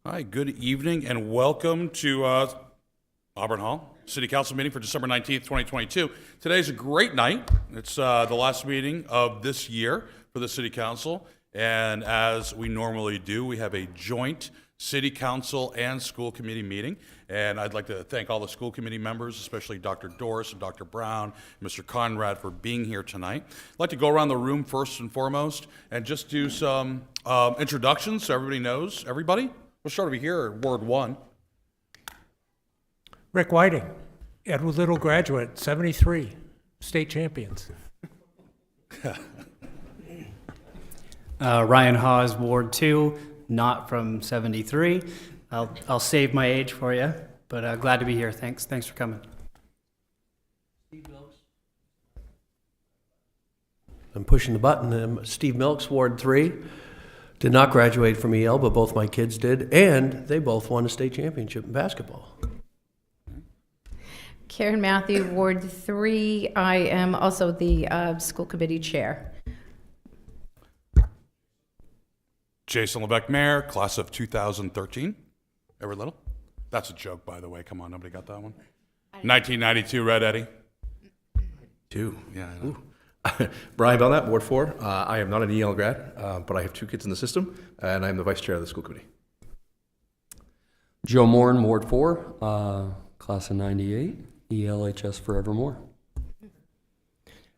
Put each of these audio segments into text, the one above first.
Hi, good evening and welcome to Auburn Hall City Council meeting for December 19th, 2022. Today's a great night. It's the last meeting of this year for the City Council, and as we normally do, we have a joint City Council and School Committee meeting, and I'd like to thank all the school committee members, especially Dr. Doris and Dr. Brown, and Mr. Conrad for being here tonight. I'd like to go around the room first and foremost and just do some introductions so everybody knows everybody. We'll start over here at Ward 1. Rick Whiting, Edward Little graduate, 73, state champions. Ryan Hawes, Ward 2, not from 73. I'll save my age for you, but glad to be here. Thanks for coming. I'm pushing the button. Steve Milks, Ward 3. Did not graduate from EL, but both my kids did, and they both won a state championship in basketball. Karen Matthew, Ward 3. I am also the school committee chair. Jason LeBeck, Mayor, class of 2013. Every little? That's a joke, by the way. Come on, nobody got that one? 1992, Red Eddie. Two. Yeah, I know. Brian Belknap, Ward 4. I am not an EL grad, but I have two kids in the system, and I am the vice chair of the school committee. Joe Moore, Ward 4, class of 98, ELHS forevermore.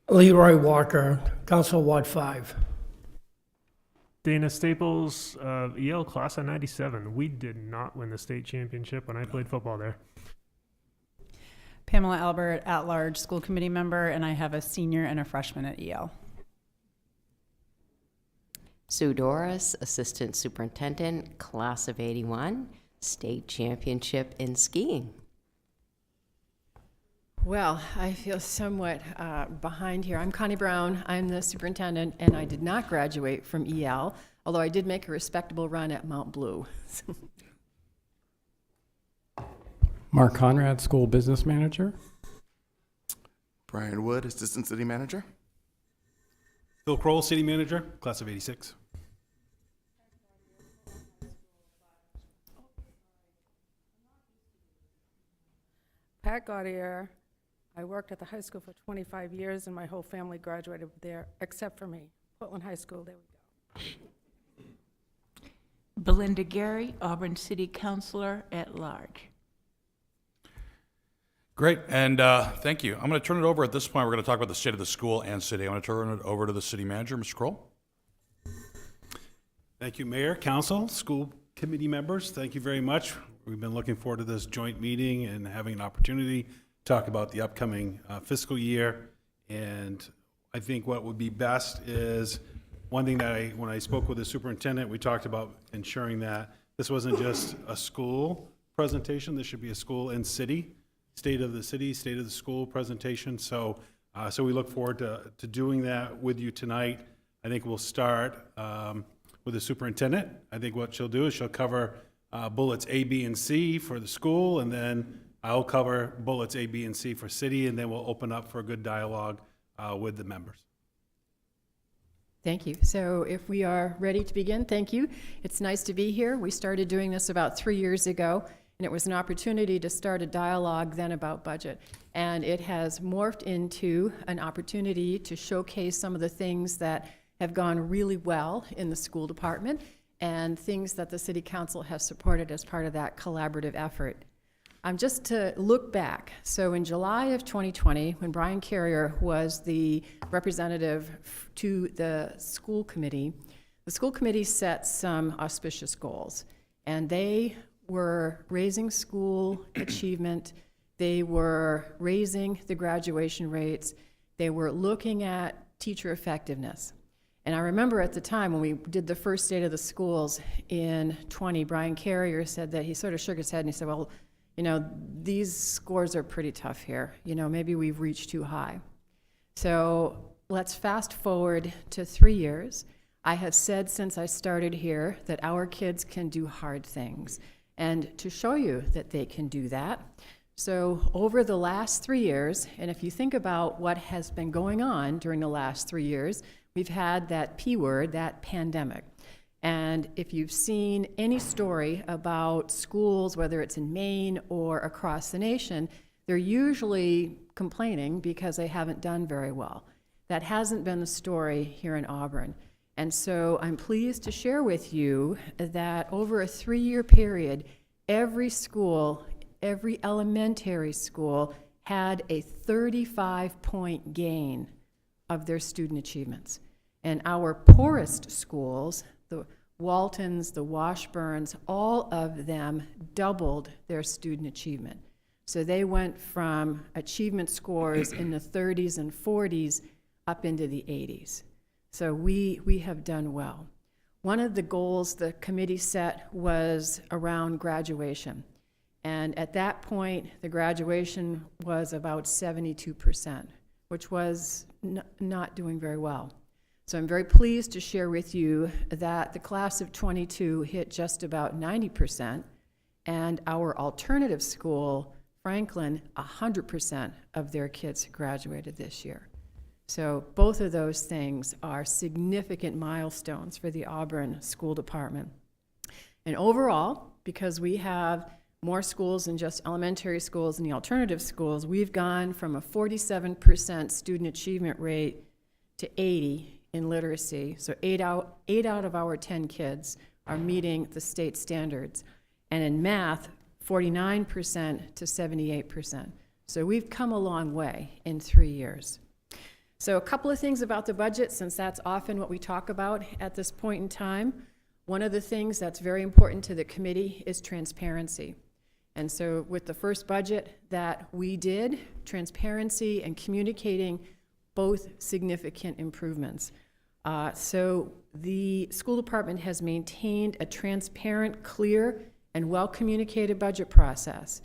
Leroy Walker, Council Ward 5. Dana Staples, EL class of 97. We did not win the state championship when I played football there. Pamela Albert, at-large school committee member, and I have a senior and a freshman at EL. Sue Doris, assistant superintendent, class of 81, state championship in skiing. Well, I feel somewhat behind here. I'm Connie Brown. I'm the superintendent, and I did not graduate from EL, although I did make a respectable run at Mount Blue. Mark Conrad, school business manager. Brian Wood, assistant city manager. Phil Kroll, city manager, class of 86. Pat Gaudier. I worked at the high school for 25 years, and my whole family graduated there, except for me. Portland High School, there we go. Belinda Gary, Auburn City Councilor at Large. Great, and thank you. I'm going to turn it over at this point. We're going to talk about the state of the school and city. I'm going to turn it over to the city manager, Mr. Kroll. Thank you, Mayor, Council, school committee members. Thank you very much. We've been looking forward to this joint meeting and having an opportunity to talk about the upcoming fiscal year. And I think what would be best is one thing that when I spoke with the superintendent, we talked about ensuring that this wasn't just a school presentation. This should be a school and city. State of the city, state of the school presentation. So we look forward to doing that with you tonight. I think we'll start with the superintendent. I think what she'll do is she'll cover bullets A, B, and C for the school, and then I'll cover bullets A, B, and C for city, and then we'll open up for a good dialogue with the members. Thank you. So if we are ready to begin, thank you. It's nice to be here. We started doing this about 3 years ago. And it was an opportunity to start a dialogue then about budget. And it has morphed into an opportunity to showcase some of the things that have gone really well in the school department and things that the City Council has supported as part of that collaborative effort. Just to look back, so in July of 2020, when Brian Carrier was the representative to the school committee set some auspicious goals. And they were raising school achievement, they were raising the graduation rates, they were looking at teacher effectiveness. And I remember at the time when we did the first State of the Schools in 20, Brian Carrier said that he sort of shook his head and he said, well, you know, these scores are pretty tough here. You know, maybe we've reached too high. So let's fast forward to 3 years. I have said since I started here that our kids can do hard things. And to show you that they can do that, so over the last 3 years, and if you think about what has been going on during the last 3 years, we've had that P word, that pandemic. And if you've seen any story about schools, whether it's in Maine or across the nation, they're usually complaining because they haven't done very well. That hasn't been the story here in Auburn. And so I'm pleased to share with you that over a 3-year period, every school, every elementary school had a 35-point gain of their student achievements. And our poorest schools, the Waltons, the Washburns, all of them doubled their student achievement. So they went from achievement scores in the 30s and 40s up into the 80s. So we have done well. One of the goals the committee set was around graduation. And at that point, the graduation was about 72%, which was not doing very well. So I'm very pleased to share with you that the class of 22 hit just about 90%, and our alternative school, Franklin, 100% of their kids graduated this year. So both of those things are significant milestones for the Auburn School Department. And overall, because we have more schools than just elementary schools and the alternative schools, we've gone from a 47% student achievement rate to 80 in literacy. So 8 out of our 10 kids are meeting the state standards. And in math, 49% to 78%. So we've come a long way in 3 years. So a couple of things about the budget, since that's often what we talk about at this point in time. One of the things that's very important to the committee is transparency. And so with the first budget that we did, transparency and communicating both significant improvements. So the school department has maintained a transparent, clear, and well-communicated budget process.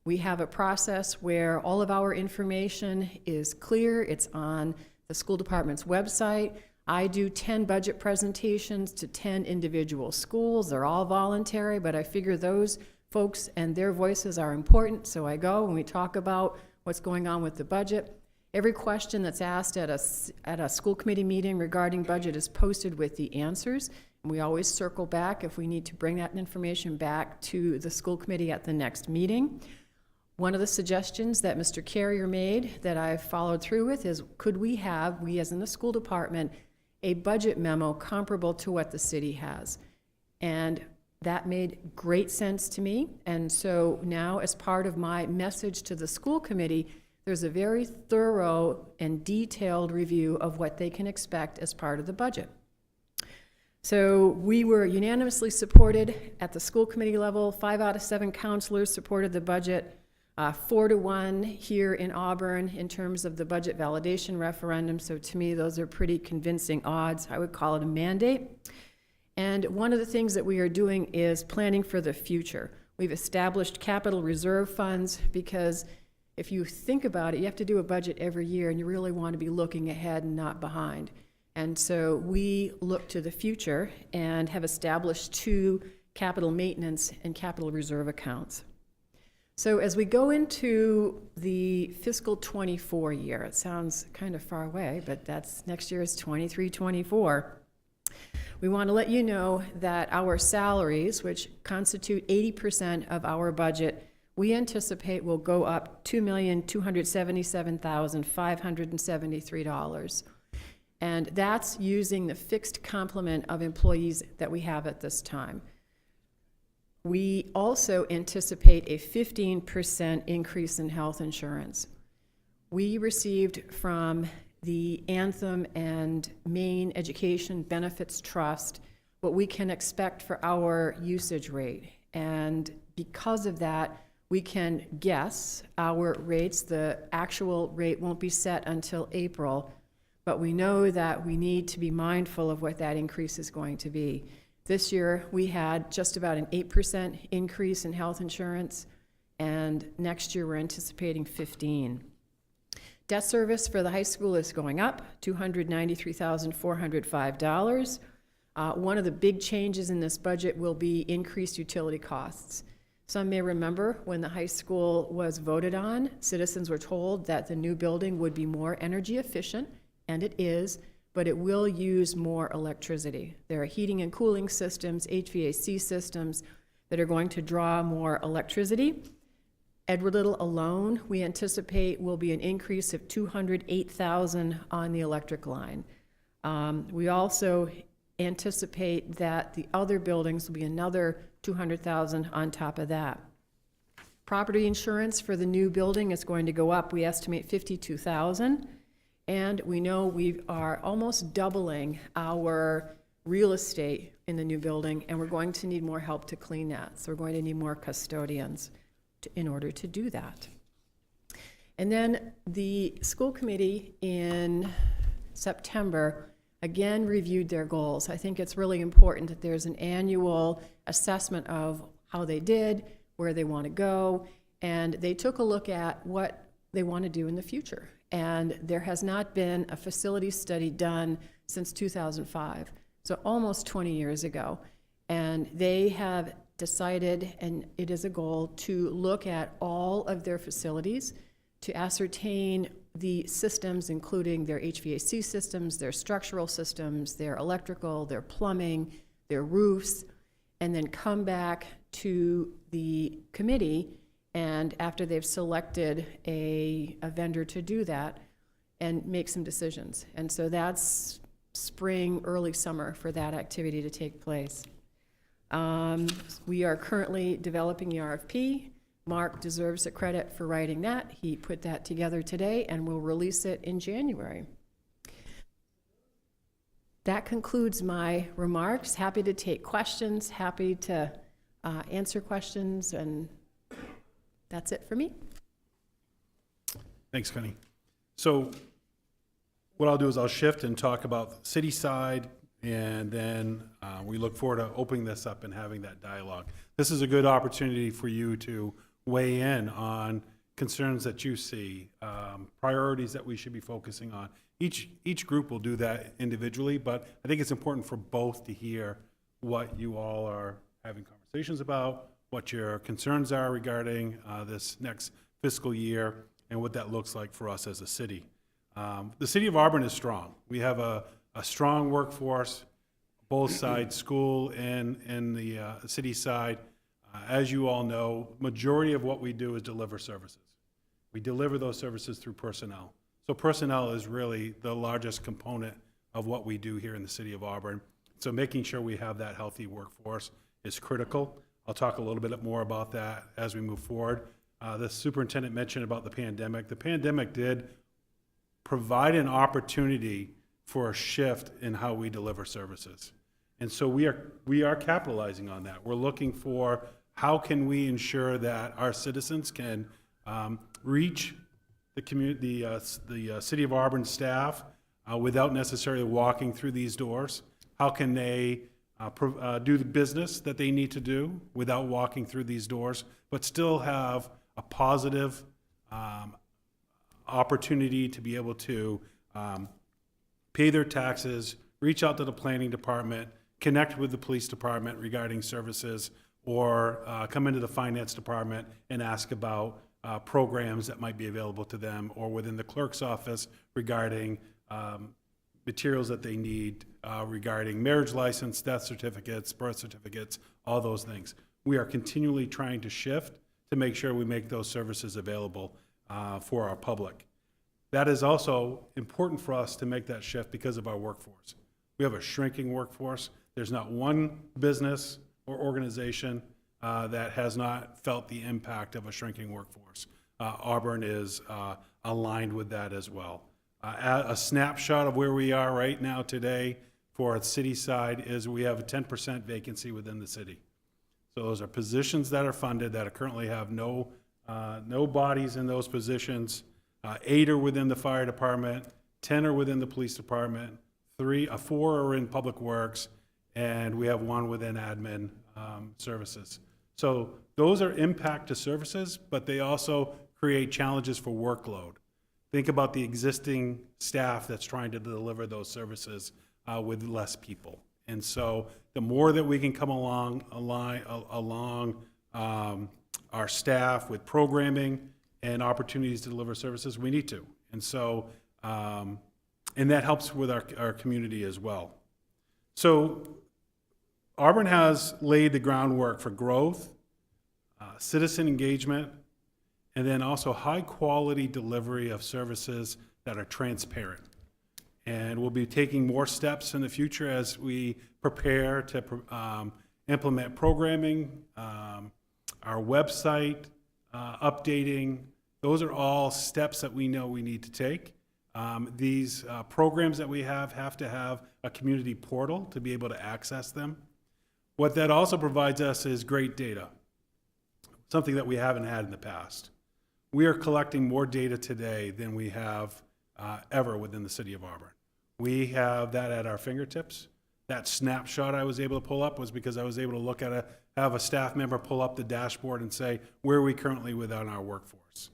We have a process where all of our information is clear. It's on the school department's website. I do 10 budget presentations to 10 individual schools. They're all voluntary, but I figure those folks and their voices are important, so I go and we talk about what's going on with the budget. Every question that's asked at a school committee meeting regarding budget is posted with the answers. And we always circle back if we need to bring that information back to the school committee at the next meeting. One of the suggestions that Mr. Carrier made that I've followed through with is, could we as in the school department, a budget memo comparable to what the city has? And that made great sense to me. And so now, as part of my message to the school committee, there's a very thorough and detailed review of what they can expect as part of the budget. So we were unanimously supported at the school committee level. 5 out of 7 counselors supported the budget. 4-1 here in Auburn in terms of the budget validation referendum. So to me, those are pretty convincing odds. I would call it a mandate. And one of the things that we are doing is planning for the future. We've established capital reserve funds because if you think about it, you have to do a budget every year and you really want to be looking ahead and not behind. And so we look to the future and have established 2 capital maintenance and capital reserve accounts. So as we go into the fiscal 24 year, it sounds kind of far away, but that's next year is 23-24. We want to let you know that our salaries, which constitute 80% of our budget, we anticipate will go up $2,277,573. And that's using the fixed complement of employees that we have at this time. We also anticipate a 15% increase in health insurance. We received from the Anthem and Maine Education Benefits Trust what we can expect for our usage rate. And because of that, we can guess our rates. The actual rate won't be set until April, but we know that we need to be mindful of what that increase is going to be. This year, we had just about an 8% increase in health insurance, and next year we're anticipating 15%. Debt service for the high school is going up, $293,405. One of the big changes in this budget will be increased utility costs. Some may remember when the high school was voted on, citizens were told that the new building would be more energy efficient, and it is, but it will use more electricity. There are heating and cooling systems, HVAC systems that are going to draw more electricity. Edward Little alone, we anticipate, will be an increase of 208,000 on the electric line. We also anticipate that the other buildings will be another 200,000 on top of that. Property insurance for the new building is going to go up. We estimate 52,000. And we know we are almost doubling our real estate in the new building, and we're going to need more help to clean that. So we're going to need more custodians in order to do that. And then the school committee in September again reviewed their goals. I think it's really important that there's an annual assessment of how they did, where they want to go, and they took a look at what they want to do in the future. And there has not been a facility study done since 2005, so almost 20 years ago. And they have decided, and it is a goal, to look at all of their facilities to ascertain the systems, including their HVAC systems, their structural systems, their electrical, their plumbing, their roofs, and then come back to the committee, and after they've selected a vendor to do that, and make some decisions. And so that's spring, early summer for that activity to take place. We are currently developing the RFP. Mark deserves the credit for writing that. He put that together today, and we'll release it in January. That concludes my remarks. Happy to take questions, happy to answer questions, and that's it for me. Thanks, Connie. So what I'll do is I'll shift and talk about the city side, and then we look forward to opening this up and having that dialogue. This is a good opportunity for you to weigh in on concerns that you see, priorities that we should be focusing on. Each group will do that individually, but I think it's important for both to hear what you all are having conversations about, what your concerns are regarding this next fiscal year, and what that looks like for us as a city. The City of Auburn is strong. We have a strong workforce, both sides, school and the city side. As you all know, majority of what we do is deliver services. We deliver those services through personnel. So personnel is really the largest component of what we do here in the City of Auburn. So making sure we have that healthy workforce is critical. I'll talk a little bit more about that as we move forward. The superintendent mentioned about the pandemic. The pandemic did provide an opportunity for a shift in how we deliver services. And so we are capitalizing on that. We're looking for how can we ensure that our citizens can reach the community, the City of Auburn staff without necessarily walking through these doors. How can they do the business that they need to do without walking through these doors, but still have a positive opportunity to be able to pay their taxes, reach out to the planning department, connect with the police department regarding services, or come into the finance department and ask about programs that might be available to them, or within the clerk's office regarding materials that they need regarding marriage license, death certificates, birth certificates, all those things. We are continually trying to shift to make sure we make those services available for our public. That is also important for us to make that shift because of our workforce. We have a shrinking workforce. There's not one business or organization that has not felt the impact of a shrinking workforce. Auburn is aligned with that as well. A snapshot of where we are right now today for our city side is we have a 10% vacancy within the city. So those are positions that are funded that currently have no bodies in those positions. 8 are within the fire department, 10 are within the police department, 4 are in public works, and we have 1 within admin services. So those are impact to services, but they also create challenges for workload. Think about the existing staff that's trying to deliver those services with less people. And so the more that we can come along our staff with programming and opportunities to deliver services, we need to. And so, and And that helps with our community as well. So Auburn has laid the groundwork for growth, citizen engagement, and then also high-quality delivery of services that are transparent. And we'll be taking more steps in the future as we prepare to implement programming, our website updating. Those are all steps that we know we need to take. These programs that we have to have a community portal to be able to access them. What that also provides us is great data, something that we haven't had in the past. We are collecting more data today than we have ever within the city of Auburn. We have that at our fingertips. That snapshot I was able to pull up was because I was able to look at have a staff member pull up the dashboard and say, where are we currently within our workforce?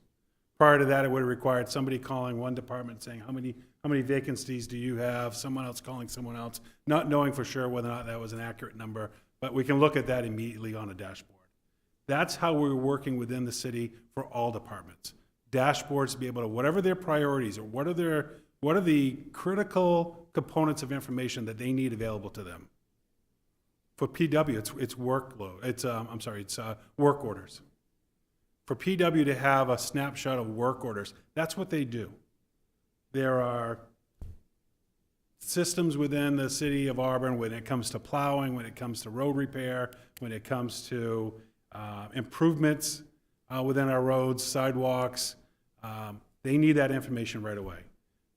Prior to that, it would have required somebody calling one department saying, how many vacancies do you have? Someone else calling someone else, not knowing for sure whether or not that was an accurate number, but we can look at that immediately on a dashboard. That's how we're working within the city for all departments. Dashboards to be able to, whatever their priorities or what are the critical components of information that they need available to them. For PW, it's workload. It's work orders. For PW to have a snapshot of work orders, that's what they do. There are systems within the city of Auburn when it comes to plowing, when it comes to road repair, when it comes to improvements within our roads, sidewalks. They need that information right away.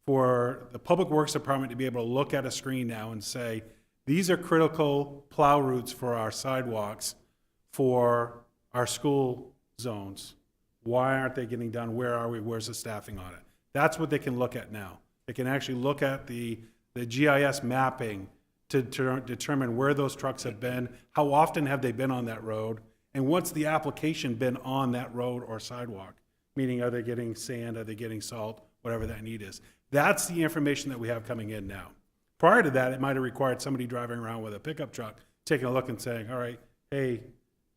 For the Public Works Department to be able to look at a screen now and say, these are critical plow routes for our sidewalks, for our school zones. Why aren't they getting done? Where are we? Where's the staffing on it? That's what they can look at now. They can actually look at the GIS mapping to determine where those trucks have been, how often have they been on that road, and what's the application been on that road or sidewalk? Meaning, are they getting sand? Are they getting salt? Whatever that need is. That's the information that we have coming in now. Prior to that, it might have required somebody driving around with a pickup truck, taking a look and saying, all right, hey,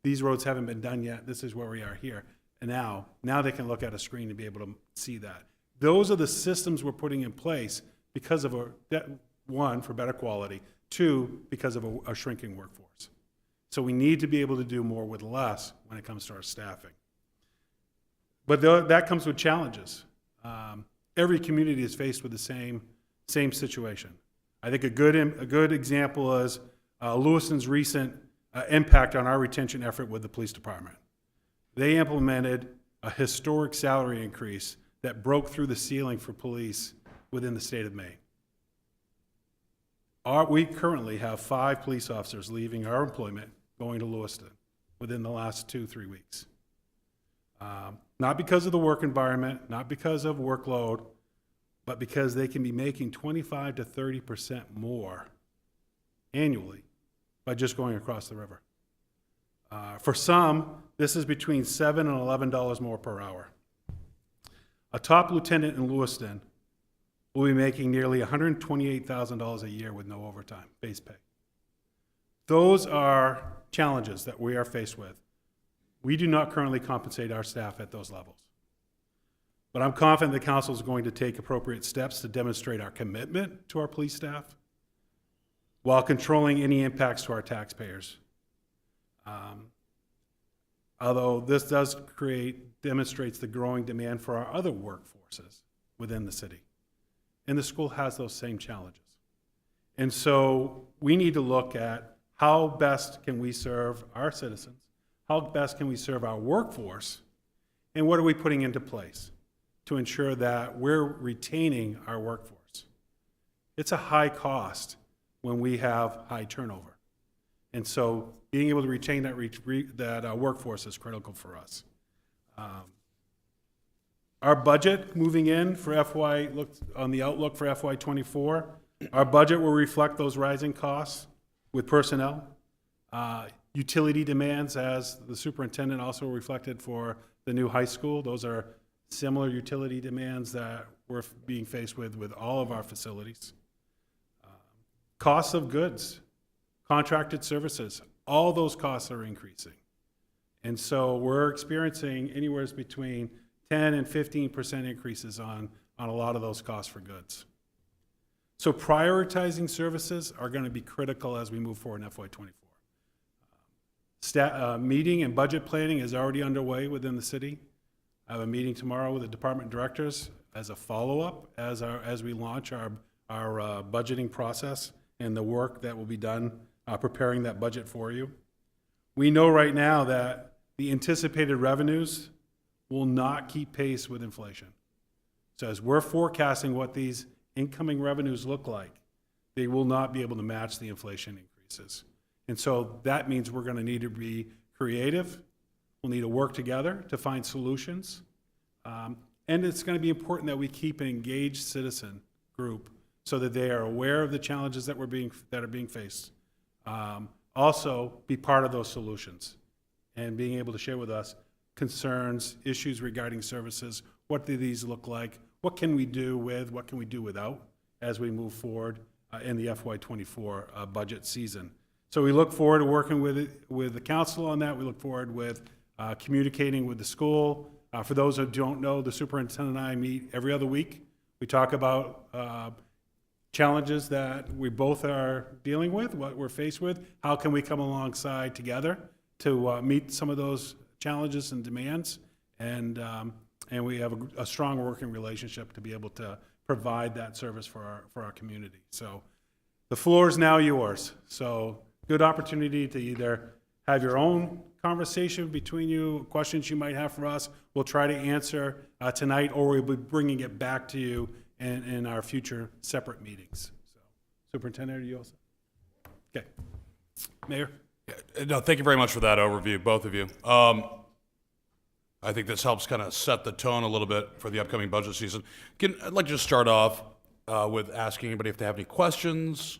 these roads haven't been done yet. This is where we are here. And now they can look at a screen and be able to see that. Those are the systems we're putting in place because of one, for better quality, two, because of a shrinking workforce. So we need to be able to do more with less when it comes to our staffing. But that comes with challenges. Every community is faced with the same situation. I think a good example is Lewiston's recent impact on our retention effort with the police department. They implemented a historic salary increase that broke through the ceiling for police within the state of Maine. We currently have 5 police officers leaving our employment going to Lewiston within the last 2-3 weeks. Not because of the work environment, not because of workload, but because they can be making 25 to 30% more annually by just going across the river. For some, this is between $7 and $11 more per hour. A top lieutenant in Lewiston will be making nearly $128,000 a year with no overtime, base pay. Those are challenges that we are faced with. We do not currently compensate our staff at those levels. But I'm confident the council is going to take appropriate steps to demonstrate our commitment to our police staff while controlling any impacts to our taxpayers. Although this demonstrates the growing demand for our other workforces within the city. And the school has those same challenges. And so we need to look at how best can we serve our citizens, how best can we serve our workforce, and what are we putting into place to ensure that we're retaining our workforce. It's a high cost when we have high turnover. And so being able to retain that workforce is critical for us. Our budget moving in for on the outlook for FY24, our budget will reflect those rising costs with personnel. Utility demands, as the superintendent also reflected for the new high school. Those are similar utility demands that we're being faced with all of our facilities. Costs of goods, contracted services, all those costs are increasing. And so we're experiencing anywhere between 10 and 15% increases on a lot of those costs for goods. So prioritizing services are going to be critical as we move forward in FY24. Meeting and budget planning is already underway within the city. I have a meeting tomorrow with the department directors as a follow-up as we launch our budgeting process and the work that will be done preparing that budget for you. We know right now that the anticipated revenues will not keep pace with inflation. So as we're forecasting what these incoming revenues look like, they will not be able to match the inflation increases. And so that means we're going to need to be creative. We'll need to work together to find solutions. And it's going to be important that we keep an engaged citizen group so that they are aware of the challenges that are being faced. Also, be part of those solutions and being able to share with us concerns, issues regarding services. What do these look like? What can we do with? What can we do without as we move forward in the FY24 budget season? So we look forward to working with the council on that. We look forward with communicating with the school. For those who don't know, the superintendent and I meet every other week. We talk about challenges that we both are dealing with, what we're faced with, how can we come alongside together to meet some of those challenges and demands, and we have a strong working relationship to be able to provide that service for our community. So the floor is now yours. So good opportunity to either have your own conversation between you, questions you might have for us. We'll try to answer tonight, or we'll be bringing it back to you in our future separate meetings. So, Superintendent, are you also? Okay. Mayor? No, thank you very much for that overview, both of you. I think this helps kind of set the tone a little bit for the upcoming budget season. I'd like to just start off with asking anybody if they have any questions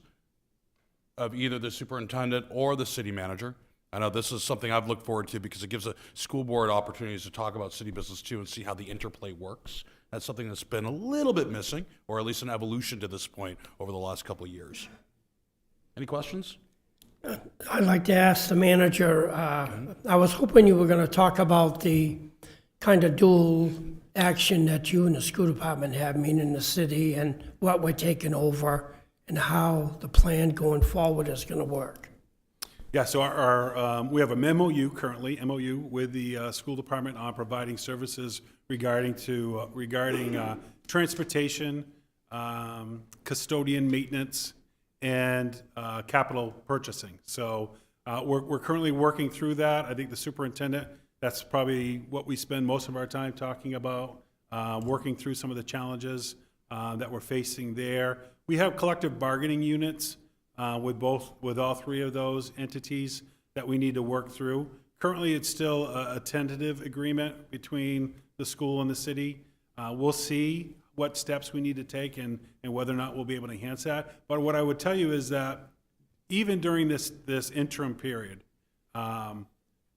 of either the superintendent or the city manager. I know this is something I've looked forward to because it gives a school board opportunities to talk about city business too and see how the interplay works. That's something that's been a little bit missing, or at least an evolution to this point over the last couple of years. Any questions? I'd like to ask the manager, I was hoping you were going to talk about the kind of dual action that you and the school department have, meaning the city, and what we're taking over, and how the plan going forward is going to work. Yeah, so we have a MOU currently, with the school department on providing services regarding transportation, custodian maintenance, and capital purchasing. So we're currently working through that. I think the superintendent, that's probably what we spend most of our time talking about, working through some of the challenges that we're facing there. We have collective bargaining units with all three of those entities that we need to work through. Currently, it's still a tentative agreement between the school and the city. We'll see what steps we need to take and whether or not we'll be able to enhance that. But what I would tell you is that even during this interim period,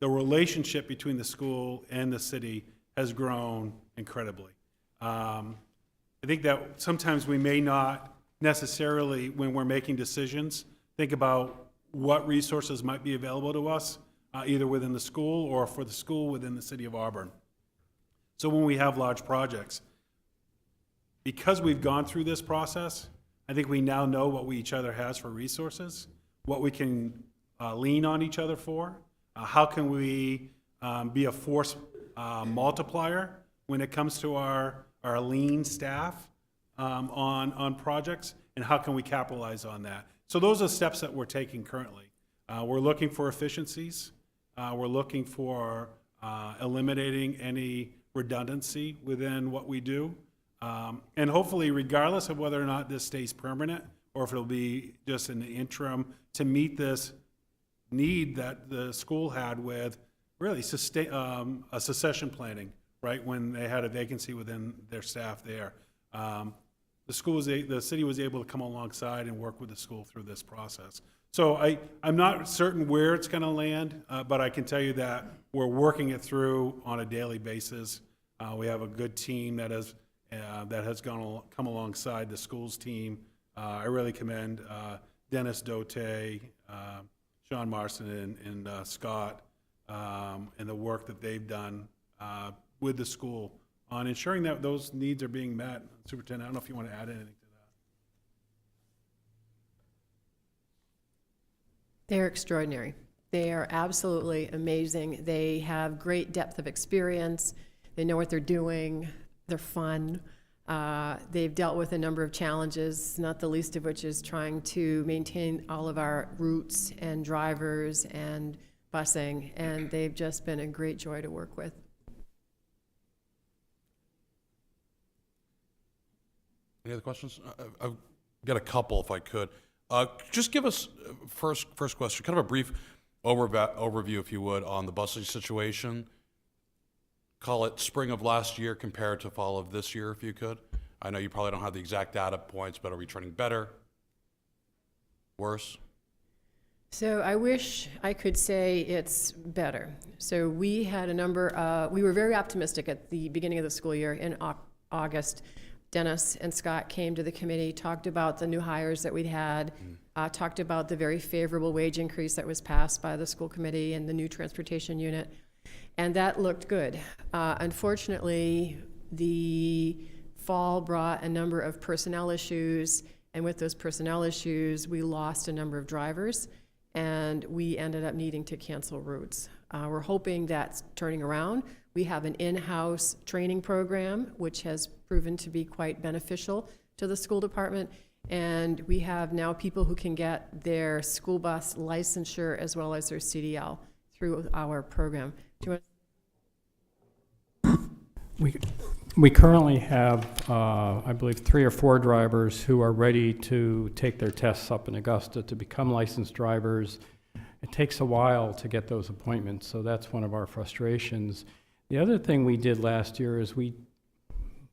the relationship between the school and the city has grown incredibly. I think that sometimes we may not necessarily, when we're making decisions, think about what resources might be available to us, either within the school or for the school within the city of Auburn. So when we have large projects, because we've gone through this process, I think we now know what each other has for resources, what we can lean on each other for, how can we be a force multiplier when it comes to our lean staff on projects, and how can we capitalize on that. So those are steps that we're taking currently. We're looking for efficiencies. We're looking for eliminating any redundancy within what we do. And hopefully, regardless of whether or not this stays permanent or if it'll be just in the interim, to meet this need that the school had with really a succession planning, right, when they had a vacancy within their staff there. The city was able to come alongside and work with the school through this process. So I'm not certain where it's going to land, but I can tell you that we're working it through on a daily basis. We have a good team that has come alongside the school's team. I really commend Dennis Dote, Sean Marston, and Scott, and the work that they've done with the school on ensuring that those needs are being met. Superintendent, I don't know if you want to add anything to They're extraordinary. They are absolutely amazing. They have great depth of experience. They know what they're doing. They're fun. They've dealt with a number of challenges, not the least of which is trying to maintain all of our routes and drivers and busing, and they've just been a great joy to work with. Any other questions? I've got a couple, if I could. Just give us, first question, kind of a brief overview, if you would, on the busing situation. Call it spring of last year compared to fall of this year, if you could. I know you probably don't have the exact data points, but are we trending better? Worse? So I wish I could say it's better. So we had a number, we were very optimistic at the beginning of the school year in August. Dennis and Scott came to the committee, talked about the new hires that we'd had, talked about the very favorable wage increase that was passed by the school committee and the new transportation unit, and that looked good. Unfortunately, the fall brought a number of personnel issues, and with those personnel issues, we lost a number of drivers, and we ended up needing to cancel routes. We're hoping that's turning around. We have an in-house training program, which has proven to be quite beneficial to the school department. And we have now people who can get their school bus licensure as well as their CDL through our program. Do you want We currently have, I believe, 3 or 4 drivers who are ready to take their tests up in Augusta to become licensed drivers. It takes a while to get those appointments, so that's one of our frustrations. The other thing we did last year is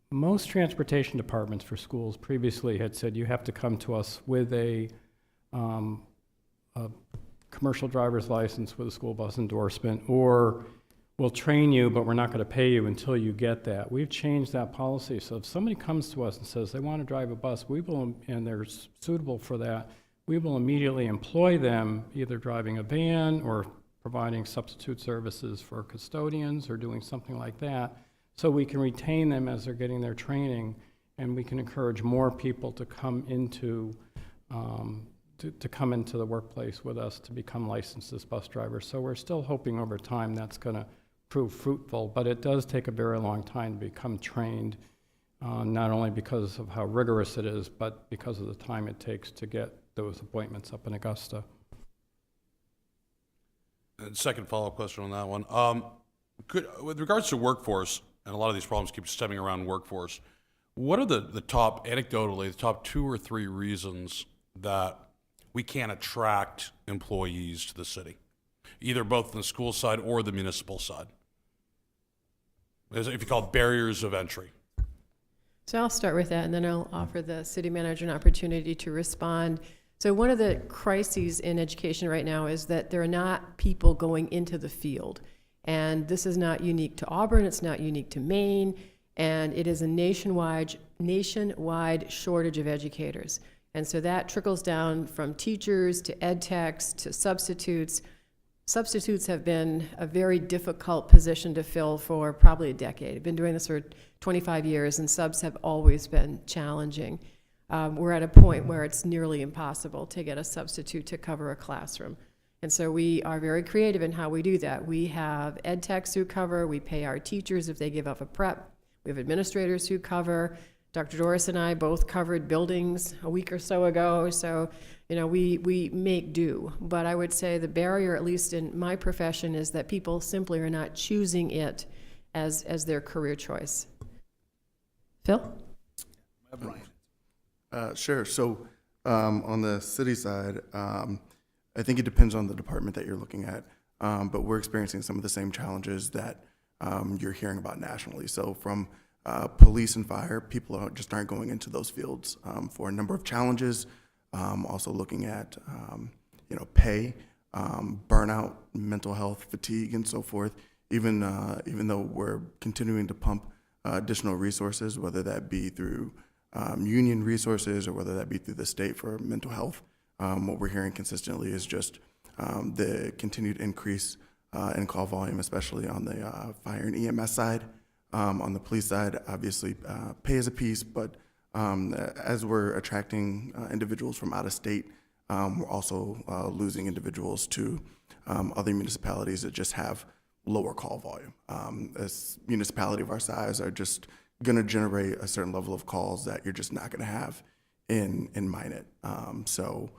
most transportation departments for schools previously had said you have to come to us with a commercial driver's license with a school bus endorsement, or we'll train you, but we're not going to pay you until you get that. We've changed that policy, so if somebody comes to us and says they want to drive a bus, and they're suitable for that, we will immediately employ them, either driving a van or providing substitute services for custodians or doing something like that, so we can retain them as they're getting their training, and we can encourage more people to come into the workplace with us to become licensed as bus drivers. So we're still hoping over time that's going to prove fruitful, but it does take a very long time to become trained, not only because of how rigorous it is, but because of the time it takes to get those appointments up in Augusta. And second follow-up question on that one. With regards to workforce, and a lot of these problems keep stemming around workforce, what are the top, anecdotally, the top 2 or 3 reasons that we can't attract employees to the city, either both on the school side or the municipal side? If you call it barriers of entry. So I'll start with that, and then I'll offer the city manager an opportunity to respond. So one of the crises in education right now is that there are not people going into the field. And this is not unique to Auburn, it's not unique to Maine, and it is a nationwide shortage of educators. And so that trickles down from teachers to ed techs to substitutes. Substitutes have been a very difficult position to fill for probably a decade. I've been doing this for 25 years, and subs have always been challenging. We're at a point where it's nearly impossible to get a substitute to cover a classroom. And so we are very creative in how we do that. We have ed techs who cover, we pay our teachers if they give up a prep, we have administrators who cover. Dr. Doris and I both covered buildings a week or so ago, so we make do. But I would say the barrier, at least in my profession, is that people simply are not choosing it as their career choice. Phil? Sure. So on the city side, I think it depends on the department that you're looking at, but we're experiencing some of the same challenges that you're hearing about nationally. So from police and fire, people aren't going into those fields for a number of challenges. Also looking at pay, burnout, mental health, fatigue, and so forth. Even though we're continuing to pump additional resources, whether that be through union resources or whether that be through the state for mental health, what we're hearing consistently is just the continued increase in call volume, especially on the fire and EMS side. On the police side, obviously, pay is a piece, but as we're attracting individuals from out of state, we're also losing individuals to other municipalities that just have lower call volume. A municipality of our size are just going to generate a certain level of calls that you're just not going to have in Minot. So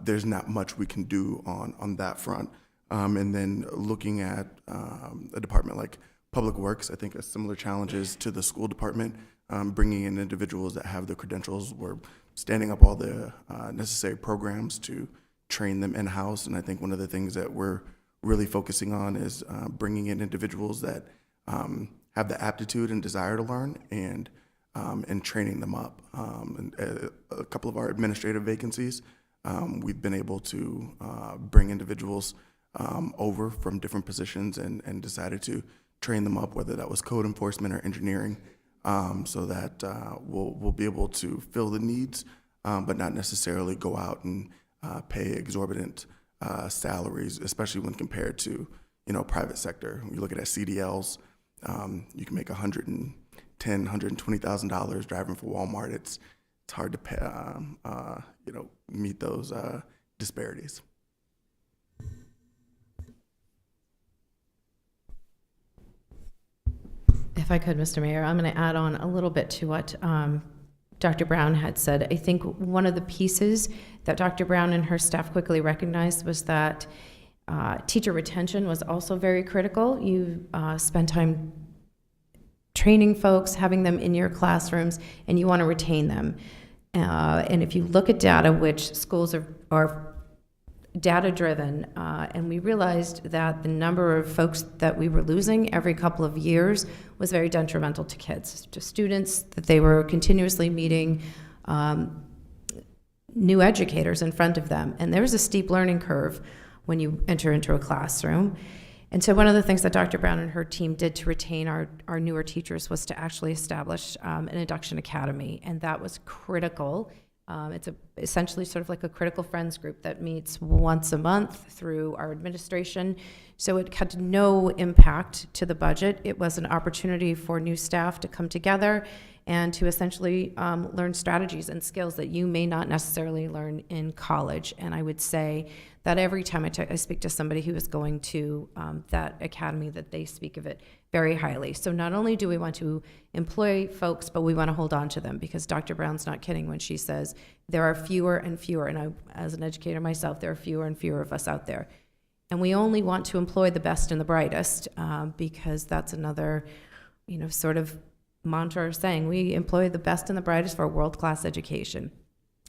there's not much we can do on that front. And then looking at a department like Public Works, I think a similar challenge is to the school department, bringing in individuals that have the credentials. We're standing up all the necessary programs to train them in-house. And I think one of the things that we're really focusing on is bringing in individuals that have the aptitude and desire to learn and training them up. And a couple of our administrative vacancies, we've been able to bring individuals over from different positions and decided to train them up, whether that was code enforcement or engineering, so that we'll be able to fill the needs, but not necessarily go out and pay exorbitant salaries, especially when compared to private sector. When you look at CDLs, you can make $110,000, $120,000 driving for Walmart. It's hard to pay, meet those disparities. If I could, Mr. Mayor, I'm going to add on a little bit to what Dr. Brown had said. I think one of the pieces that Dr. Brown and her staff quickly recognized was that teacher retention was also very critical. You spend time training folks, having them in your classrooms, and you want to retain them. And if you look at data, which schools are data-driven, and we realized that the number of folks that we were losing every couple of years was very detrimental to kids, to students, that they were continuously meeting new educators in front of them. And there's a steep learning curve when you enter into a classroom. And so one of the things that Dr. Brown and her team did to retain our newer teachers was to actually establish an induction academy, and that was critical. It's essentially sort of like a critical friends group that meets once a month through our administration. So it had no impact to the budget. It was an opportunity for new staff to come together and to essentially learn strategies and skills that you may not necessarily learn in college. And I would say that every time I speak to somebody who is going to that academy, that they speak of it very highly. So not only do we want to employ folks, but we want to hold on to them, because Dr. Brown's not kidding when she says there are fewer and fewer, and I, as an educator myself, there are fewer and fewer of us out there. And we only want to employ the best and the brightest, because that's another, sort of mantra saying we employ the best and the brightest for a world-class education.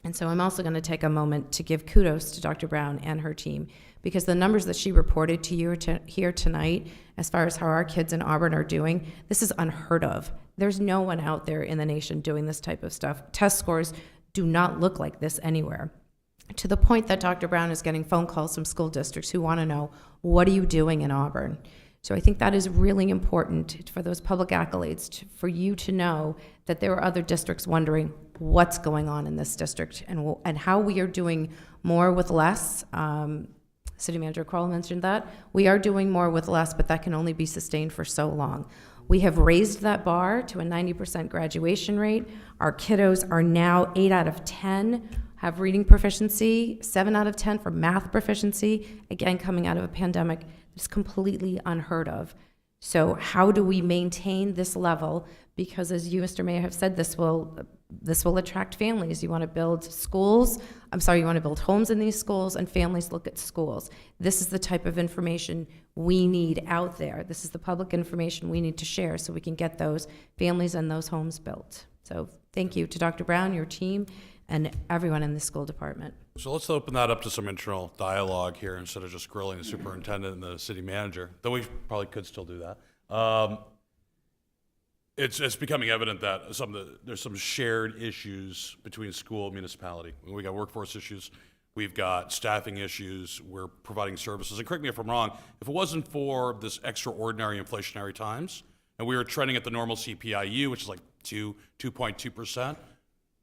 And so I'm also going to take a moment to give kudos to Dr. Brown and her team, because the numbers that she reported to you here tonight, as far as how our kids in Auburn are doing, this is unheard of. There's no one out there in the nation doing this type of stuff. Test scores do not look like this anywhere. To the point that Dr. Brown is getting phone calls from school districts who want to know, what are you doing in Auburn? So I think that is really important for those public accolades, for you to know that there are other districts wondering what's going on in this district and how we are doing more with less. City Manager Kroll mentioned that. We are doing more with less, but that can only be sustained for so long. We have raised that bar to a 90% graduation rate. Our kiddos are now 8 out of 10 have reading proficiency, 7 out of 10 for math proficiency. Again, coming out of a pandemic, it's completely unheard of. So how do we maintain this level? Because as you, Mr. Mayor, have said, this will attract families. You want to build schools. You want to build homes in these schools, and families look at schools. This is the type of information we need out there. This is the public information we need to share so we can get those families and those homes built. So thank you to Dr. Brown, your team, and everyone in the school department. So let's open that up to some internal dialogue here instead of just grilling the superintendent and the city manager, though we probably could still do that. It's becoming evident that there's some shared issues between school and municipality. We got workforce issues, we've got staffing issues, we're providing services. And correct me if I'm wrong, if it wasn't for this extraordinary inflationary times, and we were trending at the normal CPIU, which is like 2.2%,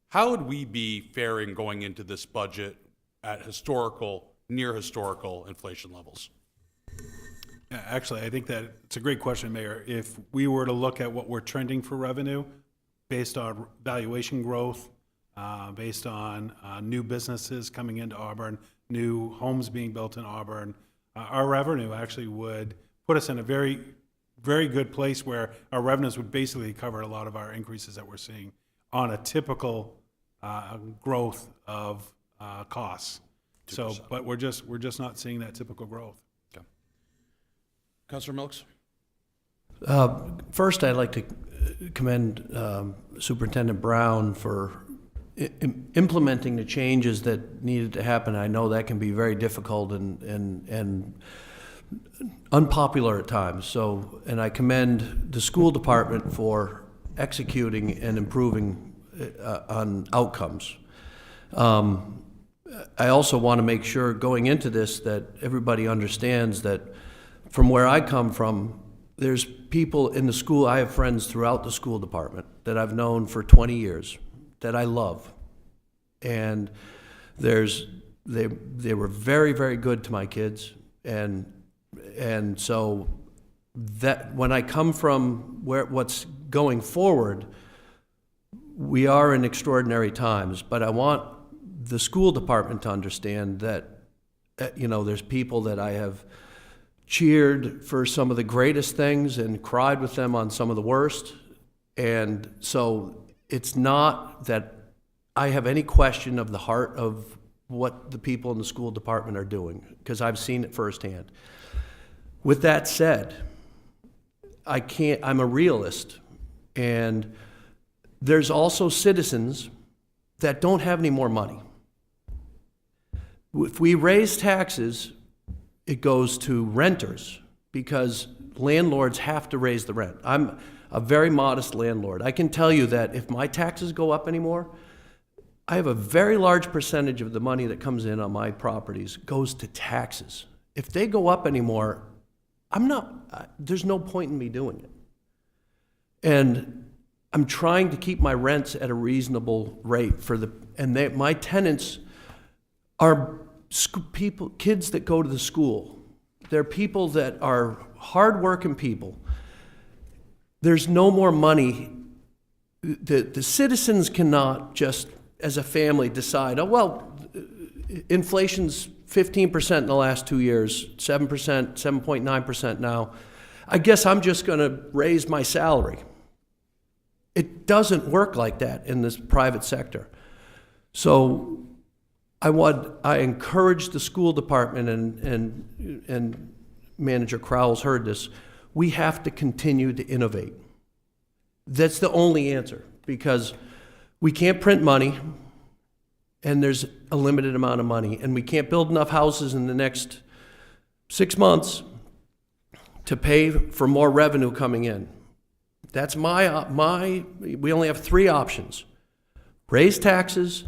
how would we be faring going into this budget at near historical inflation levels? Yeah, actually, I think that it's a great question, Mayor. If we were to look at what we're trending for revenue based on valuation growth, based on new businesses coming into Auburn, new homes being built in Auburn. Our revenue actually would put us in a very, very good place where our revenues would basically cover a lot of our increases that we're seeing on a typical growth of costs. 2%. So, but we're just not seeing that typical growth. Okay. Councilor Milks? First, I'd like to commend Superintendent Brown for implementing the changes that needed to happen. I know that can be very difficult and unpopular at times. So, and I commend the school department for executing and improving on outcomes. I also want to make sure going into this that everybody understands that from where I come from, there's people in the school, I have friends throughout the school department that I've known for 20 years that I love. And they were very, very good to my kids. And so that when I come from what's going forward, we are in extraordinary times, but I want the school department to understand that, there's people that I have cheered for some of the greatest things and cried with them on some of the worst. And so it's not that I have any question of the heart of what the people in the school department are doing, because I've seen it firsthand. With that said, I'm a realist, and there's also citizens that don't have any more money. If we raise taxes, it goes to renters because landlords have to raise the rent. I'm a very modest landlord. I can tell you that if my taxes go up anymore, I have a very large percentage of the money that comes in on my properties goes to taxes. If they go up anymore, there's no point in me doing it. And I'm trying to keep my rents at a reasonable rate my tenants are kids that go to the school. They're people that are hardworking people. There's no more money. The citizens cannot just, as a family, decide, inflation's 15% in the last 2 years, 7%, 7.9% now. I guess I'm just going to raise my salary. It doesn't work like that in this private sector. So I encourage the school department, and Manager Crowell's heard this, we have to continue to innovate. That's the only answer, because we can't print money, and there's a limited amount of money, and we can't build enough houses in the next 6 months to pay for more revenue coming in. That's we only have 3 options: raise taxes,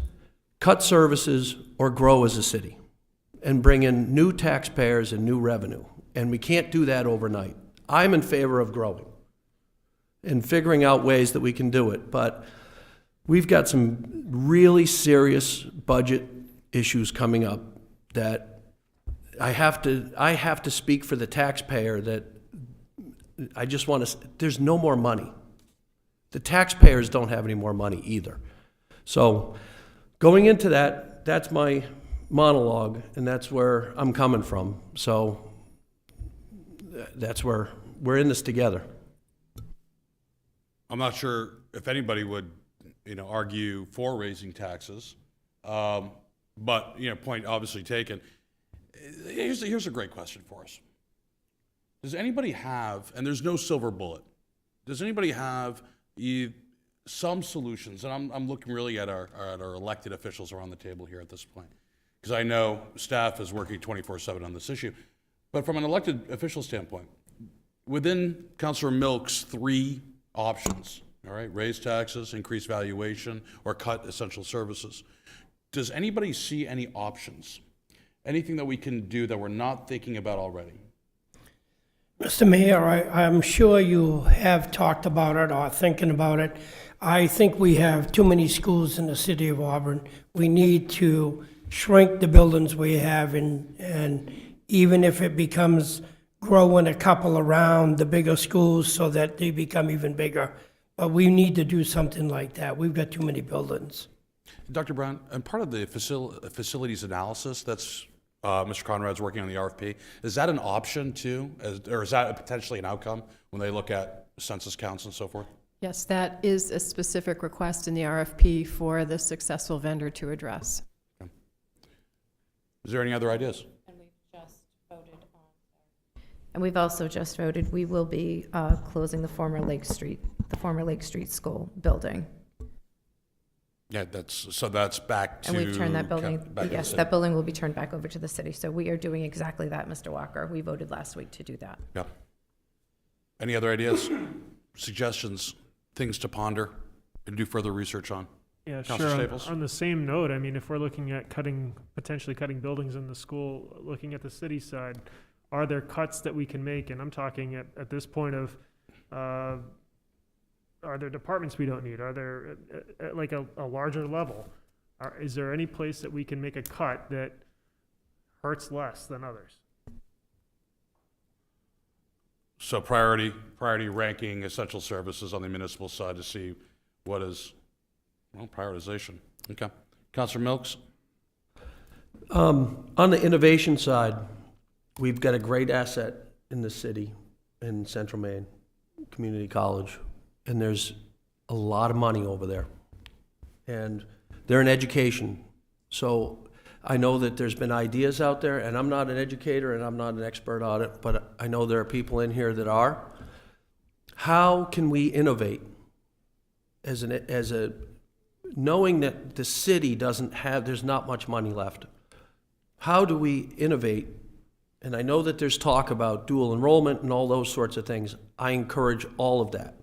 cut services, or grow as a city and bring in new taxpayers and new revenue. And we can't do that overnight. I'm in favor of growing and figuring out ways that we can do it. But we've got some really serious budget issues coming up that I have to speak for the taxpayer that I just want to, there's no more money. The taxpayers don't have any more money either. So going into that, that's my monologue, and that's where I'm coming from. So that's where we're in this together. I'm not sure if anybody would, argue for raising taxes, but point obviously taken. Here's a great question for us. Does anybody have, and there's no silver bullet, does anybody have some solutions? And I'm looking really at our elected officials around the table here at this point, because I know staff is working 24/7 on this issue. But from an elected official standpoint, within Councilor Milk's 3 options, all right, raise taxes, increase valuation, or cut essential services, does anybody see any options? Anything that we can do that we're not thinking about already? Mr. Mayor, I'm sure you have talked about it or thinking about it. I think we have too many schools in the city of Auburn. We need to shrink the buildings we have, and even if it becomes growing a couple around the bigger schools so that they become even bigger. But we need to do something like that. We've got too many buildings. Dr. Brown, and part of the facilities analysis that's Mr. Conrad's working on the RFP, is that an option too? Or is that potentially an outcome when they look at census counts and so forth? Yes, that is a specific request in the RFP for the successful vendor to address. Okay. Is there any other ideas? And we've also just voted, we will be closing the former Lake Street School building. Yeah, that's back to. And we've turned that building, back to the yes, city. that building will be turned back over to the city. So we are doing exactly that, Mr. Walker. We voted last week to do that. Yeah. Any other ideas, suggestions, things to ponder and do further research on? Yeah, Councilor sure. Staples? On the same note, I mean, if we're looking at potentially cutting buildings in the school, looking at the city side, are there cuts that we can make? And I'm talking at this point of, are there departments we don't need? Are there, at like a larger level, is there any place that we can make a cut that hurts less than others? So priority ranking essential services on the municipal side to see what is, well, prioritization. Okay. Councilor Milks? On the innovation side, we've got a great asset in the city, in Central Maine Community College, and there's a lot of money over there. And they're in education. So I know that there's been ideas out there, and I'm not an educator and I'm not an expert on it, but I know there are people in here that are. How can we innovate knowing that the city there's not much money left? How do we innovate? And I know that there's talk about dual enrollment and all those sorts of things. I encourage all of that.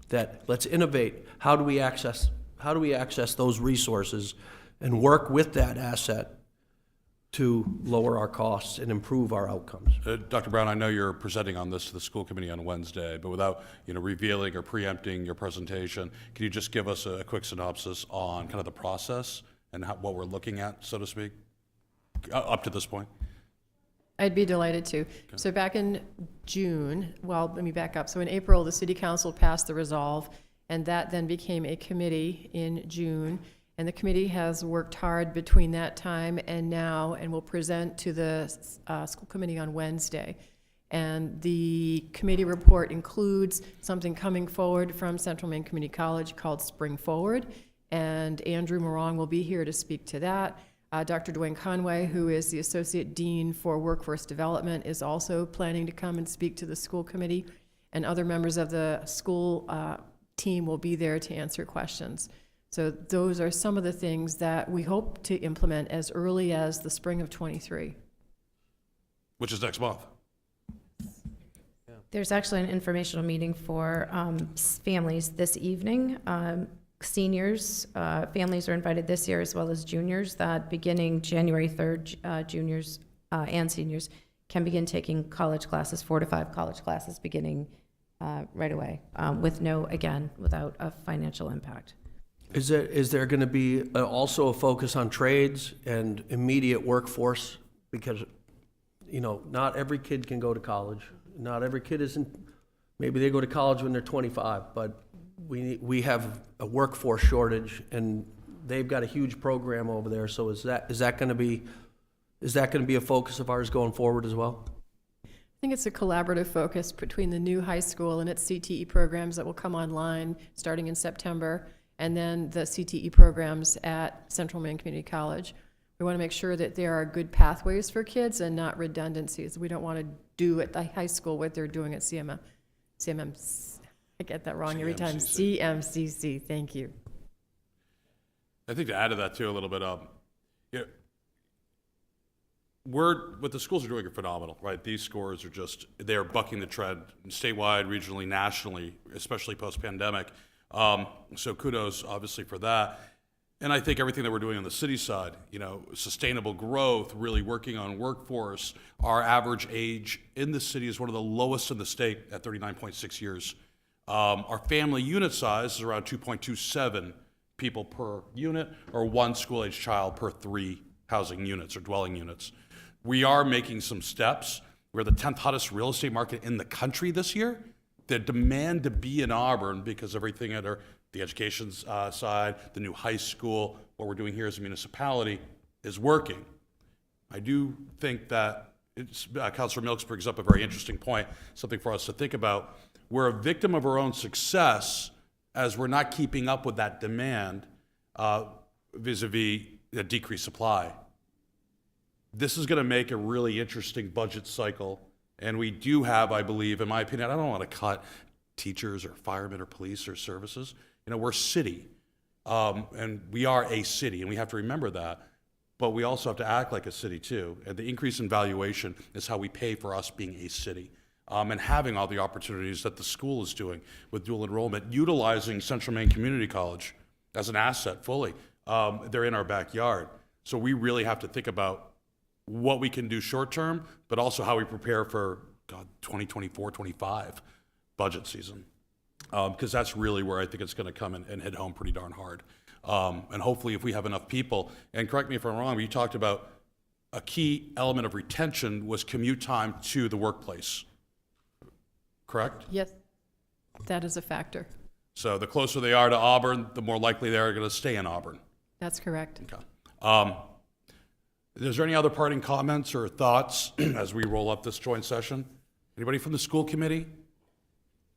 That let's innovate. How do we access those resources and work with that asset to lower our costs and improve our outcomes? Dr. Brown, I know you're presenting on this to the school committee on Wednesday, but without revealing or preempting your presentation, can you just give us a quick synopsis on kind of the process and what we're looking at, so to speak, up to this point? I'd be delighted to. Okay. So back in June, well, let me back up. So in April, the City Council passed the resolve, and that then became a committee in June. And the committee has worked hard between that time and now, and will present to the school committee on Wednesday. And the committee report includes something coming forward from Central Maine Community College called Spring Forward. And Andrew Morong will be here to speak to that. Dr. Dwayne Conway, who is the Associate Dean for Workforce Development, is also planning to come and speak to the school committee, and other members of the school team will be there to answer questions. So those are some of the things that we hope to implement as early as the spring of '23. Which is next month. There's actually an informational meeting for families this evening. Seniors, families are invited this year as well as juniors, that beginning January 3rd, juniors and seniors can begin taking college classes, 4 to 5 college classes beginning right away, without a financial impact. Is there going to be also a focus on trades and immediate workforce? Because, not every kid can go to college. Not every kid maybe they go to college when they're 25, but we have a workforce shortage, and they've got a huge program over there. So is that going to be a focus of ours going forward as well? I think it's a collaborative focus between the new high school and its CTE programs that will come online starting in September, and then the CTE programs at Central Maine Community College. We want to make sure that there are good pathways for kids and not redundancies. We don't want to do at the high school what they're doing at I get that wrong every time. CMCC, thank you. I think to add to that too a little bit, what the schools are doing are phenomenal, right? These scores are they're bucking the trend statewide, regionally, nationally, especially post-pandemic. So kudos, obviously, for that. And I think everything that we're doing on the city side, sustainable growth, really working on workforce. Our average age in the city is one of the lowest in the state at 39.6 years. Our family unit size is around 2.27 people per unit, or 1 school-age child per 3 housing units or dwelling units. We are making some steps. We're the 10th hottest real estate market in the country this year. The demand to be in Auburn, because everything at our the education side, the new high school, what we're doing here as a municipality is working. I do think that Councilor Milks brings up a very interesting point, something for us to think about. We're a victim of our own success as we're not keeping up with that demand vis-a-vis a decreased supply. This is going to make a really interesting budget cycle, and we do have, I believe, in my opinion, I don't want to cut teachers or firemen or police or services. You know, we're a city, and we are a city, and we have to remember that. But we also have to act like a city too, and the increase in valuation is how we pay for us being a city. And having all the opportunities that the school is doing with dual enrollment, utilizing Central Maine Community College as an asset fully. They're in our backyard. So we really have to think about what we can do short term, but also how we prepare for 2024, 25 budget season. Because that's really where I think it's gonna come and hit home pretty darn hard. And hopefully if we have enough people, and correct me if I'm wrong, but you talked about a key element of retention was commute time to the workplace, correct? Yes, that is a factor. So the closer they are to Auburn, the more likely they are going to stay in Auburn. That's correct. Okay. Is there any other parting comments or thoughts as we roll up this joint session? Anybody from the school committee?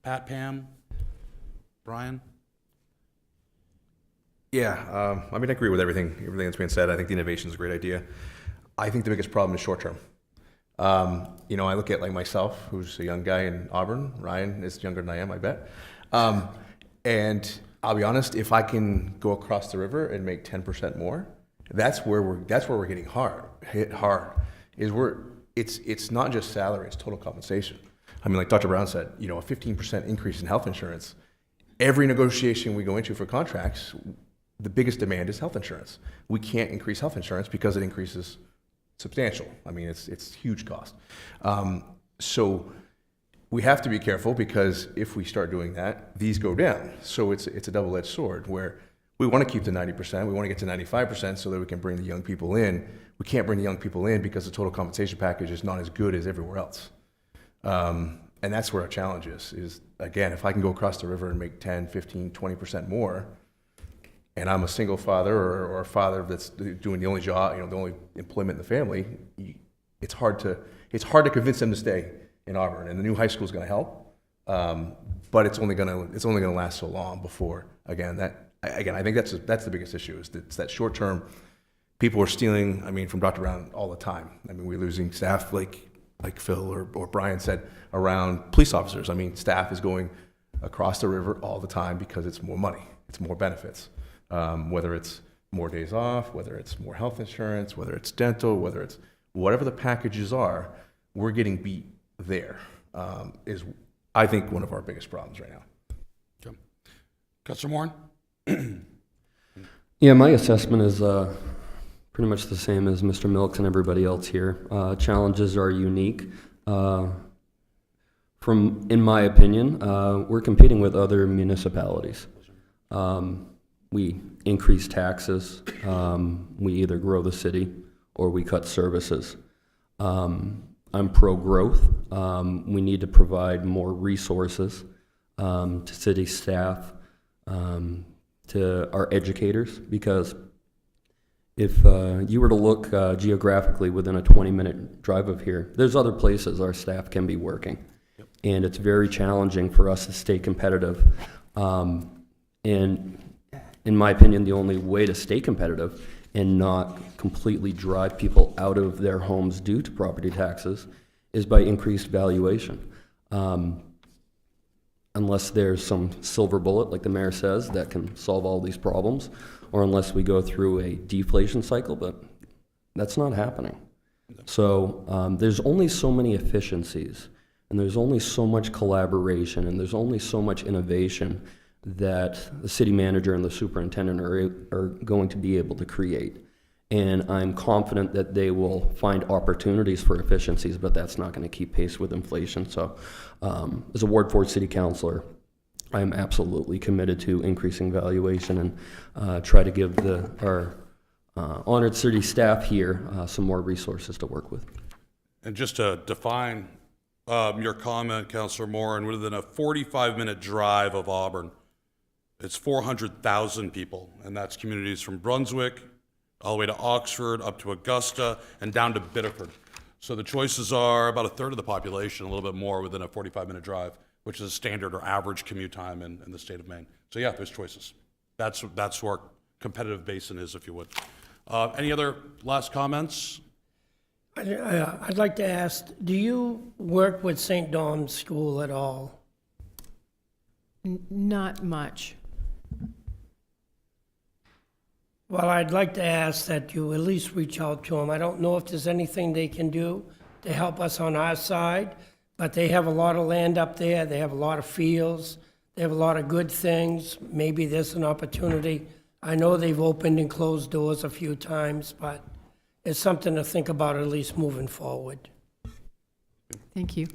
Pat, Pam, Brian? Yeah, I mean, I agree with everything that's been said. I think the innovation is a great idea. I think the biggest problem is short term. You know, I look at like myself, who's a young guy in Auburn. Ryan is younger than I am, I bet. And I'll be honest, if I can go across the river and make 10% more, that's where we're getting hit hard. It's not just salary, it's total compensation. I mean, like Dr. Brown said, you know, a 15% increase in health insurance. Every negotiation we go into for contracts, the biggest demand is health insurance. We can't increase health insurance because it increases substantial. I mean, it's huge cost. So we have to be careful because if we start doing that, these go down. So it's a double-edged sword where we want to keep the 90%, we want to get to 95% so that we can bring the young people in. We can't bring the young people in because the total compensation package is not as good as everywhere else. And that's where our challenge is again, if I can go across the river and make 10, 15, 20% more, and I'm a single father or a father that's doing the only job, you know, the only employment in the family, it's hard to convince them to stay in Auburn. And the new high school is going to help, but it's only going to last so long before I think that's the biggest issue is that short term. People are stealing. I mean, from Dr. Brown all the time. I mean, we're losing staff like Phil or Brian said around police officers. I mean, staff is going across the river all the time because it's more money, it's more benefits. Whether it's more days off, whether it's more health insurance, whether it's dental, whether it's whatever the packages are, we're getting beat there. Is I think one of our biggest problems right now. Okay. Councilor Moran? Yeah, my assessment is pretty much the same as Mr. Milks and everybody else here. Challenges are unique. In my opinion, we're competing with other municipalities. We increase taxes, we either grow the city or we cut services. I'm pro-growth. We need to provide more resources to city staff, to our educators, because if you were to look geographically within a 20-minute drive of here, there's other places our staff can be working. Yep. And it's very challenging for us to stay competitive. And in my opinion, the only way to stay competitive and not completely drive people out of their homes due to property taxes is by increased valuation. Unless there's some silver bullet, like the mayor says, that can solve all these problems, or unless we go through a deflation cycle, but that's not happening. So there's only so many efficiencies, and there's only so much collaboration, and there's only so much innovation that the city manager and the superintendent are going to be able to create. And I'm confident that they will find opportunities for efficiencies, but that's not going to keep pace with inflation. So as a Ward 4 city councilor, I'm absolutely committed to increasing valuation and try to give our honored city staff here some more resources to work with. And just to define your comment, Councilor Moran, within a 45-minute drive of Auburn, It's 400,000 people, and that's communities from Brunswick all the way to Oxford, up to Augusta, and down to Biddeford. So the choices are about a third of the population, a little bit more within a 45-minute drive, which is a standard or average commute time in the state of Maine. So yeah, there's choices. That's who our competitive basin is, if you would. Any other last comments? I'd like to ask, do you work with St. Dom's School at all? Not much. Well, I'd like to ask that you at least reach out to them. I don't know if there's anything they can do to help us on our side, but they have a lot of land up there, they have a lot of fields, they have a lot of good things. Maybe there's an opportunity. I know they've opened and closed doors a few times, but it's something to think about at least moving forward. Thank you.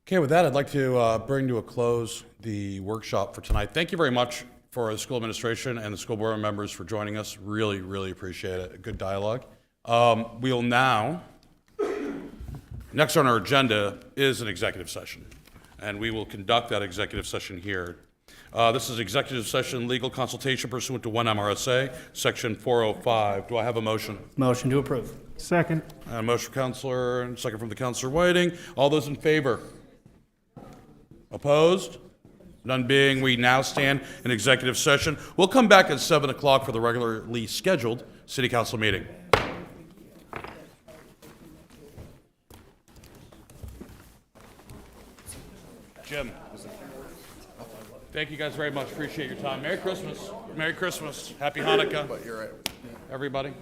Okay, with that, I'd like to bring to a close the workshop for tonight. Thank you very much for the school administration and the school board members for joining us. Really, really appreciate it. A good dialogue. We'll now, next on our agenda is an executive session, and we will conduct that executive session here. This is executive session legal consultation pursuant to 1 MRSA, section 405. Do I have a motion? Motion to approve. Second. A motion from Counselor, and second from the Counselor Whiting. All those in favor? Opposed? None being, we now stand in executive session. We'll come back at 7 o'clock for the regularly scheduled City Council meeting. Jim, thank you guys very much. Appreciate your time. Merry Christmas. Merry Christmas. Happy Hanukkah. But you're right. Everybody.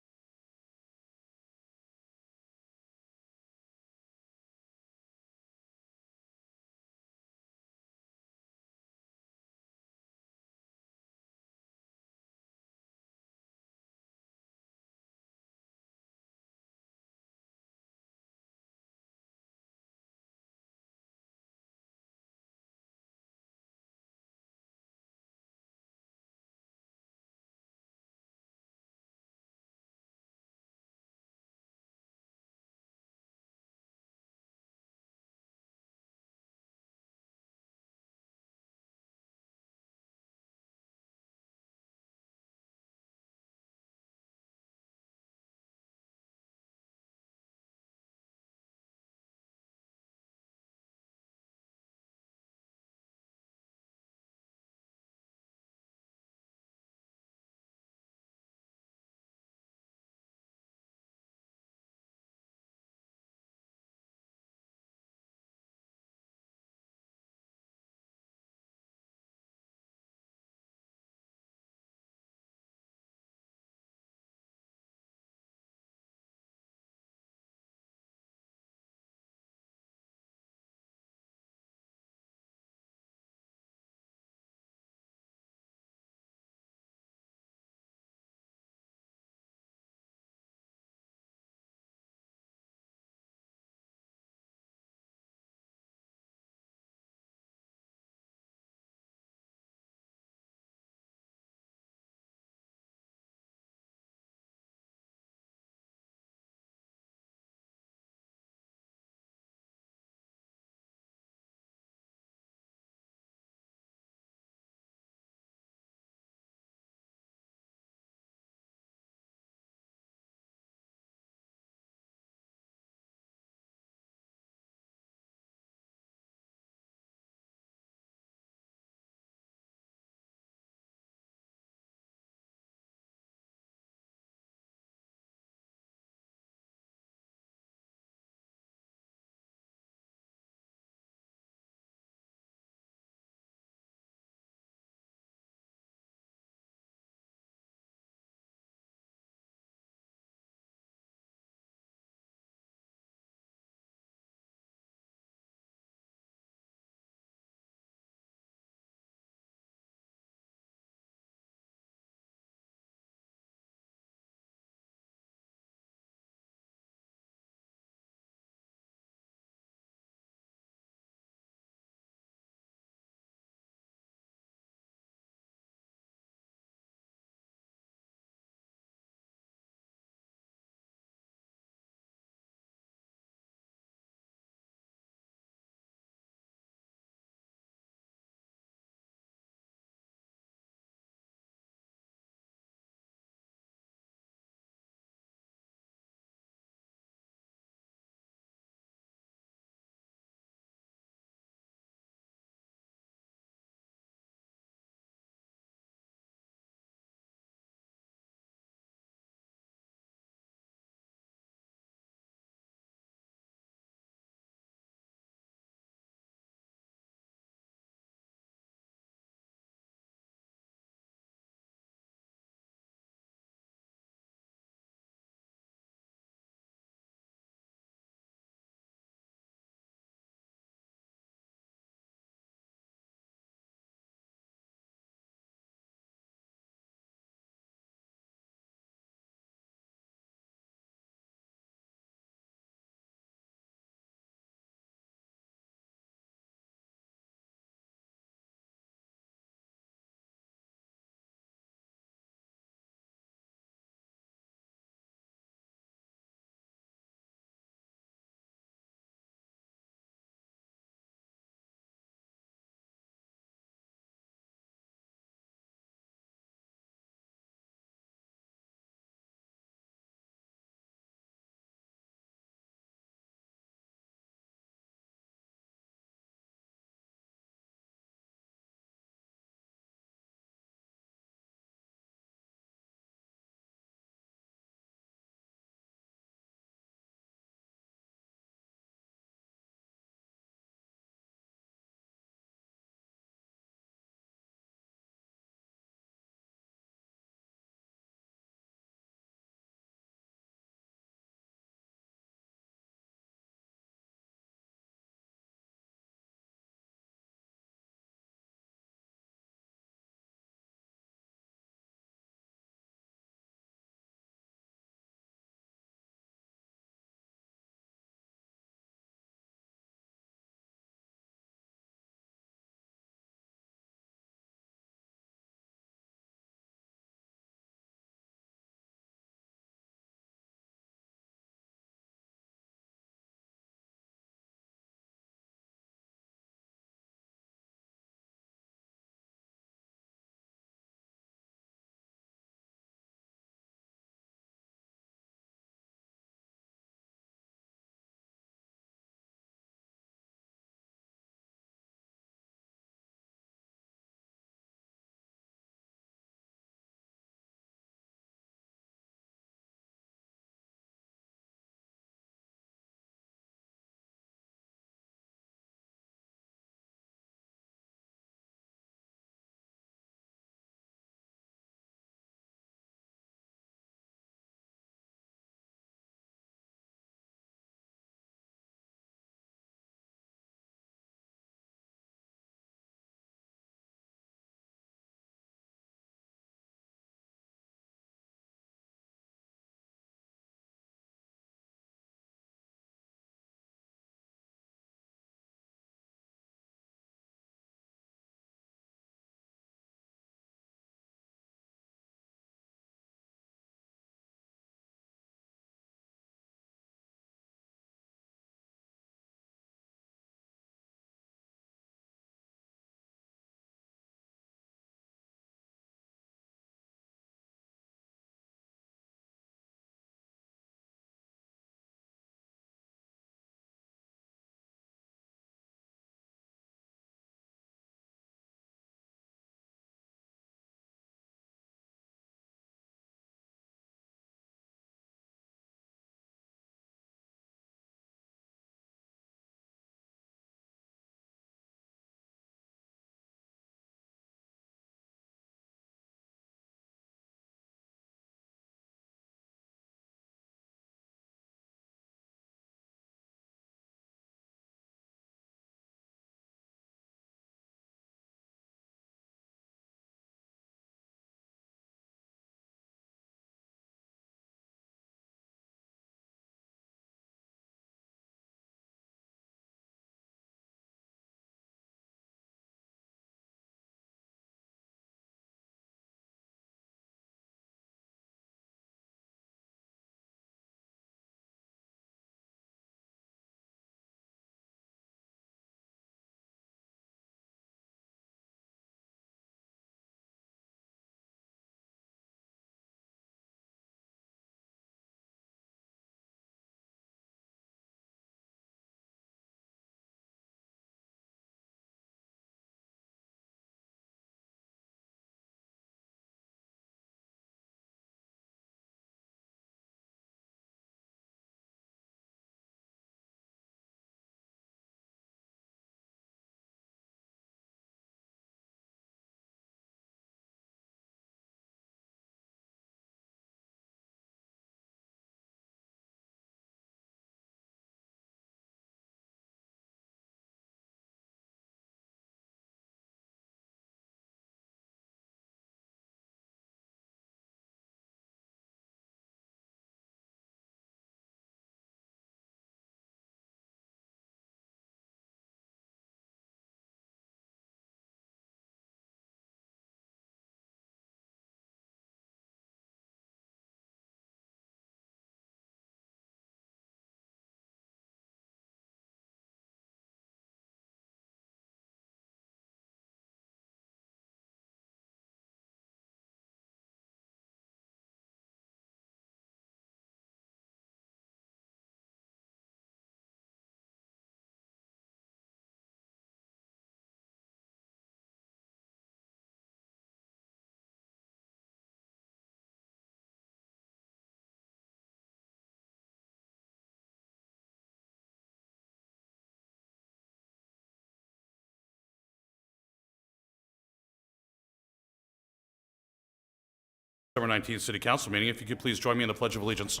December 19th City Council meeting. If you could please join me in the Pledge of Allegiance.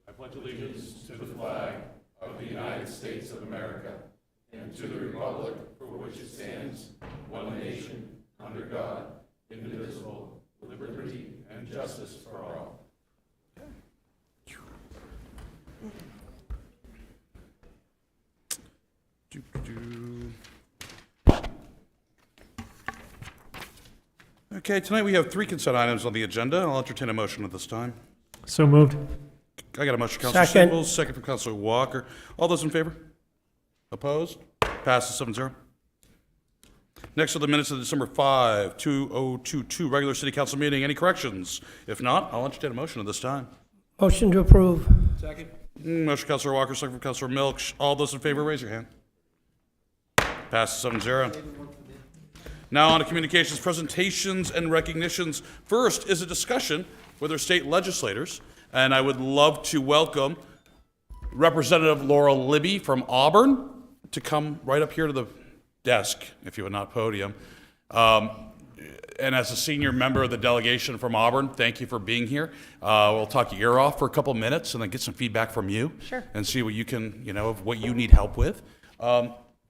I pledge allegiance to the flag of the United States of America and to the republic for which it stands, one nation, under God, indivisible, with liberty and justice for all. Okay, tonight we have 3 consent items on the agenda. I'll entertain a motion at this time. So moved. I got a motion, Councilor Second. Staples, second from Councilor Walker. All those in favor? Opposed? Passes 7-0. Next are the minutes of the December 5, 2022 regular city council meeting. Any corrections? If not, I'll entertain a motion at this time. Motion to approve. Motion, Councilor Walker, second from Councilor Milk. All those in favor, raise your hand. Passes 7-0. Now on to communications, presentations, and recognitions. First is a discussion with our state legislators, and I would love to welcome Representative Laura Libby from Auburn to come right up here to the desk, if you would not podium. And as a senior member of the delegation from Auburn, thank you for being here. We'll talk your ear off for a couple minutes and then get some feedback from you. Sure. And see what you can, what you need help with.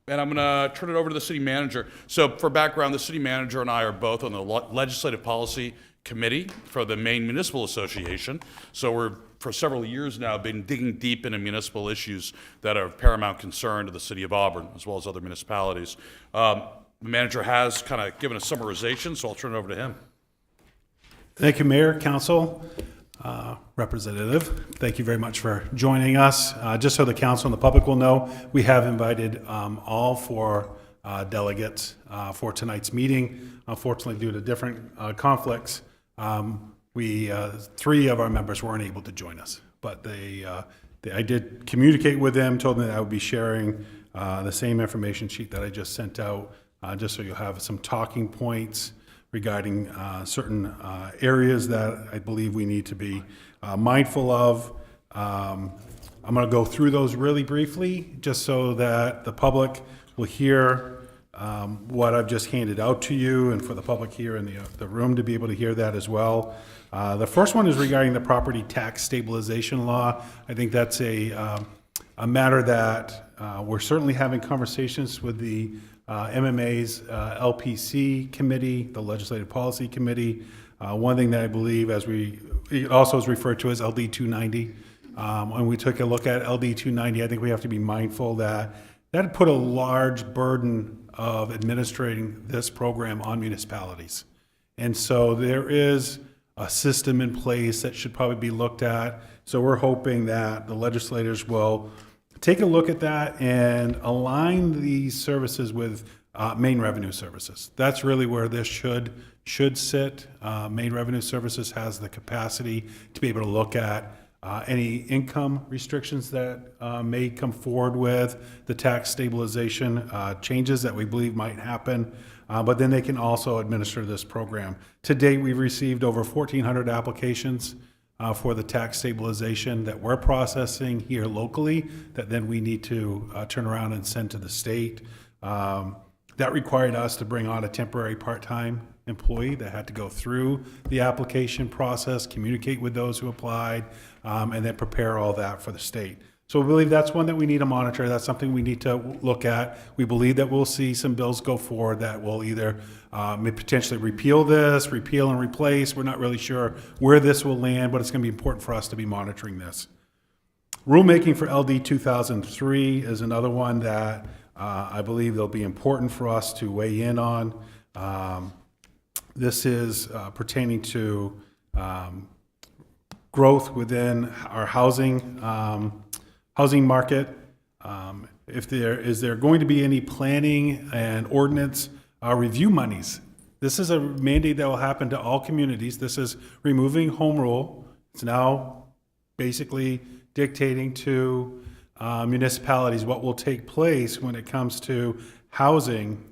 And I'm going to turn it over to the city manager. So for background, the city manager and I are both on the Legislative Policy Committee for the Maine Municipal Association. So we're, for several years now, been digging deep into municipal issues that are of paramount concern to the city of Auburn, as well as other municipalities. The manager has kind of given a summarization, so I'll turn it over to him. Thank you, Mayor, Council, Representative. Thank you very much for joining us. Just so the council and the public will know, we have invited all 4 delegates for tonight's meeting. Unfortunately, due to different conflicts, 3 of our members weren't able to join us. But I did communicate with them, told them that I would be sharing the same information sheet that I just sent out, just so you'll have some talking points regarding certain areas that I believe we need to be mindful of. I'm going to go through those really briefly, just so that the public will hear what I've just handed out to you, and for the public here in the room to be able to hear that as well. The first one is regarding the property tax stabilization law. I think that's a matter that we're certainly having conversations with the MMA's LPC committee, the Legislative Policy Committee. One thing that I believe, it also is referred to as LD 290. When we took a look at LD 290, I think we have to be mindful that put a large burden of administrating this program on municipalities. And so there is a system in place that should probably be looked at. So we're hoping that the legislators will take a look at that and align these services with Maine Revenue Services. That's really where this should sit. Maine Revenue Services has the capacity to be able to look at any income restrictions that may come forward with the tax stabilization changes that we believe might happen. But then they can also administer this program. To date, we've received over 1,400 applications for the tax stabilization that we're processing here locally, that then we need to turn around and send to the state. That required us to bring on a temporary part-time employee that had to go through the application process, communicate with those who applied, and then prepare all that for the state. So we believe that's one that we need to monitor. That's something we need to look at. We believe that we'll see some bills go forward that will either potentially repeal and replace. We're not really sure where this will land, but it's going to be important for us to be monitoring this. Rulemaking for LD 2003 is another one that I believe they'll be important for us to weigh in on. This is pertaining to growth within our housing market. Is there going to be any planning and ordinance review monies? This is a mandate that will happen to all communities. This is removing home rule. It's now basically dictating to municipalities what will take place when it comes to housing.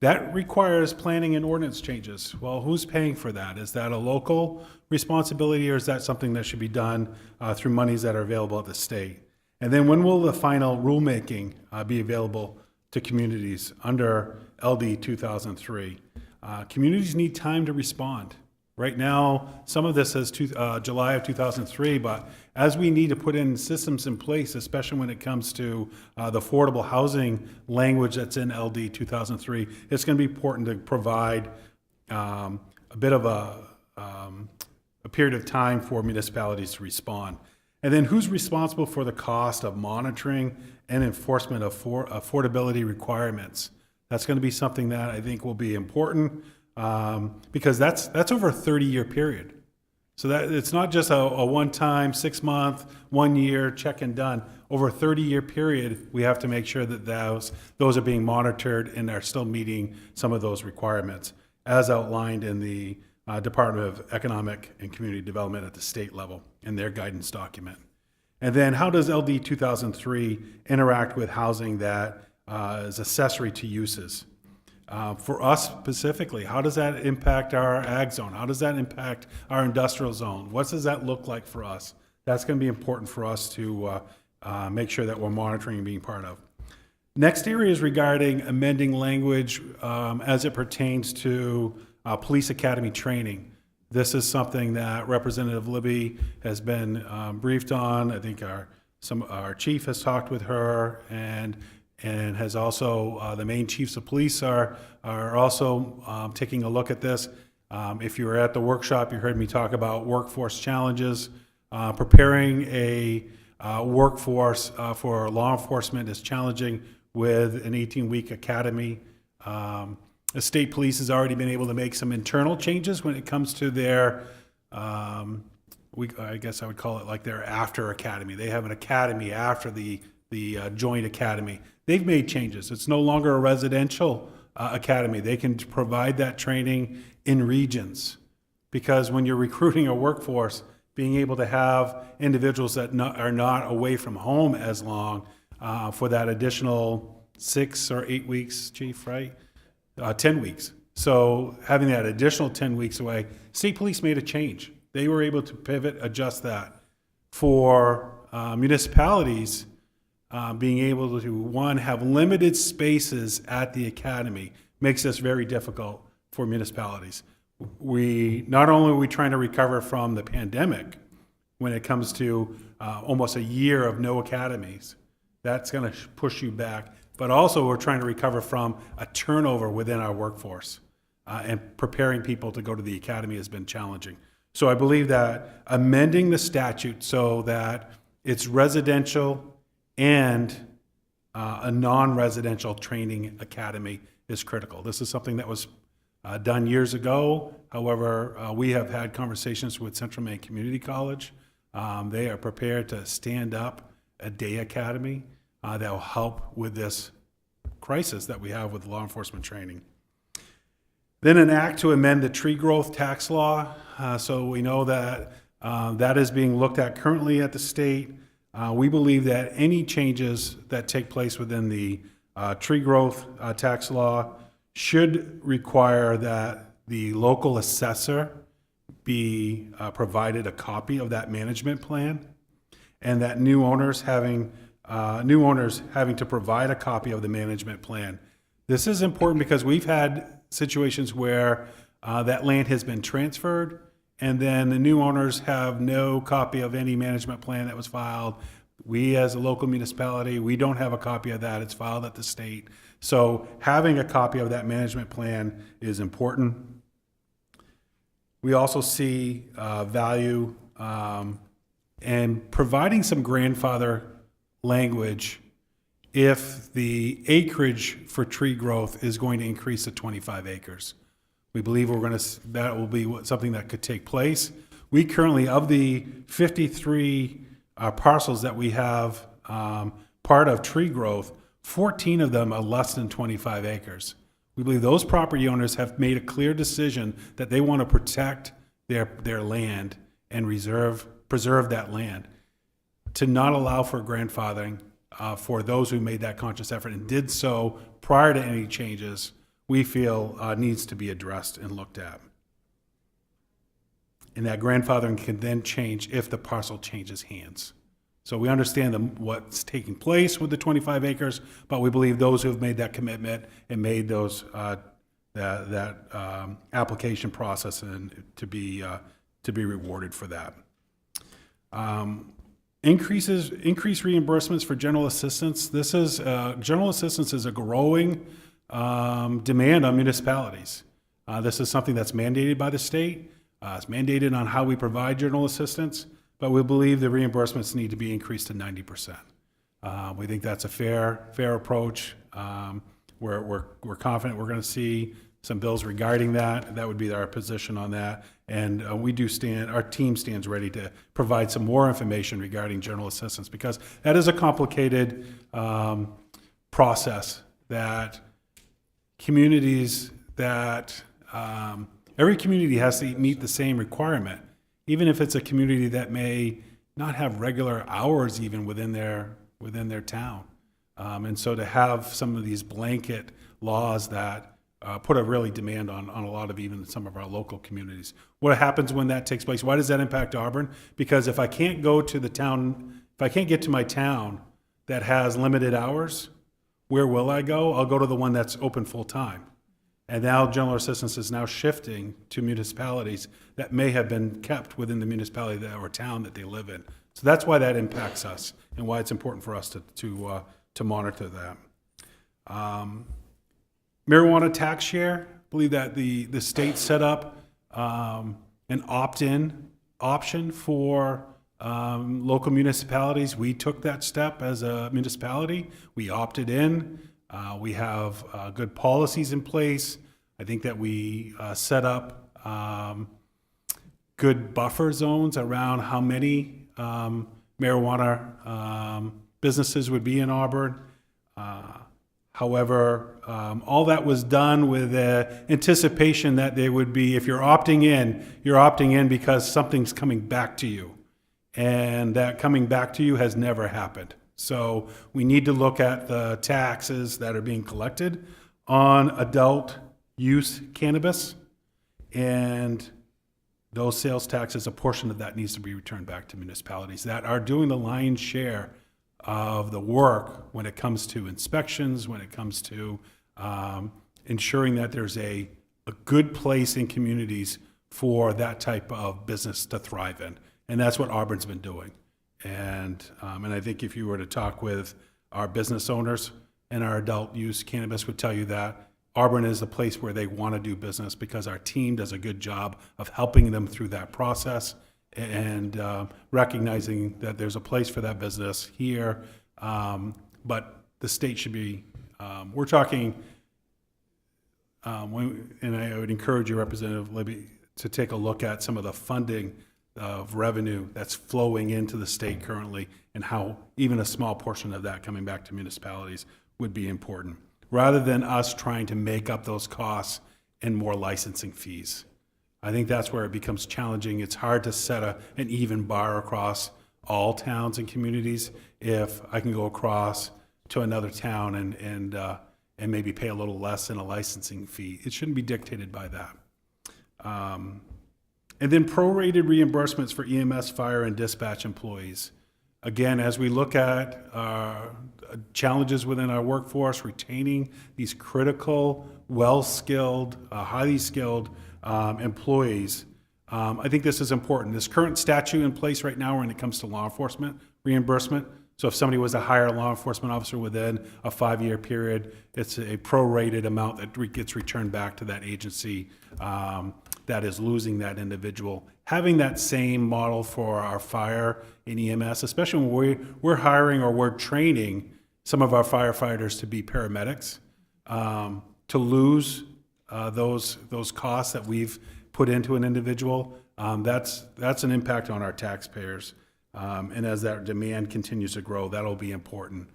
That requires planning and ordinance changes. Well, who's paying for that? Is that a local responsibility, or is that something that should be done through monies that are available at the state? And then when will the final rulemaking be available to communities under LD 2003? Communities need time to respond. Right now, some of this says July of 2003, but as we need to put in systems in place, especially when it comes to the affordable housing language that's in LD 2003, it's going to be important to provide a bit of a period of time for municipalities to respond. And then who's responsible for the cost of monitoring and enforcement of affordability requirements? That's going to be something that I think will be important. Because that's over a 30-year period. So that it's not just a one-time, 6-month, 1 year, check and done. Over a 30-year period, we have to make sure that those are being monitored and are still meeting some of those requirements, as outlined in the Department of Economic and Community Development at the state level in their guidance document. And then how does LD 2003 interact with housing that is accessory to uses? For us specifically, how does that impact our ag zone? How does that impact our industrial zone? What does that look like for us? That's going to be important for us to make sure that we're monitoring and being part of. Next area is regarding amending language as it pertains to police academy training. This is something that Representative Libby has been briefed on. I think our chief has talked with her, and has also, the Maine chiefs of police are also taking a look at this. If you were at the workshop, you heard me talk about workforce challenges. Preparing a workforce for law enforcement is challenging with an 18-week academy. The state police has already been able to make some internal changes when it comes to their, I guess I would call it like their after academy. They have an academy after the joint academy. They've made changes. It's no longer a residential academy. They can provide that training in regions, because when you're recruiting a workforce, being able to have individuals that are not away from home as long for that additional 6 or 8 weeks, Chief, right? 10 weeks. So having that additional 10 weeks away, state police made a change. They were able to pivot, adjust that. For municipalities, being able to, one, have limited spaces at the academy makes this very difficult for municipalities. Not only are we trying to recover from the pandemic when it comes to almost a year of no academies, that's going to push you back, but also we're trying to recover from a turnover within our workforce, and preparing people to go to the academy has been challenging. So I believe that amending the statute so that it's residential and a non-residential training academy is critical. This is something that was done years ago. However, we have had conversations with Central Maine Community College. They are prepared to stand up a day academy that will help with this crisis that we have with law enforcement training. Then an act to amend the tree growth tax law. So we know that that is being looked at currently at the state. We believe that any changes that take place within the tree growth tax law should require that the local assessor be provided a copy of that management plan, and that new owners having to provide a copy of the management plan. This is important because we've had situations where that land has been transferred, and then the new owners have no copy of any management plan that was filed. We, as a local municipality, we don't have a copy of that. It's filed at the state. So having a copy of that management plan is important. We also see value in providing some grandfather language if the acreage for tree growth is going to increase to 25 acres. We believe that will be something that could take place. We currently, of the 53 parcels that we have part of tree growth, 14 of them are less than 25 acres. We believe those property owners have made a clear decision that they want to protect their land and preserve that land. To not allow for grandfathering for those who made that conscious effort and did so prior to any changes, we feel needs to be addressed and looked at. And that grandfathering can then change if the parcel changes hands. So we understand what's taking place with the 25 acres, but we believe those who have made that commitment and made those application process and to be rewarded for that. Increased reimbursements for general assistance. This is general assistance is a growing demand on municipalities. This is something that's mandated by the state. It's mandated on how we provide general assistance, but we believe the reimbursements need to be increased to 90%. We think that's a fair approach. We're confident we're going to see some bills regarding that. That would be our position on that. And our team stands ready to provide some more information regarding general assistance, because that is a complicated process that communities that every community has to meet the same requirement, even if it's a community that may not have regular hours even within their town. And so to have some of these blanket laws that put a really demand on a lot of even some of our local communities. What happens when that takes place? Why does that impact Auburn? Because if I can't go to the town, if I can't get to my town that has limited hours, where will I go? I'll go to the one that's open full time. And now general assistance is now shifting to municipalities that may have been kept within the municipality or town that they live in. So that's why that impacts us and why it's important for us to monitor that. Marijuana tax share, I believe that the state set up an opt-in option for local municipalities. We took that step as a municipality. We opted in. We have good policies in place. I think that we set up good buffer zones around how many marijuana businesses would be in Auburn. However, all that was done with anticipation that they would be, if you're opting in because something's coming back to you. And that coming back to you has never happened. So we need to look at the taxes that are being collected on adult use cannabis. And those sales taxes, a portion of that needs to be returned back to municipalities that are doing the lion's share of the work when it comes to inspections, when it comes to ensuring that there's a good place in communities for that type of business to thrive in. And that's what Auburn's been doing. And I think if you were to talk with our business owners and our adult use cannabis would tell you that Auburn is the place where they want to do business because our team does a good job of helping them through that process and recognizing that there's a place for that business here. But the state should be, we're talking, and I would encourage you, Representative Libby, to take a look at some of the funding of revenue that's flowing into the state currently and how even a small portion of that coming back to municipalities would be important, rather than us trying to make up those costs in more licensing fees. I think that's where it becomes challenging. It's hard to set an even bar across all towns and communities if I can go across to another town and maybe pay a little less in a licensing fee. It shouldn't be dictated by that. And then prorated reimbursements for EMS, fire, and dispatch employees. Again, as we look at challenges within our workforce, retaining these critical, well-skilled, highly skilled employees, I think this is important. This current statute in place right now when it comes to law enforcement reimbursement, so if somebody was to hire a law enforcement officer within a 5-year period, it's a prorated amount that gets returned back to that agency that is losing that individual. Having that same model for our fire and EMS, especially when we're hiring or we're training some of our firefighters to be paramedics, to lose those costs that we've put into an individual, that's an impact on our taxpayers. And as that demand continues to grow, that'll be important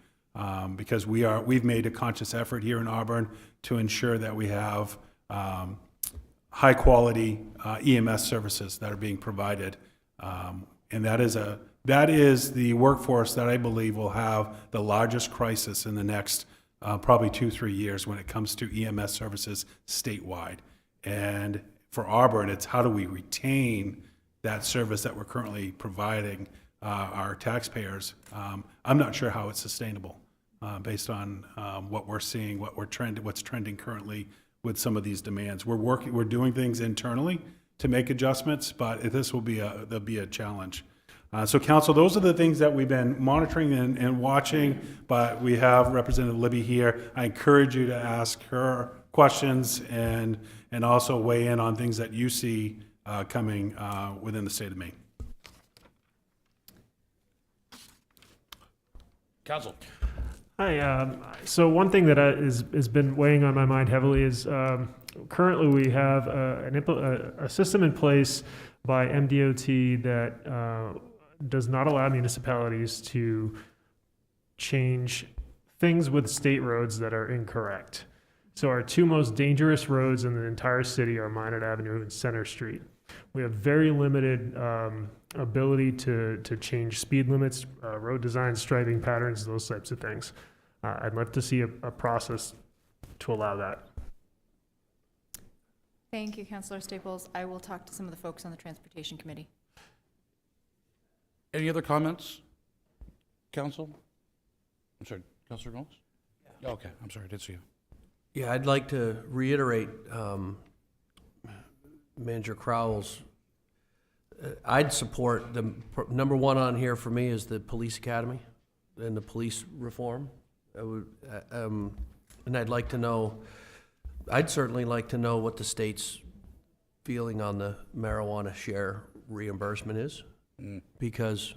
because we've made a conscious effort here in Auburn to ensure that we have high quality EMS services that are being provided. And that is the workforce that I believe will have the largest crisis in the next probably 2-3 years when it comes to EMS services statewide. And for Auburn, it's how do we retain that service that we're currently providing our taxpayers. I'm not sure how it's sustainable based on what we're seeing, what's trending currently with some of these demands. We're doing things internally to make adjustments, but there'll be a challenge. So council, those are the things that we've been monitoring and watching, but we have Representative Libby here. I encourage you to ask her questions and also weigh in on things that you see coming within the state of Maine. Council. Hi. So one thing that has been weighing on my mind heavily is currently we have a system in place by MDOT that does not allow municipalities to change things with state roads that are incorrect. So our two most dangerous roads in the entire city are Minot Avenue and Center Street. We have very limited ability to change speed limits, road design, striping patterns, those types of things. I'd love to see a process to allow that. Thank you, Councilor Staples. I will talk to some of the folks on the Transportation Committee. Any other comments, council? I'm sorry, Councilor Knowles? Yeah. Okay, I'm sorry, I did see you. Yeah, I'd like to reiterate Manager Crowell's. I'd support number one on here for me is the police academy and the police reform. I would, and I'd like to know, I'd certainly like to know what the state's feeling on the marijuana share reimbursement is, because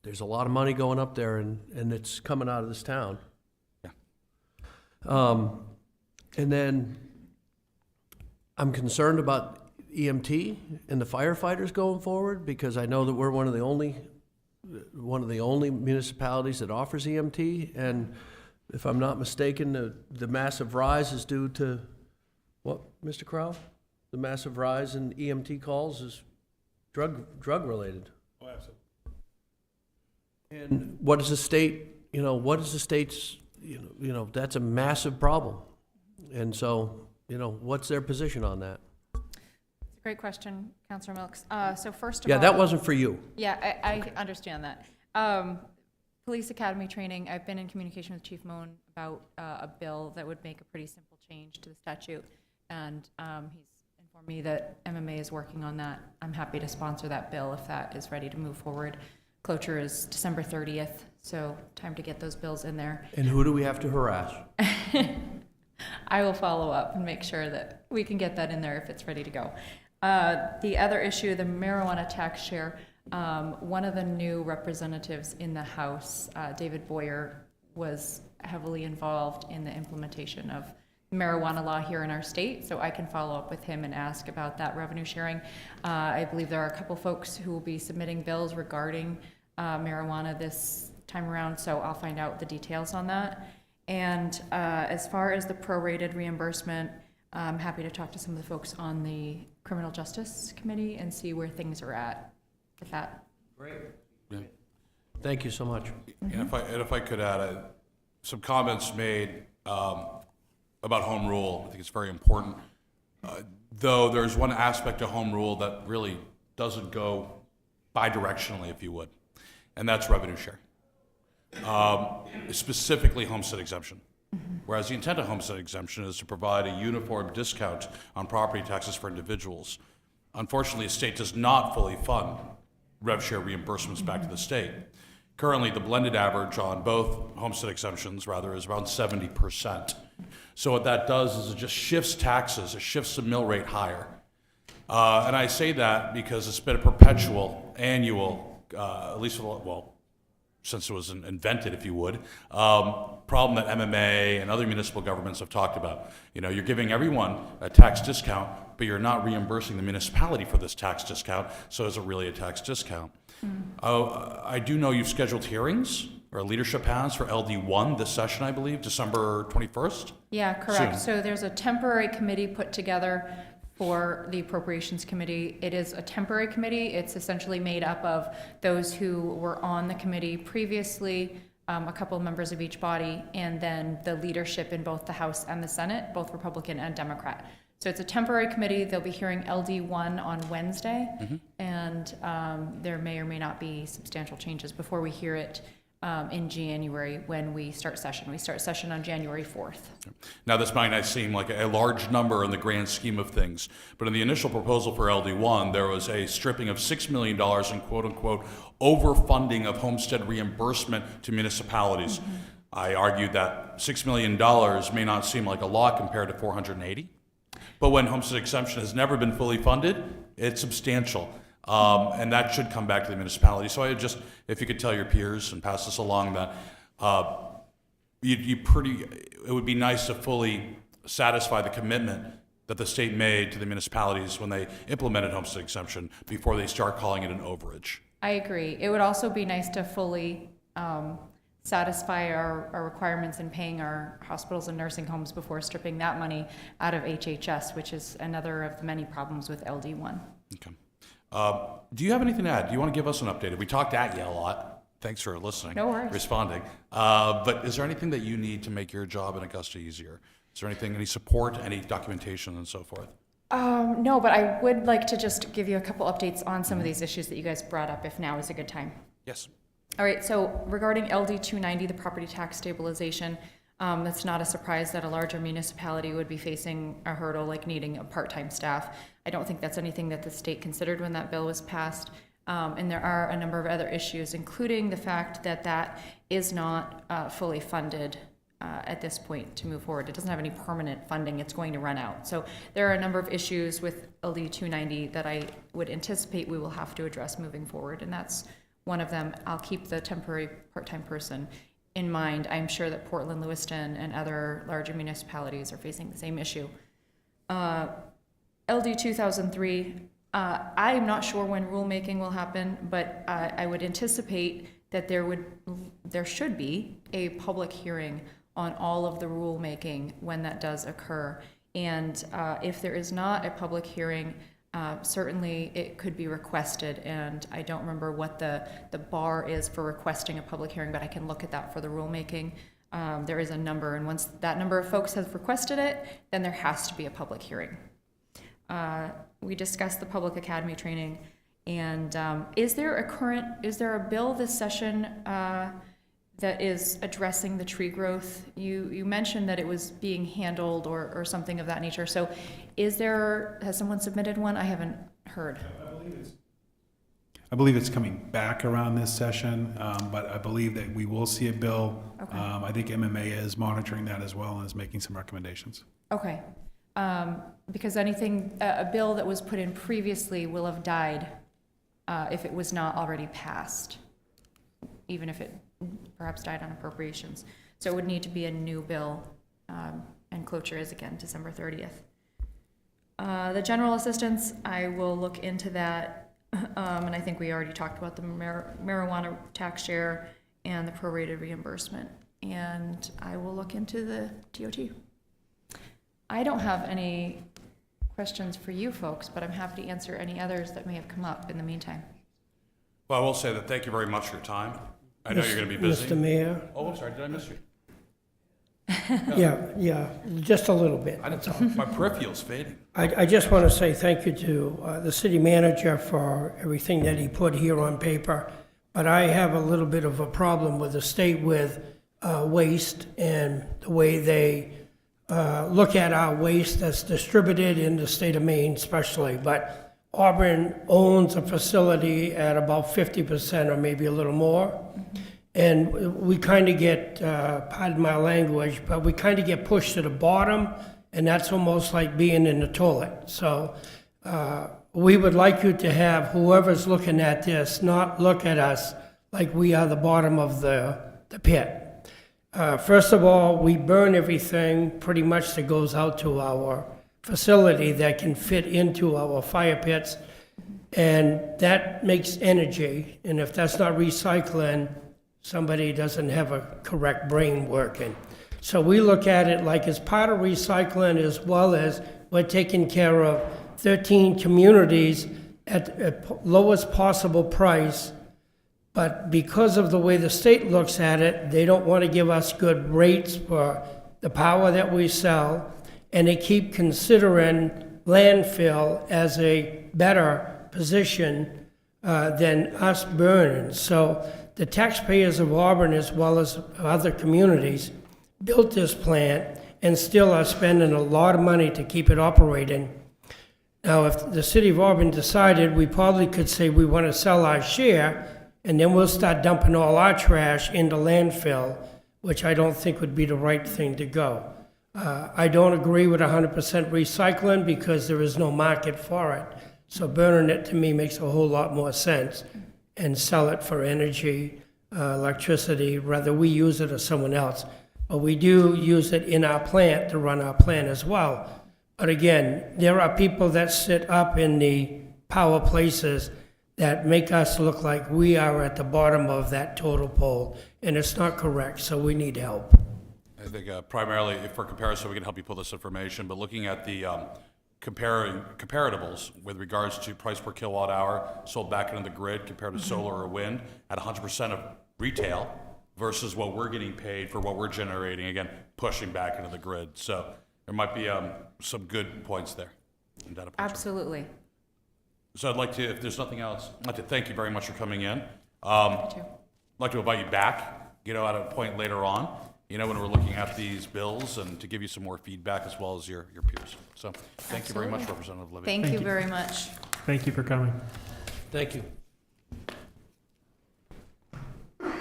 there's a lot of money going up there and it's coming out of this town. And then I'm concerned about EMT and the firefighters going forward, because I know that we're one of the only municipalities that offers EMT, and if I'm not mistaken, the massive rise is due to what, Mr. Crowell? The massive rise in EMT calls is drug related. Oh, absolutely. And what is the state? What is the state's? That's a massive problem, and so what's their position on that? It's a great question, Councilor Milks. So first of Yeah, all, that wasn't for you. Yeah, I understand that. Police academy training, I've been in communication with Chief Moan about a bill that would make a pretty simple change to the statute, and he's informed me that MMA is working on that. I'm happy to sponsor that bill if that is ready to move forward. Cloture is December 30th, so time to get those bills in there. And who do we have to harass? I will follow up and make sure that we can get that in there if it's ready to go. The other issue, the marijuana tax share, one of the new representatives in the House, David Boyer, was heavily involved in the implementation of marijuana law here in our state, so I can follow up with him and ask about that revenue sharing. I believe there are a couple folks who will be submitting bills regarding marijuana this time around, so I'll find out the details on that. And as far as the prorated reimbursement, I'm happy to talk to some of the folks on the Criminal Justice Committee and see where things are at with that. Great. Yeah. Thank you so much. And if I could add some comments made about home rule. I think it's very important. Though there's one aspect of home rule that really doesn't go bi-directionally, if you would, and that's revenue share. Specifically homestead exemption. Whereas the intent of homestead exemption is to provide a uniform discount on property taxes for individuals. Unfortunately, the state does not fully fund rev share reimbursements back to the state. Currently, the blended average on both homestead exemptions, is around 70%. So what that does is it just shifts taxes, it shifts the mill rate higher. And I say that because it's been a perpetual, annual, at least since it was invented, if you would, problem that MMA and other municipal governments have talked about. You're giving everyone a tax discount, but you're not reimbursing the municipality for this tax discount, so is it really a tax discount? I do know you've scheduled hearings, or leadership has, for LD1 this session, I believe, December 21st? Yeah, correct. Soon. So there's a temporary committee put together for the Appropriations Committee. It is a temporary committee. It's essentially made up of those who were on the committee previously, a couple of members of each body, and then the leadership in both the House and the Senate, both Republican and Democrat. So it's a temporary committee. They'll be hearing LD1 on Wednesday, and there may or may not be substantial changes before we hear it in January when we start session. We start session on January 4th. Now, this might not seem like a large number in the grand scheme of things, but in the initial proposal for LD1, there was a stripping of $6 million in quote-unquote overfunding of homestead reimbursement to municipalities. I argued that $6 million may not seem like a lot compared to 480, but when homestead exemption has never been fully funded, it's substantial. And that should come back to the municipality. So I just, if you could tell your peers and pass this along that it would be nice to fully satisfy the commitment that the state made to the municipalities when they implemented homestead exemption before they start calling it an overage. I agree. It would also be nice to fully satisfy our requirements in paying our hospitals and nursing homes before stripping that money out of HHS, which is another of the many problems with LD1. Okay. Do you have anything to add? Do you want to give us an update? We talked at you a lot. Thanks for listening. No worries. Responding. But is there anything that you need to make your job in Augusta easier? Is there anything, any support, any documentation, and so forth? No, but I would like to just give you a couple updates on some of these issues that you guys brought up, if now is a good time. Yes. All right, so regarding LD 290, the property tax stabilization, it's not a surprise that a larger municipality would be facing a hurdle like needing a part-time staff. I don't think that's anything that the state considered when that bill was passed. And there are a number of other issues, including the fact that that is not fully funded at this point to move forward. It doesn't have any permanent funding. It's going to run out. So there are a number of issues with LD 290 that I would anticipate we will have to address moving forward, and that's one of them. I'll keep the temporary part-time person in mind. I'm sure that Portland, Lewiston, and other larger municipalities are facing the same issue. LD 2003, I'm not sure when rulemaking will happen, but I would anticipate that there should be a public hearing on all of the rulemaking when that does occur. And if there is not a public hearing, certainly it could be requested, and I don't remember what the bar is for requesting a public hearing, but I can look at that for the rulemaking. There is a number, and once that number of folks have requested it, then there has to be a public hearing. We discussed the public academy training, and is there a bill this session that is addressing the tree growth? You mentioned that it was being handled or something of that nature. So has someone submitted one? I haven't heard. I believe it's coming back around this session, but I believe that we will see a bill. Okay. I think MMA is monitoring that as well and is making some recommendations. Okay. Because a bill that was put in previously will have died if it was not already passed, even if it perhaps died on appropriations. So it would need to be a new bill, and cloture is again December 30th. The general assistance, I will look into that, and I think we already talked about the marijuana tax share and the prorated reimbursement, and I will look into the TOT. I don't have any questions for you folks, but I'm happy to answer any others that may have come up in the meantime. Well, I will say that thank you very much for your time. I know you're going to be busy. Mr. Mayor? Oh, I'm sorry. Did I miss you? Yeah, just a little bit. My peripheral's fading. I just want to say thank you to the city manager for everything that he put here on paper, but I have a little bit of a problem with the state with waste and the way they look at our waste that's distributed in the state of Maine especially, but Auburn owns a facility at about 50% or maybe a little more. And we kind of get, pardon my language, but we kind of get pushed to the bottom, and that's almost like being in the toilet. So we would like you to have whoever's looking at this not look at us like we are the bottom of the pit. First of all, we burn everything pretty much that goes out to our facility that can fit into our fire pits, and that makes energy, and if that's not recycling, somebody doesn't have a correct brain working. So we look at it like it's part of recycling, as well as we're taking care of 13 communities at lowest possible price. But because of the way the state looks at it, they don't want to give us good rates for the power that we sell, and they keep considering landfill as a better position than us burning. So the taxpayers of Auburn, as well as other communities, built this plant and still are spending a lot of money to keep it operating. Now, if the city of Auburn decided, we probably could say we want to sell our share, and then we'll start dumping all our trash into landfill, which I don't think would be the right thing to go. I don't agree with 100% recycling because there is no market for it. So burning it to me makes a whole lot more sense, and sell it for energy, electricity, whether we use it or someone else. But we do use it in our plant to run our plant as well. But again, there are people that sit up in the power places that make us look like we are at the bottom of that total pole, and it's not correct, so we need help. I think primarily, for comparison, we can help you pull this information, but looking at the comparatives with regards to price per kilowatt hour sold back into the grid compared to solar or wind at 100% of retail versus what we're getting paid for what we're generating, again, pushing back into the grid. So there might be some good points there. And data points. Absolutely. So I'd like to, if there's nothing else, I'd like to thank you very much for coming in. I'd like to invite you back, at a point later on, when we're looking at these bills and to give you some more feedback as well as your peers. So thank you very much, Representative Libby. Thank you very much. Thank you for coming. Thank you.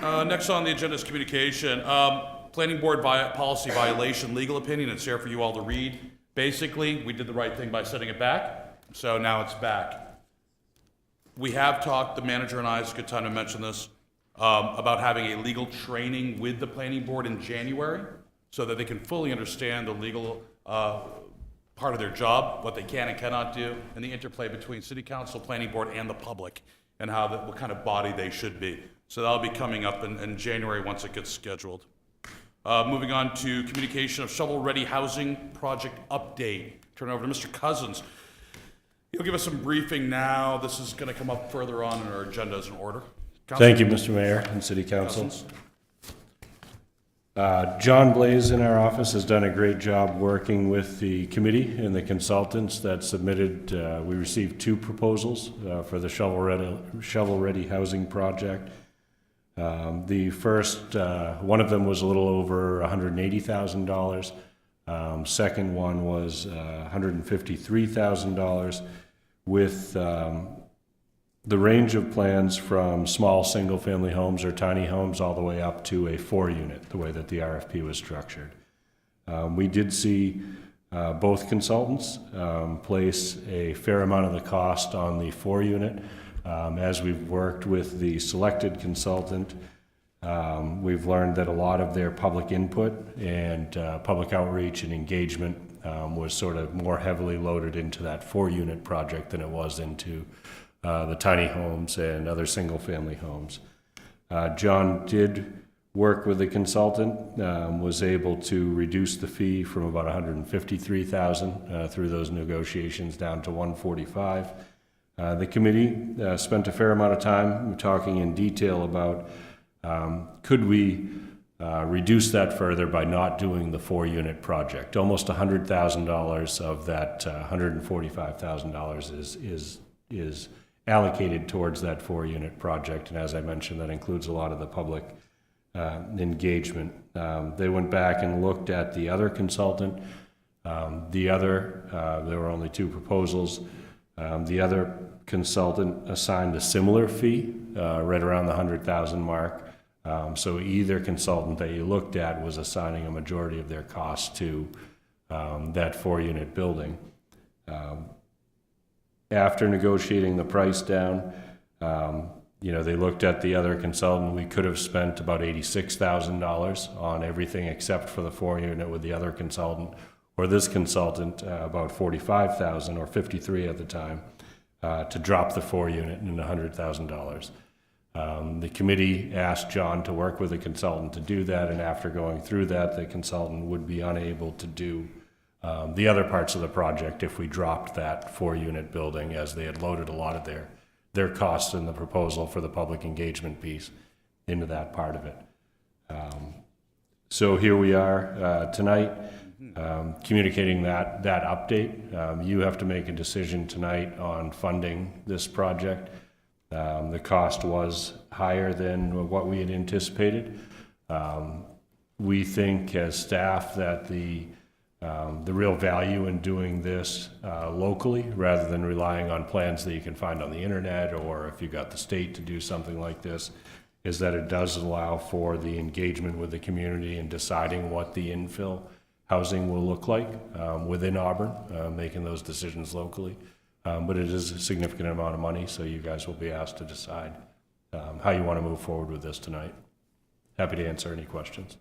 Next on the agenda is communication. Planning board policy violation, legal opinion. It's here for you all to read. Basically, we did the right thing by setting it back, so now it's back. We have talked, the manager and I, it's a good time to mention this, about having a legal training with the planning board in January so that they can fully understand the legal part of their job, what they can and cannot do, and the interplay between city council, planning board, and the public, and what kind of body they should be. So that'll be coming up in January once it gets scheduled. Moving on to communication of shovel-ready housing project update. Turn it over to Mr. Cousins. He'll give us some briefing now. This is going to come up further on in our agenda as an order. Thank you, Mr. Mayor and City Council. John Blaze in our office has done a great job working with the committee and the consultants that submitted. We received 2 proposals for the shovel-ready housing project. The first, one of them was a little over $180,000. Second one was $153,000 with the range of plans from small single-family homes or tiny homes all the way up to a 4-unit, the way that the RFP was structured. We did see both consultants place a fair amount of the cost on the 4-unit. As we've worked with the selected consultant, we've learned that a lot of their public input and public outreach and engagement was sort of more heavily loaded into that 4-unit project than it was into the tiny homes and other single-family homes. John did work with the consultant, was able to reduce the fee from about $153,000 through those negotiations down to $145,000. The committee spent a fair amount of time talking in detail about could we reduce that further by not doing the 4-unit project. Almost $100,000 of that $145,000 is allocated towards that 4-unit project, and as I mentioned, that includes a lot of the public engagement. They went back and looked at the other consultant. There were only 2 proposals. The other consultant assigned a similar fee, right around the $100,000 mark. So either consultant that you looked at was assigning a majority of their costs to that 4-unit building. After negotiating the price down, they looked at the other consultant. We could have spent about $86,000 on everything except for the 4-unit with the other consultant, or this consultant about $45,000 or $53,000 at the time to drop the 4-unit in $100,000. The committee asked John to work with the consultant to do that, and after going through that, the consultant would be unable to do the other parts of the project if we dropped that 4-unit building, as they had loaded a lot of their costs in the proposal for the public engagement piece into that part of it. So here we are tonight, communicating that update. You have to make a decision tonight on funding this project. The cost was higher than what we had anticipated. We think as staff that the real value in doing this locally, rather than relying on plans that you can find on the internet, or if you got the state to do something like this, is that it does allow for the engagement with the community in deciding what the infill housing will look like within Auburn, making those decisions locally. But it is a significant amount of money, so you guys will be asked to decide how you want to move forward with this tonight. Happy to answer any questions. Are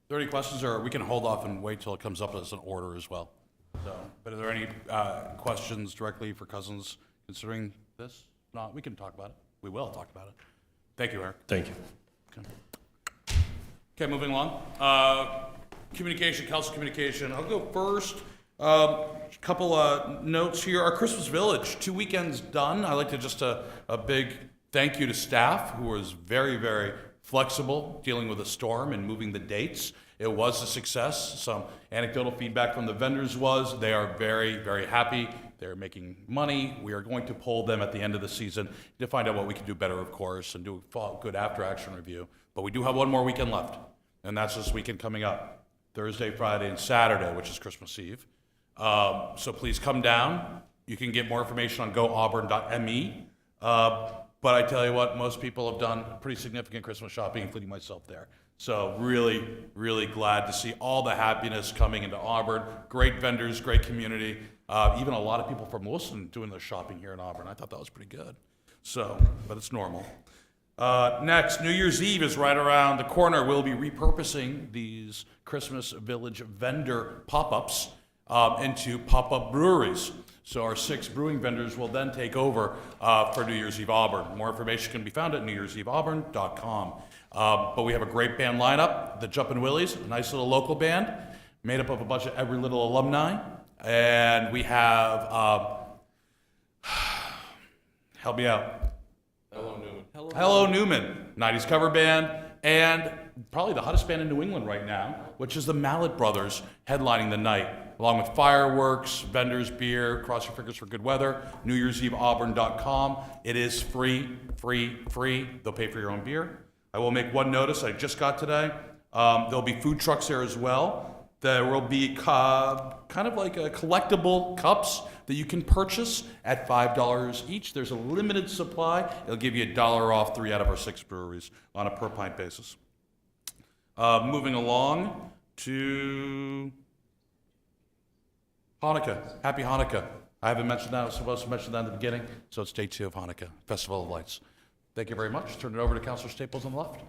there any questions, or we can hold off and wait till it comes up as an order as well? So, but are there any questions directly for Cousins considering this? No, we can talk about it. We will talk about it. Thank you, Eric. Thank you. Okay, moving along. Communication, council communication. I'll go first. Couple notes here. Our Christmas Village, 2 weekends done. I'd like to just a big thank you to staff who was very, very flexible dealing with a storm and moving the dates. It was a success. Some anecdotal feedback from the vendors was they are very, very happy. They're making money. We are going to poll them at the end of the season to find out what we can do better, of course, and do a good after-action review. But we do have one more weekend left, and that's this weekend coming up, Thursday, Friday, and Saturday, which is Christmas Eve. So please come down. You can get more information on goauburn.me. But I tell you what, most people have done pretty significant Christmas shopping, including myself there. So really, really glad to see all the happiness coming into Auburn. Great vendors, great community. Even a lot of people from Wilson doing their shopping here in Auburn. I thought that was pretty good. So, but it's normal. Next, New Year's Eve is right around the corner. We'll be repurposing these Christmas Village vendor pop-ups into pop-up breweries. So our 6 brewing vendors will then take over for New Year's Eve Auburn. More information can be found at newyearseveauburn.com. But we have a great band lineup. The Jumpin' Willies, a nice little local band made up of a bunch of every little alumni. And we have, help me out. Hello, Newman. Hello Newman, 90s cover band, and probably the hottest band in New England right now, which is the Mallet Brothers headlining the night, along with fireworks, vendors, beer, cross your fingers for good weather, newyearseveauburn.com. It is free. They'll pay for your own beer. I will make one notice I just got today. There'll be food trucks there as well. There will be kind of like a collectible cups that you can purchase at $5 each. There's a limited supply. It'll give you $1 off 3 out of our 6 breweries on a per pint basis. Moving along to Hanukkah. Happy Hanukkah. I haven't mentioned that. I was supposed to mention that in the beginning. So it's day 2 of Hanukkah, Festival of Lights. Thank you very much. Turn it over to Councilor Staples on the left.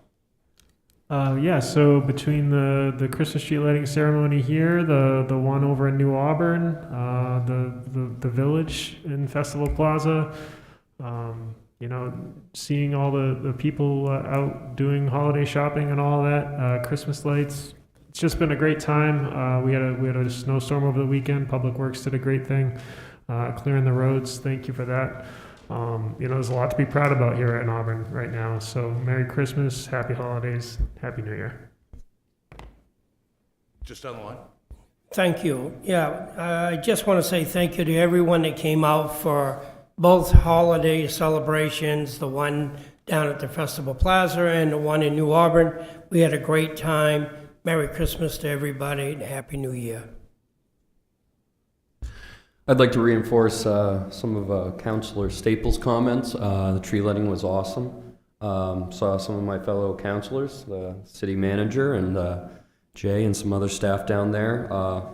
So between the Christmas tree lighting ceremony here, the one over in New Auburn, the village in Festival Plaza, seeing all the people out doing holiday shopping and all that, Christmas lights, it's just been a great time. We had a snowstorm over the weekend. Public Works did a great thing, clearing the roads. Thank you for that. There's a lot to be proud about here in Auburn right now. So Merry Christmas, Happy Holidays, Happy New Year. Just down the line. Thank you. Yeah, I just want to say thank you to everyone that came out for both holiday celebrations, the one down at the Festival Plaza and the one in New Auburn. We had a great time. Merry Christmas to everybody and Happy New Year. I'd like to reinforce some of Councilor Staples' comments. The tree lighting was awesome. Saw some of my fellow councilors, the city manager and Jay and some other staff down there.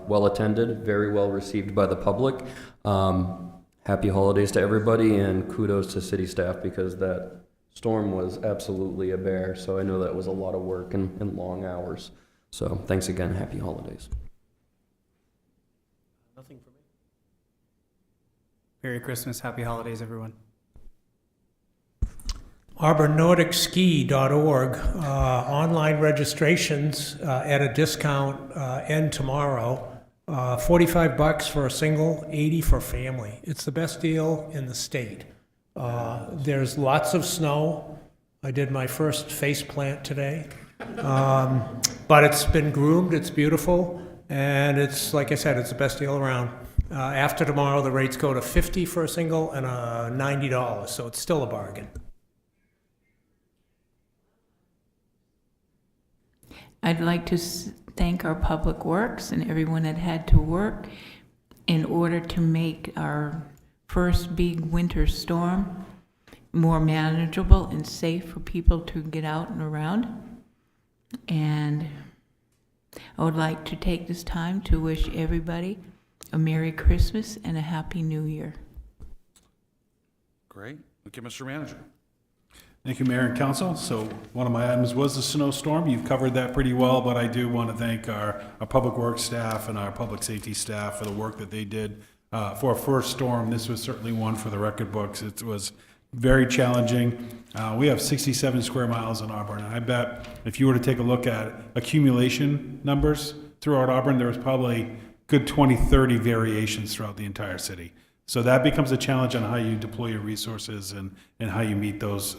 Well attended, very well received by the public. Happy holidays to everybody, and kudos to city staff because that storm was absolutely a bear. So I know that was a lot of work and long hours. So thanks again. Happy holidays. Nothing for me. Merry Christmas, Happy Holidays, everyone. AuburnNordicSki.org. Online registrations at a discount end tomorrow. $45 for a single, $80 for family. It's the best deal in the state. There's lots of snow. I did my first face plant today. But it's been groomed, it's beautiful, and it's, like I said, it's the best deal around. After tomorrow, the rates go to $50 for a single and $90, so it's still a bargain. I'd like to thank our Public Works and everyone that had to work in order to make our first big winter storm more manageable and safe for people to get out and around. And I would like to take this time to wish everybody a Merry Christmas and a Happy New Year. Great. Okay, Mr. Manager. Thank you, Mayor and Council. So one of my items was the snowstorm. You've covered that pretty well, but I do want to thank our Public Works staff and our Public Safety staff for the work that they did for a first storm. This was certainly one for the record books. It was very challenging. We have 67 square miles in Auburn, and I bet if you were to take a look at accumulation numbers throughout Auburn, there was probably good 20, 30 variations throughout the entire city. So that becomes a challenge on how you deploy your resources and how you meet those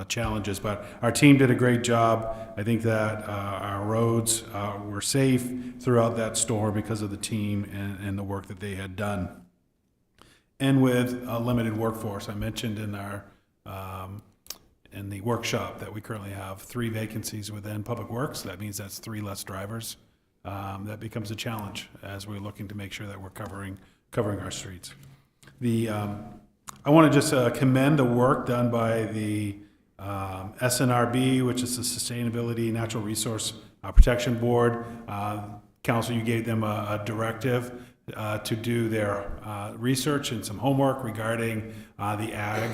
challenges. But our team did a great job. I think that our roads were safe throughout that storm because of the team and the work that they had done. And with a limited workforce, I mentioned in our in the workshop that we currently have 3 vacancies within Public Works. That means that's 3 less drivers. That becomes a challenge as we're looking to make sure that we're covering our streets. I want to just commend the work done by the SNRB, which is the Sustainability Natural Resource Protection Board. Council, you gave them a directive to do their research and some homework regarding the ag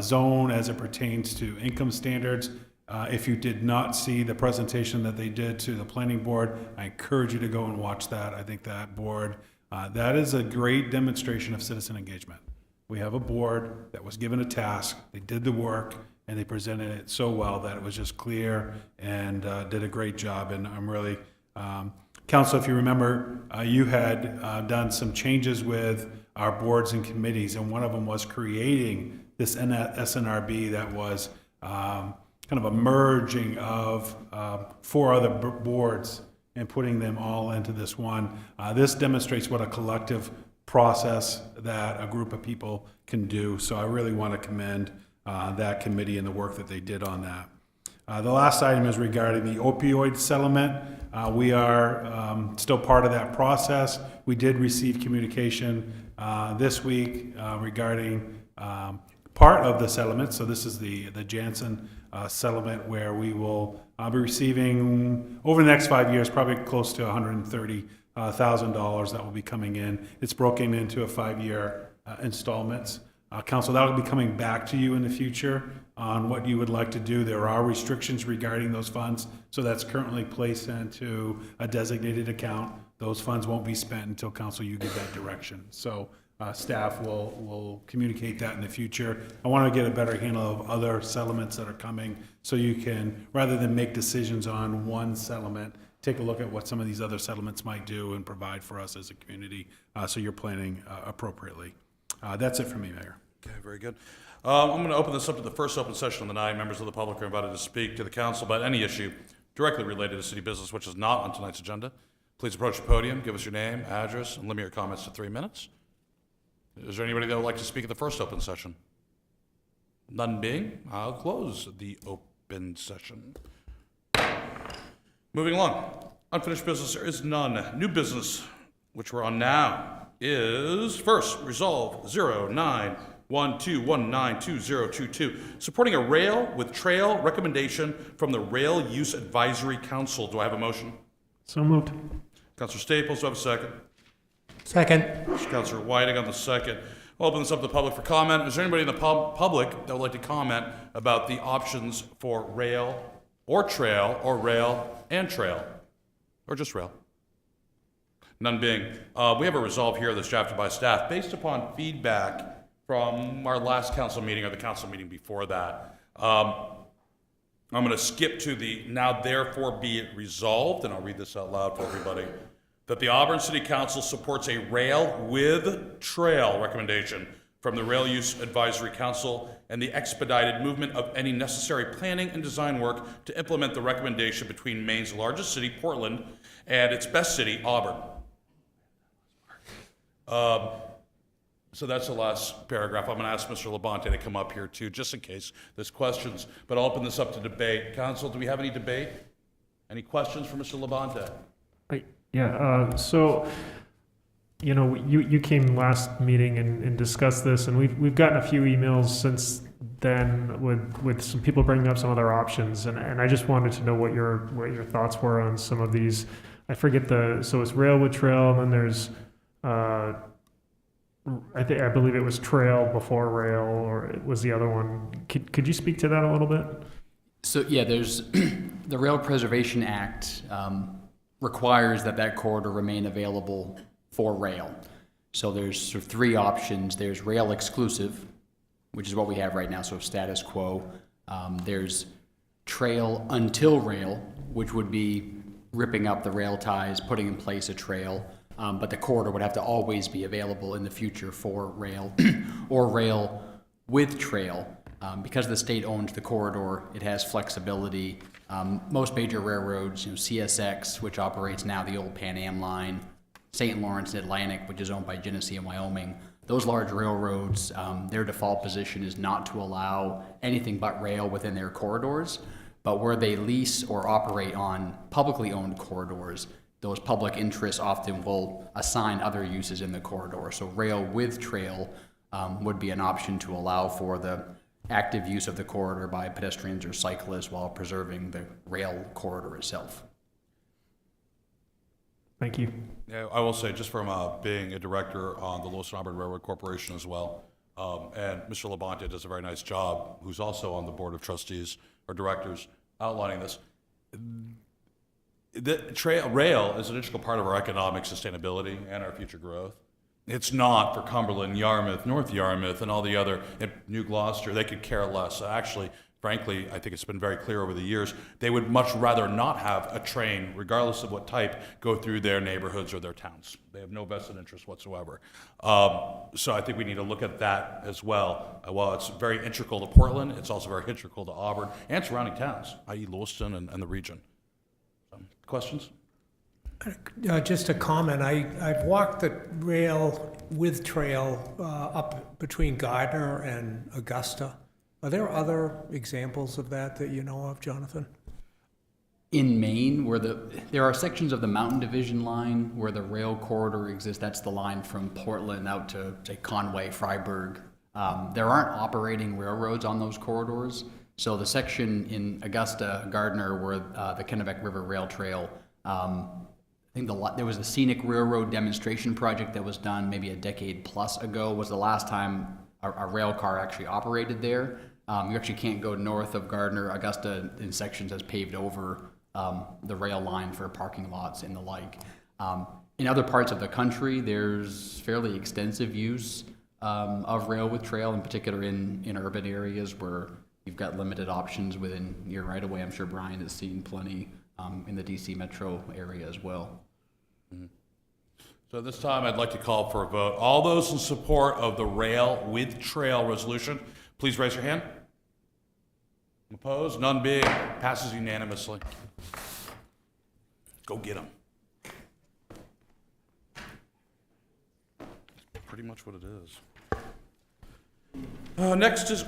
zone as it pertains to income standards. If you did not see the presentation that they did to the planning board, I encourage you to go and watch that. I think that board, that is a great demonstration of citizen engagement. We have a board that was given a task, they did the work, and they presented it so well that it was just clear and did a great job. And I'm really, Council, if you remember, you had done some changes with our boards and committees, and one of them was creating this SNRB that was kind of a merging of 4 other boards and putting them all into this one. This demonstrates what a collective process that a group of people can do. So I really want to commend that committee and the work that they did on that. The last item is regarding the opioid settlement. We are still part of that process. We did receive communication this week regarding part of the settlement. So this is the Janssen settlement, where we will be receiving over the next 5 years probably close to $130,000 that will be coming in. It's broken into a 5-year installments. Council, that will be coming back to you in the future on what you would like to do. There are restrictions regarding those funds, so that's currently placed into a designated account. Those funds won't be spent until Council, you give that direction. So staff will communicate that in the future. I want to get a better handle of other settlements that are coming, so you can, rather than make decisions on one settlement, take a look at what some of these other settlements might do and provide for us as a community, so you're planning appropriately. That's it for me, Mayor. Okay, very good. I'm going to open this up to the first open session of the night. Members of the public are invited to speak to the council about any issue directly related to city business which is not on tonight's agenda. Please approach the podium, give us your name, address, and limit your comments to 3 minutes. Is there anybody that would like to speak at the first open session? None being, I'll close the open session. Moving along. Unfinished business, there is none. New business, which we're on now, is first, resolve 0912192022, supporting a rail with trail recommendation from the Rail Use Advisory Council. Do I have a motion? So moved. Councilor Staples, do I have a second? Second. Councilor Whiting on the second. I'll open this up to the public for comment. Is there anybody in the public that would like to comment about the options for rail or trail, or rail and trail, or just rail? None being. We have a resolve here that's drafted by staff based upon feedback from our last council meeting or the council meeting before that. I'm going to skip to the now therefore be it resolved, and I'll read this out loud for everybody, that the Auburn City Council supports a rail with trail recommendation from the Rail Use Advisory Council and the expedited movement of any necessary planning and design work to implement the recommendation between Maine's largest city, Portland, and its best city, Auburn. So that's the last paragraph. I'm going to ask Mr. Labonte to come up here too, just in case there's questions. But I'll open this up to debate. Council, do we have any debate? Any questions for Mr. Labonte? So, you know, you came last meeting and discussed this, and we've gotten a few emails since then with some people bringing up some other options, and I just wanted to know what your thoughts were on some of these. I forget so it's rail with trail, and then there's I believe it was trail before rail, or it was the other one. Could you speak to that a little bit? So yeah, there's the Rail Preservation Act requires that corridor remain available for rail. So there's sort of three options. There's rail exclusive, which is what we have right now, so status quo. There's trail until rail, which would be ripping up the rail ties, putting in place a trail. But the corridor would have to always be available in the future for rail or rail with trail. Because the state owns the corridor, it has flexibility. Most major railroads, CSX, which operates now the old Pan Am line, St. Lawrence and Atlantic, which is owned by Genesee and Wyoming, those large railroads, their default position is not to allow anything but rail within their corridors. But where they lease or operate on publicly owned corridors, those public interests often will assign other uses in the corridor. So rail with trail would be an option to allow for the active use of the corridor by pedestrians or cyclists while preserving the rail corridor itself. Thank you. Yeah, I will say, just from being a director on the Lewis and Auburn Railroad Corporation as well, and Mr. Labonte does a very nice job, who's also on the board of trustees or directors, outlining this. The rail is an integral part of our economic sustainability and our future growth. It's not for Cumberland, Yarmouth, North Yarmouth, and all the other, and New Gloucester. They could care less. Actually, frankly, I think it's been very clear over the years, they would much rather not have a train, regardless of what type, go through their neighborhoods or their towns. They have no vested interest whatsoever. So I think we need to look at that as well. While it's very integral to Portland, it's also very integral to Auburn and surrounding towns, i.e. Lewiston and the region. Questions? Just a comment. I've walked the rail with trail up between Gardner and Augusta. Are there other examples of that you know of, Jonathan? In Maine, there are sections of the Mountain Division line where the rail corridor exists. That's the line from Portland out to, say, Conway, Freiburg. There aren't operating railroads on those corridors. So the section in Augusta, Gardner, where the Kennebec River Rail Trail, I think there was a scenic railroad demonstration project that was done maybe a decade plus ago, was the last time a rail car actually operated there. You actually can't go north of Gardner. Augusta in sections has paved over the rail line for parking lots and the like. In other parts of the country, there's fairly extensive use of rail with trail, in particular in urban areas where you've got limited options within your right-of-way. I'm sure Brian has seen plenty in the DC metro area as well. Mm-hmm. So this time I'd like to call for a vote. All those in support of the rail with trail resolution, please raise your hand. Opposed? None being, passes unanimously. Go get them. Pretty much what it is. Next is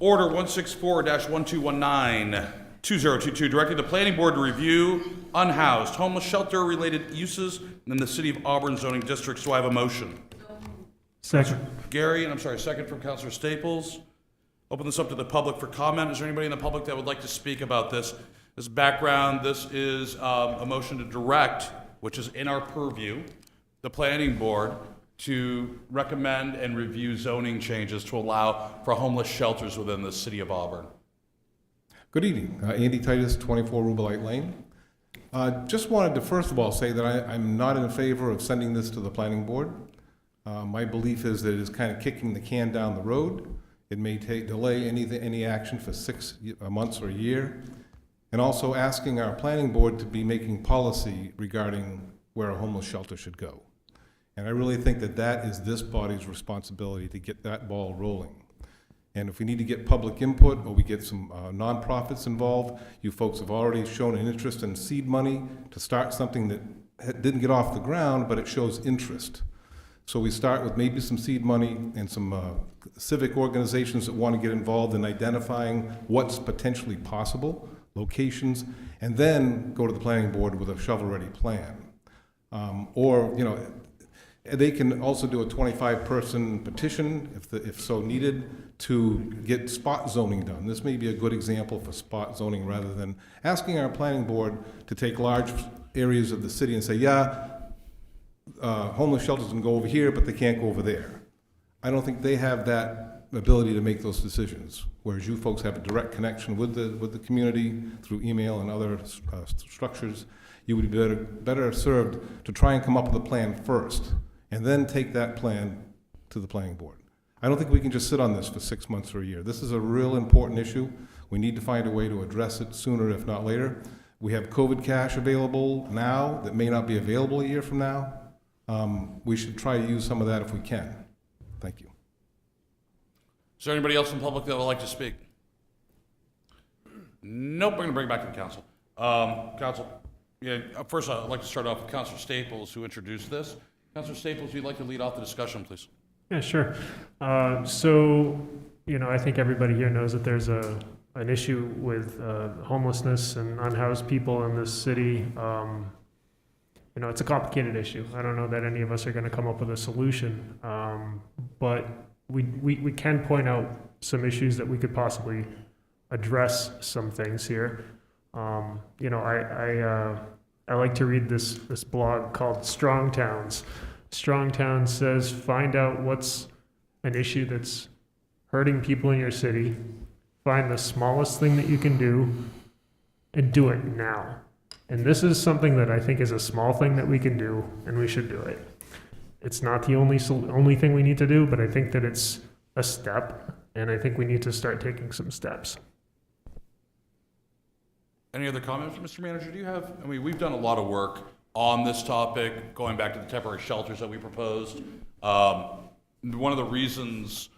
Order 164-1219, 2022, directing the planning board to review unhoused, homeless shelter-related uses in the City of Auburn zoning district. So I have a motion. Second. Gary, and I'm sorry, second from Councilor Staples. Open this up to the public for comment. Is there anybody in the public that would like to speak about this? As background, this is a motion to direct, which is in our purview, the planning board to recommend and review zoning changes to allow for homeless shelters within the City of Auburn. Good evening. Andy Titus, 24 Rubelite Lane. Just wanted to first of all say that I'm not in favor of sending this to the planning board. My belief is that it is kind of kicking the can down the road. It may delay any action for 6 months or a year. And also asking our planning board to be making policy regarding where a homeless shelter should go. And I really think that that is this body's responsibility to get that ball rolling. And if we need to get public input or we get some nonprofits involved, you folks have already shown an interest in seed money to start something that didn't get off the ground, but it shows interest. So we start with maybe some seed money and some civic organizations that want to get involved in identifying what's potentially possible, locations, and then go to the planning board with a shovel-ready plan. Or, you know, they can also do a 25-person petition, if so needed, to get spot zoning done. This may be a good example for spot zoning rather than asking our planning board to take large areas of the city and say, yeah, homeless shelters can go over here, but they can't go over there. I don't think they have that ability to make those decisions, whereas you folks have a direct connection with the community through email and other structures. You would be better served to try and come up with a plan first, and then take that plan to the planning board. I don't think we can just sit on this for 6 months or a year. This is a real important issue. We need to find a way to address it sooner, if not later. We have COVID cash available now that may not be available a year from now. We should try to use some of that if we can. Thank you. Is there anybody else in public that would like to speak? Nope, we're going to bring it back to the council. Council, yeah, first I'd like to start off with Councilor Staples, who introduced this. Councilor Staples, if you'd like to lead off the discussion, please. Yeah, sure. So, you know, I think everybody here knows that there's an issue with homelessness and unhoused people in this city. You know, it's a complicated issue. I don't know that any of us are going to come up with a solution, but we can point out some issues that we could possibly address some things here. You know, I like to read this blog called Strong Towns. Strong Towns says, find out what's an issue that's hurting people in your city, find the smallest thing that you can do, and do it now. And this is something that I think is a small thing that we can do, and we should do it. It's not the only thing we need to do, but I think that it's a step, and I think we need to start taking some steps. Any other comments, Mr. Manager? Do you have, I mean, we've done a lot of work on this topic, going back to the temporary shelters that we proposed. One of the reasons,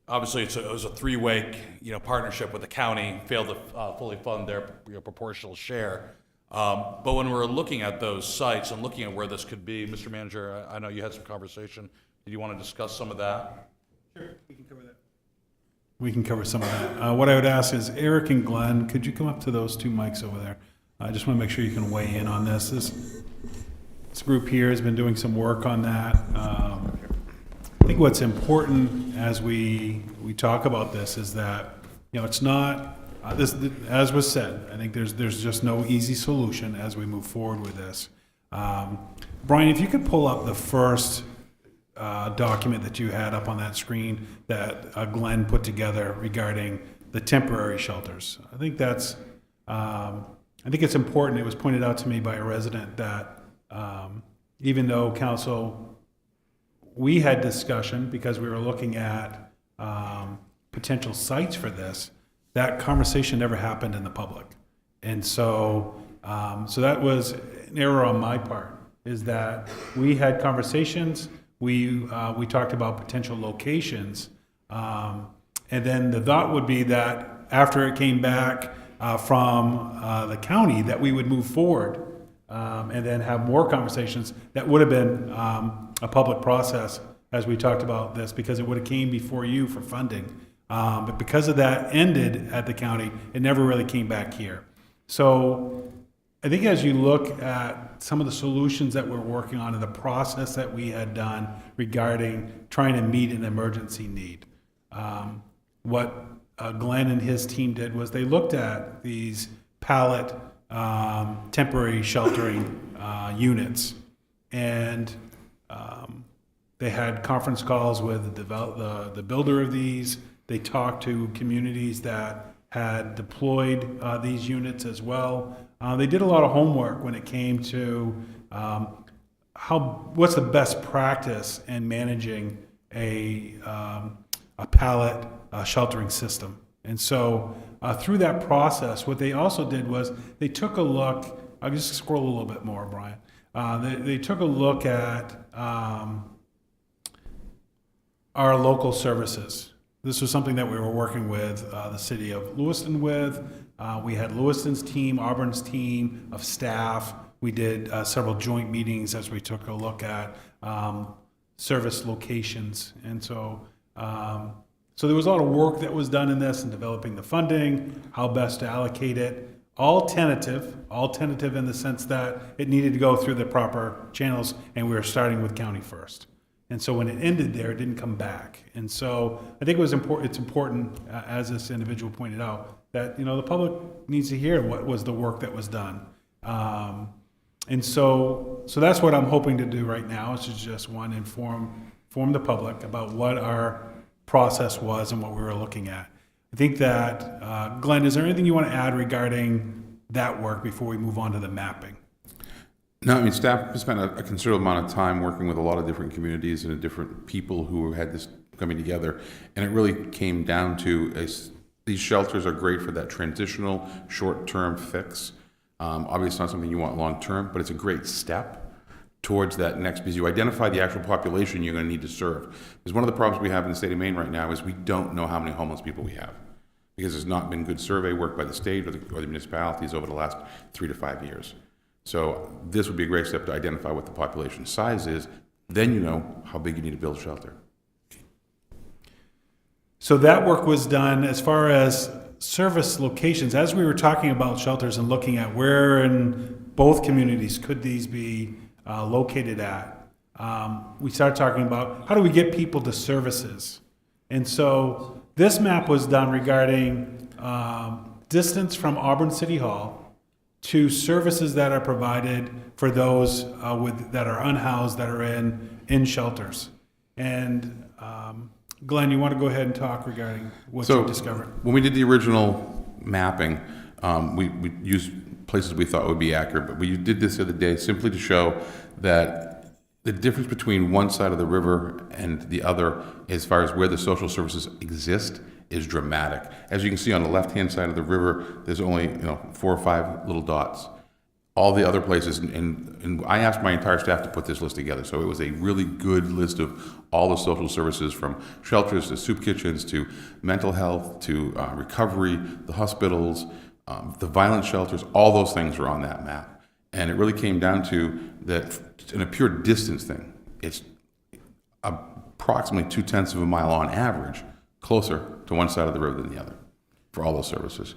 obviously, it was a three-way, partnership with the county, failed to fully fund their proportional share. But when we're looking at those sites and looking at where this could be, Mr. Manager, I know you had some conversation. Did you want to discuss some of that? Sure, we can cover that. We can cover some of that. What I would ask is, Eric and Glenn, could you come up to those two mics over there? I just want to make sure you can weigh in on this. This group here has been doing some work on that. I think what's important as we talk about this is that, it's not, as was said, I think there's just no easy solution as we move forward with this. Brian, if you could pull up the first document that you had up on that screen that Glenn put together regarding the temporary shelters. I think it's important. It was pointed out to me by a resident that even though council, we had discussion because we were looking at potential sites for this, that conversation never happened in the public. And so that was an error on my part, is that we had conversations, we talked about potential locations, and then the thought would be that after it came back from the county, that we would move forward and then have more conversations. That would have been a public process as we talked about this, because it would have came before you for funding. But because of that ended at the county, it never really came back here. So I think as you look at some of the solutions that we're working on and the process that we had done regarding trying to meet an emergency need, what Glenn and his team did was they looked at these pallet temporary sheltering units, and they had conference calls with the builder of these. They talked to communities that had deployed these units as well. They did a lot of homework when it came to what's the best practice in managing a pallet sheltering system. And so through that process, what they also did was they took a look. I'll just scroll a little bit more, Brian. They took a look at our local services. This was something that we were working with the city of Lewiston with. We had Lewiston's team, Auburn's team of staff. We did several joint meetings as we took a look at service locations. And so, so there was a lot of work that was done in this and developing the funding, how best to allocate it, all tentative in the sense that it needed to go through the proper channels, and we were starting with county first. And so when it ended there, it didn't come back. And so I think it was important. It's important, as this individual pointed out, that the public needs to hear what was the work that was done. And so that's what I'm hoping to do right now, is to just inform the public about what our process was and what we were looking at. I think that, Glenn, is there anything you want to add regarding that work before we move on to the mapping? No, I mean, staff spent a considerable amount of time working with a lot of different communities and different people who had this coming together, and it really came down to these shelters are great for that transitional short-term fix. Obviously, it's not something you want long-term, but it's a great step towards that next, because you identify the actual population you're going to need to serve. Because one of the problems we have in the state of Maine right now is we don't know how many homeless people we have, because there's not been good survey work by the state or the municipalities over the last 3 to 5 years. So this would be a great step to identify what the population size is. Then you know how big you need to build a shelter. So that work was done as far as service locations. As we were talking about shelters and looking at where in both communities could these be located at, we started talking about how do we get people to services. And so this map was done regarding distance from Auburn City Hall to services that are provided for those that are unhoused, that are in shelters. And Glenn, you want to go ahead and talk regarding what you discovered? When we did the original mapping, we used places we thought would be accurate, but we did this the other day simply to show that the difference between one side of the river and the other, as far as where the social services exist, is dramatic. As you can see on the left-hand side of the river, there's only 4 or 5 little dots. All the other places, and I asked my entire staff to put this list together, so it was a really good list of all the social services, from shelters to soup kitchens to mental health to recovery, the hospitals, the violent shelters. All those things are on that map. And it really came down to that, in a pure distance thing, it's approximately 0.2 of a mile on average closer to one side of the river than the other for all those services.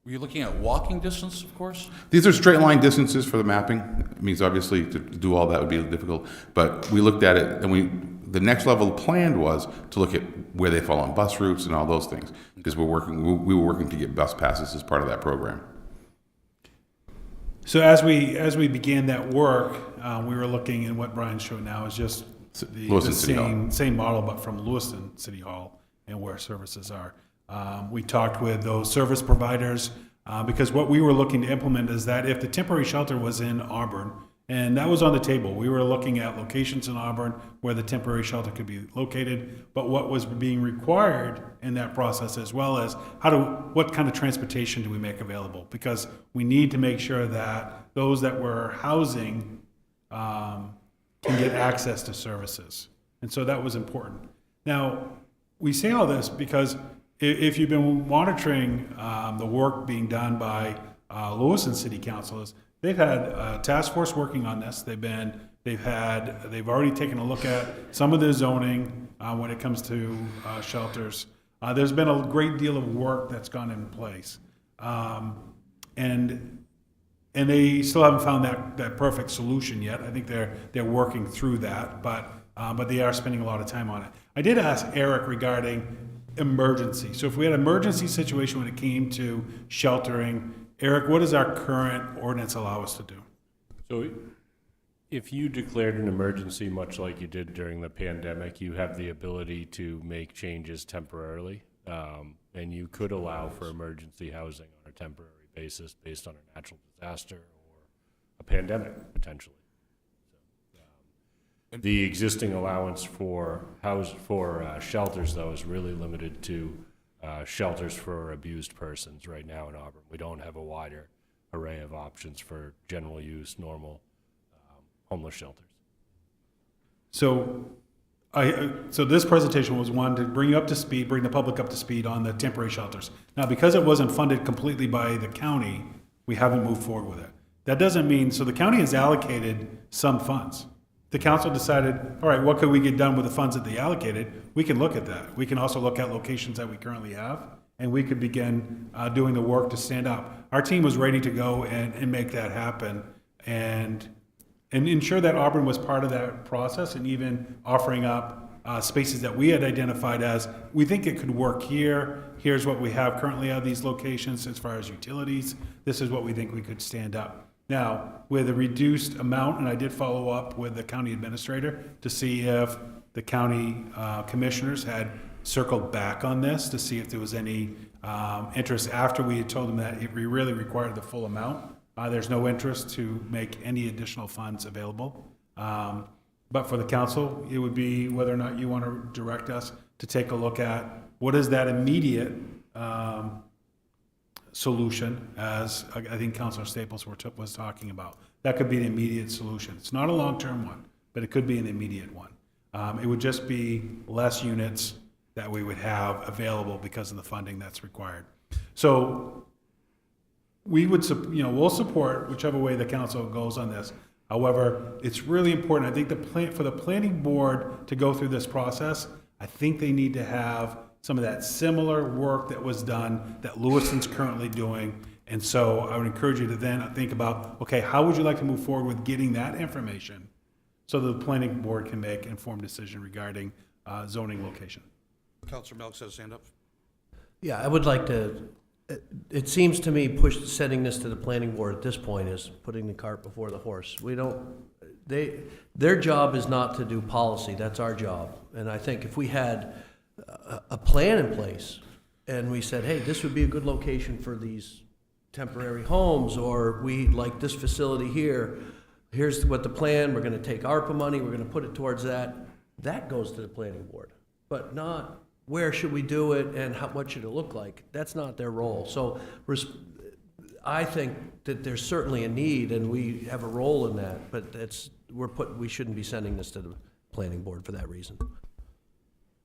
Were you looking at walking distance, of course? These are straight line distances for the mapping. It means obviously to do all that would be difficult, but we looked at it, and the next level planned was to look at where they fall on bus routes and all those things, because we were working to get bus passes as part of that program. So as we began that work, we were looking, and what Brian's showing now is just the same model, but from Lewiston City Hall and where services are. We talked with those service providers because what we were looking to implement is that if the temporary shelter was in Auburn, and that was on the table, we were looking at locations in Auburn where the temporary shelter could be located, but what was being required in that process, as well as what kind of transportation do we make available? Because we need to make sure that those that we're housing can get access to services. And so that was important. Now, we say all this because if you've been monitoring the work being done by Lewiston City Council, they've had a task force working on this. They've already taken a look at some of the zoning when it comes to shelters. There's been a great deal of work that's gone in place, and they still haven't found that perfect solution yet. I think they're working through that, but they are spending a lot of time on it. I did ask Eric regarding emergency. So if we had an emergency situation when it came to sheltering, Eric, what does our current ordinance allow us to do? So if you declared an emergency, much like you did during the pandemic, you have the ability to make changes temporarily, and you could allow for emergency housing on a temporary basis based on a natural disaster or a pandemic, potentially. The existing allowance for shelters, though, is really limited to shelters for abused persons right now in Auburn. We don't have a wider array of options for general use, normal homeless shelters. So this presentation was one to bring the public up to speed on the temporary shelters. Now, because it wasn't funded completely by the county, we haven't moved forward with it. That doesn't mean, so the county has allocated some funds. the council decided, all right, what could we get done with the funds that they allocated? We can look at that. We can also look at locations that we currently have, and we could begin doing the work to stand up. Our team was ready to go and make that happen, and ensure that Auburn was part of that process, and even offering up spaces that we had identified as, we think it could work here. Here's what we have currently at these locations as far as utilities. This is what we think we could stand up. Now, with a reduced amount, and I did follow up with the county administrator to see if the county commissioners had circled back on this to see if there was any interest after we had told them that it really required the full amount. There's no interest to make any additional funds available. But for the council, it would be whether or not you want to direct us to take a look at what is that immediate solution, as I think Councilor Staples was talking about. That could be an immediate solution. It's not a long-term one, but it could be an immediate one. It would just be less units that we would have available because of the funding that's required. So we would, we'll support whichever way the council goes on this. However, it's really important. I think for the planning board to go through this process, I think they need to have some of that similar work that was done that Lewiston's currently doing. And so I would encourage you to then think about, okay, how would you like to move forward with getting that information so that the planning board can make an informed decision regarding zoning location. Councilor Milk says hand up. Yeah, I would like to, it seems to me sending this to the planning board at this point is putting the cart before the horse. Their job is not to do policy, that's our job. And I think if we had a plan in place and we said, hey, this would be a good location for these temporary homes, or we like this facility here, here's what the plan, we're gonna take ARPA money, we're gonna put it towards that, that goes to the planning board. But not where should we do it and what should it look like? That's not their role. So I think that there's certainly a need and we have a role in that, but we shouldn't be sending this to the planning board for that reason.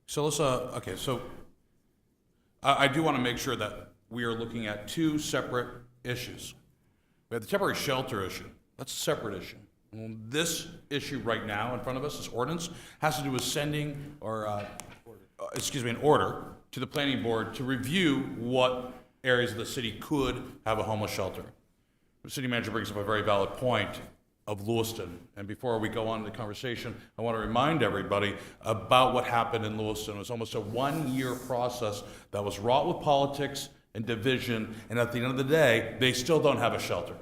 So let's, okay, so I do want to make sure that we are looking at two separate issues. We have the temporary shelter issue. That's a separate issue. And this issue right now in front of us, this ordinance, has to do with sending an order to the planning board to review what areas of the city could have a homeless shelter. The city manager brings up a very valid point of Lewiston. And before we go on to the conversation, I want to remind everybody about what happened in Lewiston. It was almost a 1-year process that was wrought with politics and division, and at the end of the day, they still don't have a shelter.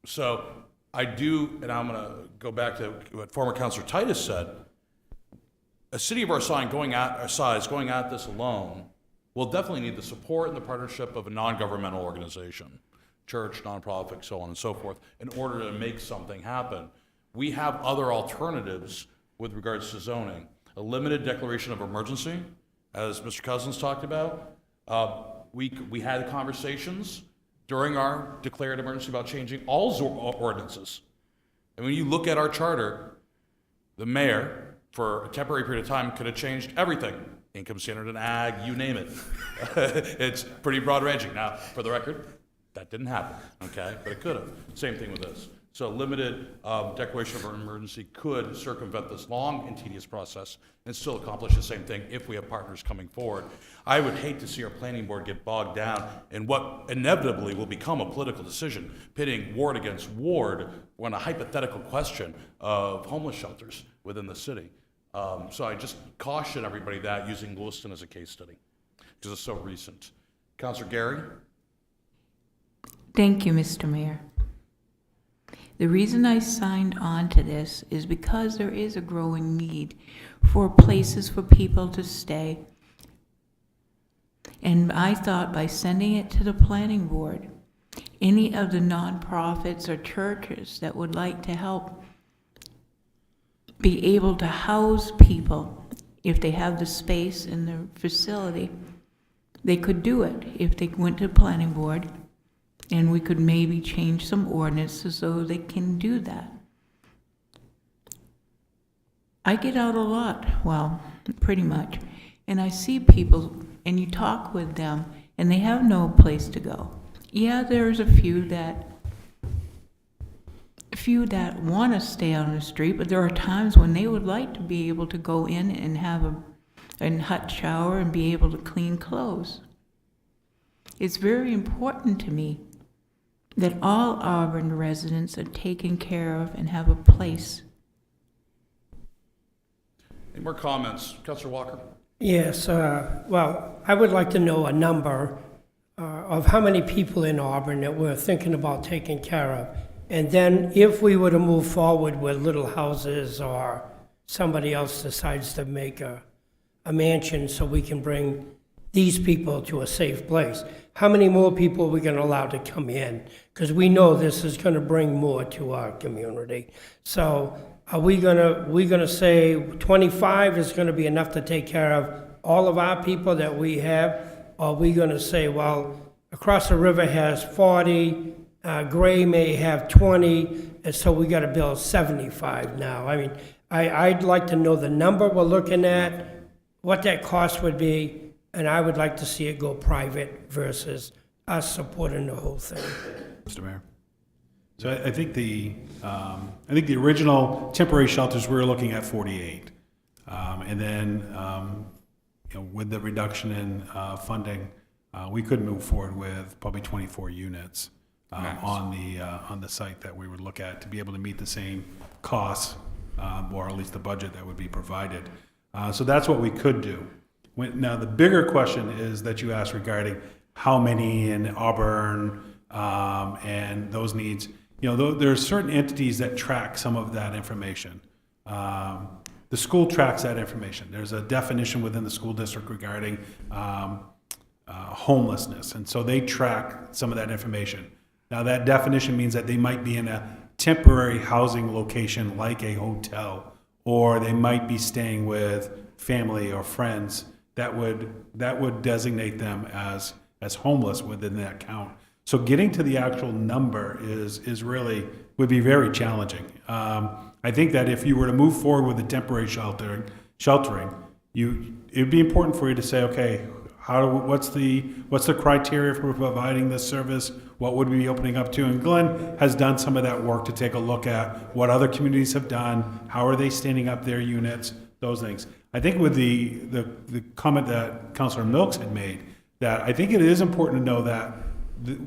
So I do, and I'm going to go back to what former Councilor Titus said, a city of our size going at this alone will definitely need the support and the partnership of a non-governmental organization, church, nonprofit, so on and so forth, in order to make something happen. We have other alternatives with regards to zoning. A limited declaration of emergency, as Mr. Cousins talked about. We had conversations during our declared emergency about changing all ordinances. And when you look at our charter, the mayor, for a temporary period of time, could have changed everything. Income standard and ag, you name it. It's pretty broad ranging. Now, for the record, that didn't happen, okay? But it could have. Same thing with this. So limited declaration of an emergency could circumvent this long and tedious process and still accomplish the same thing if we have partners coming forward. I would hate to see our planning board get bogged down in what inevitably will become a political decision, pitting ward against ward on a hypothetical question of homeless shelters within the city. So I just caution everybody that using Lewiston as a case study because it's so recent. Councilor Gary? Thank you, Mr. Mayor. The reason I signed on to this is because there is a growing need for places for people to stay. And I thought by sending it to the planning board, any of the nonprofits or churches that would like to help be able to house people, if they have the space in their facility, they could do it if they went to the planning board. And we could maybe change some ordinances so they can do that. I get out a lot, well, pretty much, and I see people, and you talk with them, and they have no place to go. Yeah, there's a few few that want to stay on the street, but there are times when they would like to be able to go in and have a hot shower and be able to clean clothes. It's very important to me that all Auburn residents are taken care of and have a place. Any more comments? Councilor Walker? Yes, well, I would like to know a number of how many people in Auburn that we're thinking about taking care of. And then if we were to move forward with little houses or somebody else decides to make a mansion so we can bring these people to a safe place, how many more people are we going to allow to come in? Because we know this is going to bring more to our community. So are we going to say 25 is going to be enough to take care of all of our people that we have? Or are we going to say, well, across the river has 40, Gray may have 20, and so we got to build 75 now? I mean, I'd like to know the number we're looking at, what that cost would be, and I would like to see it go private versus us supporting the whole thing. Mr. Mayor. So I think the original temporary shelters, we were looking at 48. And then, with the reduction in funding, we could move forward with probably 24 units on the site that we would look at to be able to meet the same costs, or at least the budget that would be provided. So that's what we could do. Now, the bigger question is that you asked regarding how many in Auburn and those needs. There are certain entities that track some of that information. The school tracks that information. There's a definition within the school district regarding homelessness, and so they track some of that information. Now, that definition means that they might be in a temporary housing location like a hotel, or they might be staying with family or friends that would designate them as homeless within that count. So getting to the actual number is really would be very challenging. I think that if you were to move forward with the temporary sheltering, it would be important for you to say, okay, what's the criteria for providing this service? What would we be opening up to? And Glenn has done some of that work to take a look at what other communities have done. How are they standing up their units? Those things. I think with the comment that Councilor Milks had made, that I think it is important to know that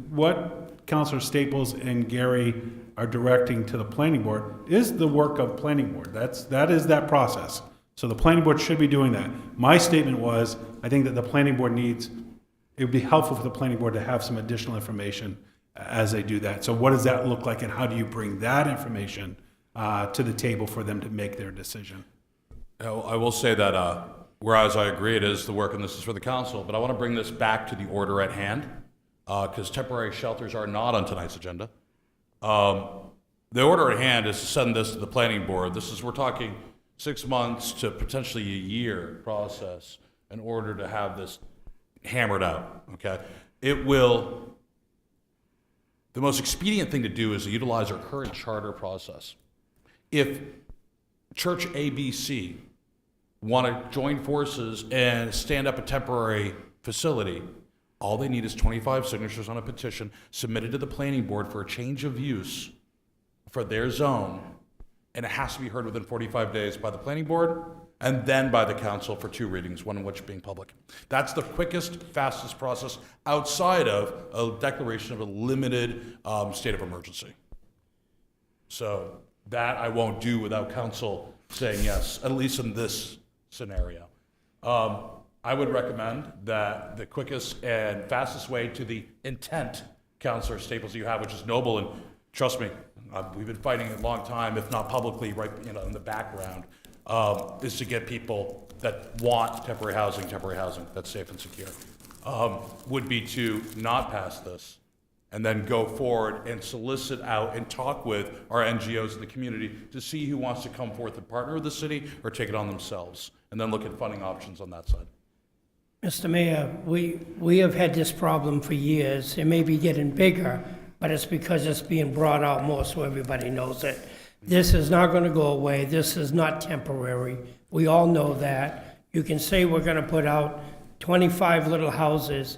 what Councilor Staples and Gary are directing to the planning board is the work of planning board. That is that process. So the planning board should be doing that. My statement was, I think that the planning board it would be helpful for the planning board to have some additional information as they do that. So what does that look like, and how do you bring that information to the table for them to make their decision? I will say that whereas I agree it is the work and this is for the council, but I want to bring this back to the order at hand, because temporary shelters are not on tonight's agenda. The order at hand is to send this to the planning board. We're talking 6 months to potentially a year process in order to have this hammered out, okay? The most expedient thing to do is to utilize our current charter process. If Church ABC want to join forces and stand up a temporary facility, all they need is 25 signatures on a petition submitted to the planning board for a change of use for their zone, and it has to be heard within 45 days by the planning board and then by the council for 2 readings, one of which being public. That's the quickest, fastest process outside of a declaration of a limited state of emergency. So that I won't do without council saying yes, at least in this scenario. I would recommend that the quickest and fastest way to the intent, Councilor Staples, you have, which is noble, and trust me, we've been fighting it a long time, if not publicly, right, in the background, is to get people that want temporary housing that's safe and secure. Would be to not pass this and then go forward and solicit out and talk with our NGOs in the community to see who wants to come forth and partner with the city or take it on themselves, and then look at funding options on that side. Mr. Mayor, we have had this problem for years. It may be getting bigger, but it's because it's being brought out more so everybody knows it. This is not going to go away. This is not temporary. We all know that. You can say we're going to put out 25 little houses.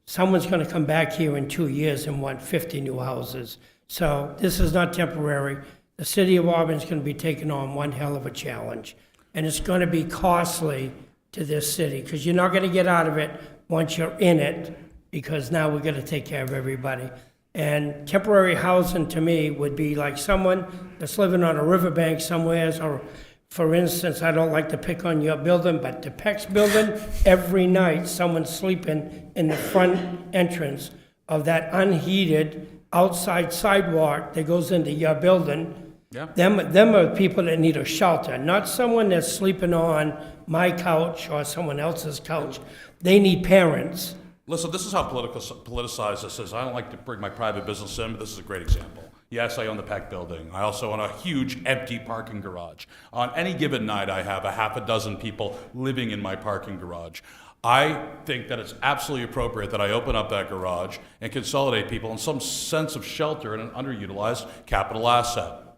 Someone's going to come back here in 2 years and want 50 new houses. So this is not temporary. The city of Auburn is going to be taking on one hell of a challenge. And it's going to be costly to this city, because you're not going to get out of it once you're in it, because now we're going to take care of everybody. And temporary housing, to me, would be like someone that's living on a riverbank somewhere, or, for instance, I don't like to pick on your building, but the Peck's building, every night, someone's sleeping in the front entrance of that unheated outside sidewalk that goes into your building. Yeah. Them are people that need a shelter, not someone that's sleeping on my couch or someone else's couch. They need parents. Listen, this is how politicized this is. I don't like to bring my private business in, but this is a great example. Yes, I own the Peck building. I also own a huge empty parking garage. On any given night, I have a half a dozen people living in my parking garage. I think that it's absolutely appropriate that I open up that garage and consolidate people in some sense of shelter in an underutilized capital asset.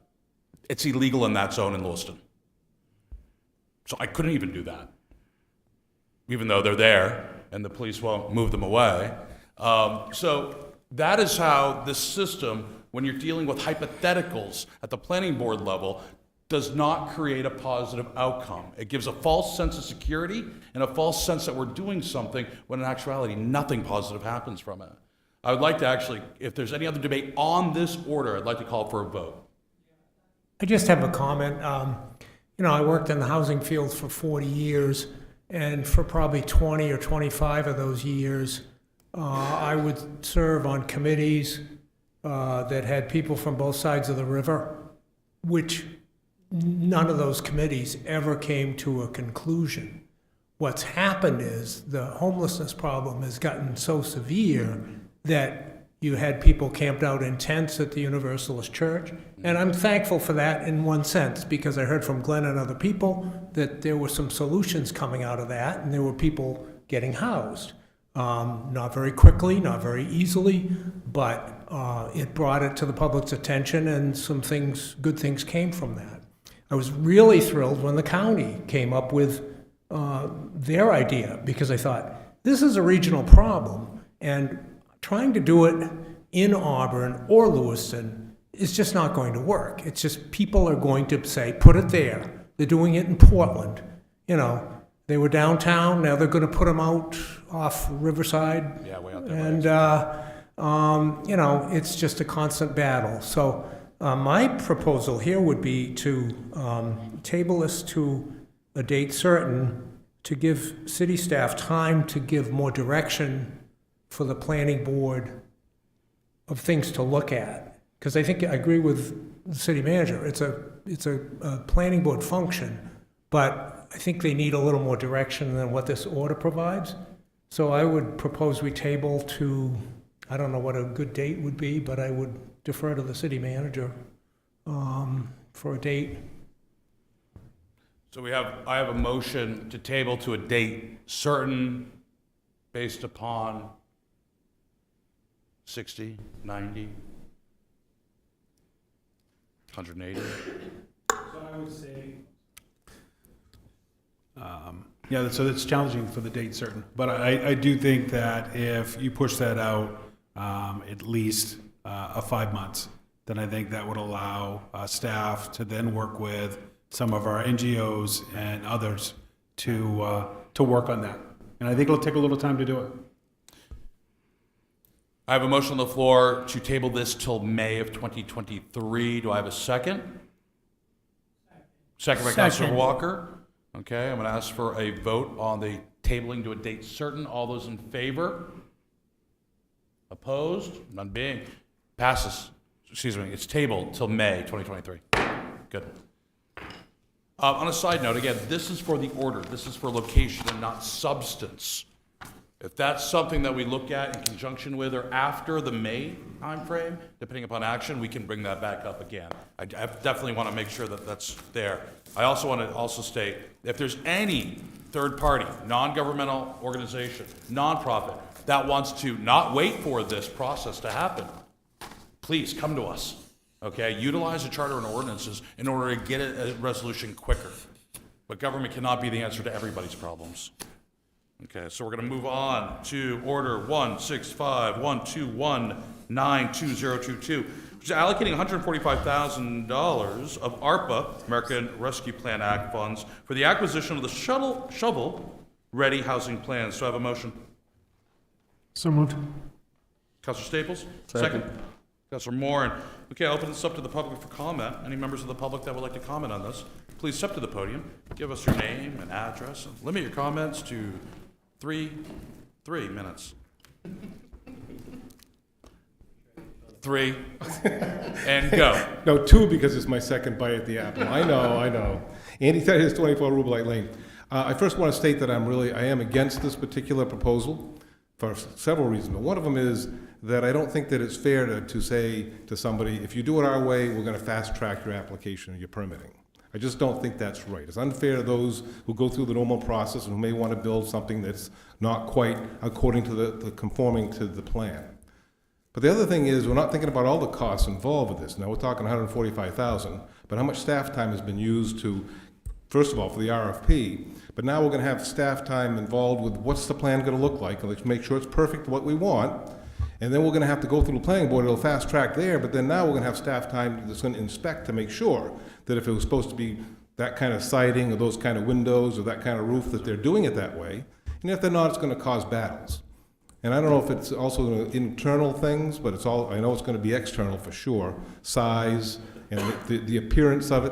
It's illegal in that zone in Lewiston. So I couldn't even do that, even though they're there and the police won't move them away. So that is how this system, when you're dealing with hypotheticals at the planning board level, does not create a positive outcome. It gives a false sense of security and a false sense that we're doing something when in actuality nothing positive happens from it. I would like to actually, if there's any other debate on this order, I'd like to call for a vote. I just have a comment. I worked in the housing field for 40 years, and for probably 20 or 25 of those years, I would serve on committees that had people from both sides of the river, which none of those committees ever came to a conclusion. What's happened is the homelessness problem has gotten so severe that you had people camped out in tents at the Universalist Church. And I'm thankful for that in one sense, because I heard from Glenn and other people that there were some solutions coming out of that, and there were people getting housed. Not very quickly, not very easily, but it brought it to the public's attention, and some things, good things came from that. I was really thrilled when the county came up with their idea, because I thought, this is a regional problem, and trying to do it in Auburn or Lewiston is just not going to work. It's just people are going to say, put it there. They're doing it in Portland. They were downtown, now they're going to put them out off Riverside. Yeah, way out there. And, it's just a constant battle. So my proposal here would be to table this to a date certain, to give city staff time to give more direction for the planning board of things to look at. Because I think I agree with the city manager. It's a planning board function, but I think they need a little more direction than what this order provides. So I would propose we table to, I don't know what a good date would be, but I would defer to the city manager for a date. So I have a motion to table to a date certain based upon 60, 90, 180. So I would say, yeah, so it's challenging for the date certain. But I do think that if you push that out at least 5 months, then I think that would allow staff to then work with some of our NGOs and others to work on that. And I think it'll take a little time to do it. I have a motion on the floor to table this till May of 2023. Do I have a second? Second by Councilor Walker. Okay, I'm going to ask for a vote on the tabling to a date certain. All those in favor? Opposed? None being. Passes. Excuse me, it's tabled till May 2023. Good. On a side note, again, this is for the order. This is for location and not substance. If that's something that we look at in conjunction with or after the May timeframe, depending upon action, we can bring that back up again. I definitely want to make sure that that's there. I also want to state, if there's any third party, non-governmental organization, nonprofit, that wants to not wait for this process to happen, please come to us. Okay, utilize the charter and ordinances in order to get a resolution quicker. But government cannot be the answer to everybody's problems. Okay, so we're going to move on to Order 165121922022, which is allocating $145,000 of ARPA, American Rescue Plan Act funds, for the acquisition of the shovel-ready housing plans. Do I have a motion? So moved. Councilor Staples? Second. Councilor Moore. And, okay, I'll open this up to the public for comment. Any members of the public that would like to comment on this, please step to the podium, give us your name and address, and limit your comments to three minutes. 3, and go. No, 2 because it's my second bite at the apple. I know. Andy Titus, 24 Rubelite Lane. I first want to state that I am against this particular proposal for several reasons. But one of them is that I don't think that it's fair to say to somebody, if you do it our way, we're going to fast track your application or your permitting. I just don't think that's right. It's unfair to those who go through the normal process and who may want to build something that's not quite according to the conforming to the plan. But the other thing is, we're not thinking about all the costs involved with this. Now, we're talking $145,000, but how much staff time has been used to, first of all, for the RFP, but now we're going to have staff time involved with what's the plan going to look like, and let's make sure it's perfect what we want, and then we're going to have to go through the planning board, it'll fast track there, but then now we're going to have staff time that's going to inspect to make sure that if it was supposed to be that kind of siding or those kind of windows or that kind of roof, that they're doing it that way, and if they're not, it's going to cause battles. And I don't know if it's also internal things, but I know it's going to be external for sure. Size and the appearance of it.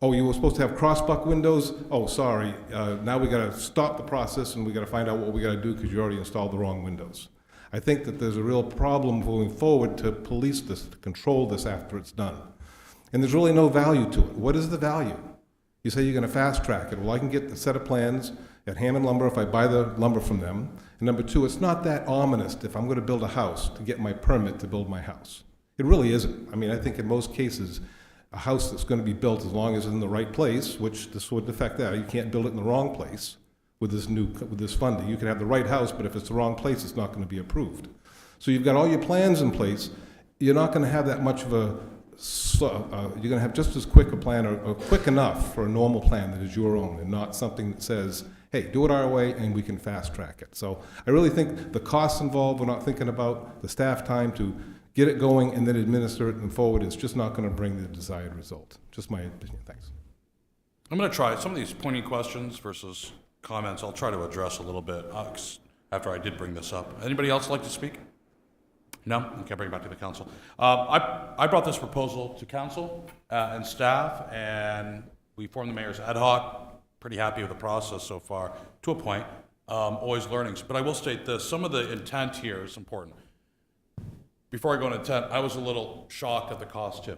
Oh, you were supposed to have crossbuck windows? Oh, sorry. Now we got to stop the process and we got to find out what we got to do because you already installed the wrong windows. I think that there's a real problem moving forward to police this, to control this after it's done. And there's really no value to it. What is the value? You say you're going to fast track it. Well, I can get the set of plans at Hammond Lumber if I buy the lumber from them. And number 2, it's not that ominous if I'm going to build a house to get my permit to build my house. It really isn't. I mean, I think in most cases, a house that's going to be built as long as it's in the right place, which this would affect that. You can't build it in the wrong place with this funding. You can have the right house, but if it's the wrong place, it's not going to be approved. So you've got all your plans in place. You're not going to have that much of a you're going to have just as quick a plan or quick enough for a normal plan that is your own and not something that says, hey, do it our way and we can fast track it. So I really think the costs involved, we're not thinking about the staff time to get it going and then administer it and forward. It's just not going to bring the desired result. Just my opinion. Thanks. I'm going to try some of these pointing questions versus comments. I'll try to address a little bit after I did bring this up. Anybody else like to speak? No? Okay, bring it back to the council. I brought this proposal to council and staff, and we formed the mayor's ad hoc. Pretty happy with the process so far, to a point. Always learnings. But I will state this, some of the intent here is important. Before I go into intent, I was a little shocked at the cost too.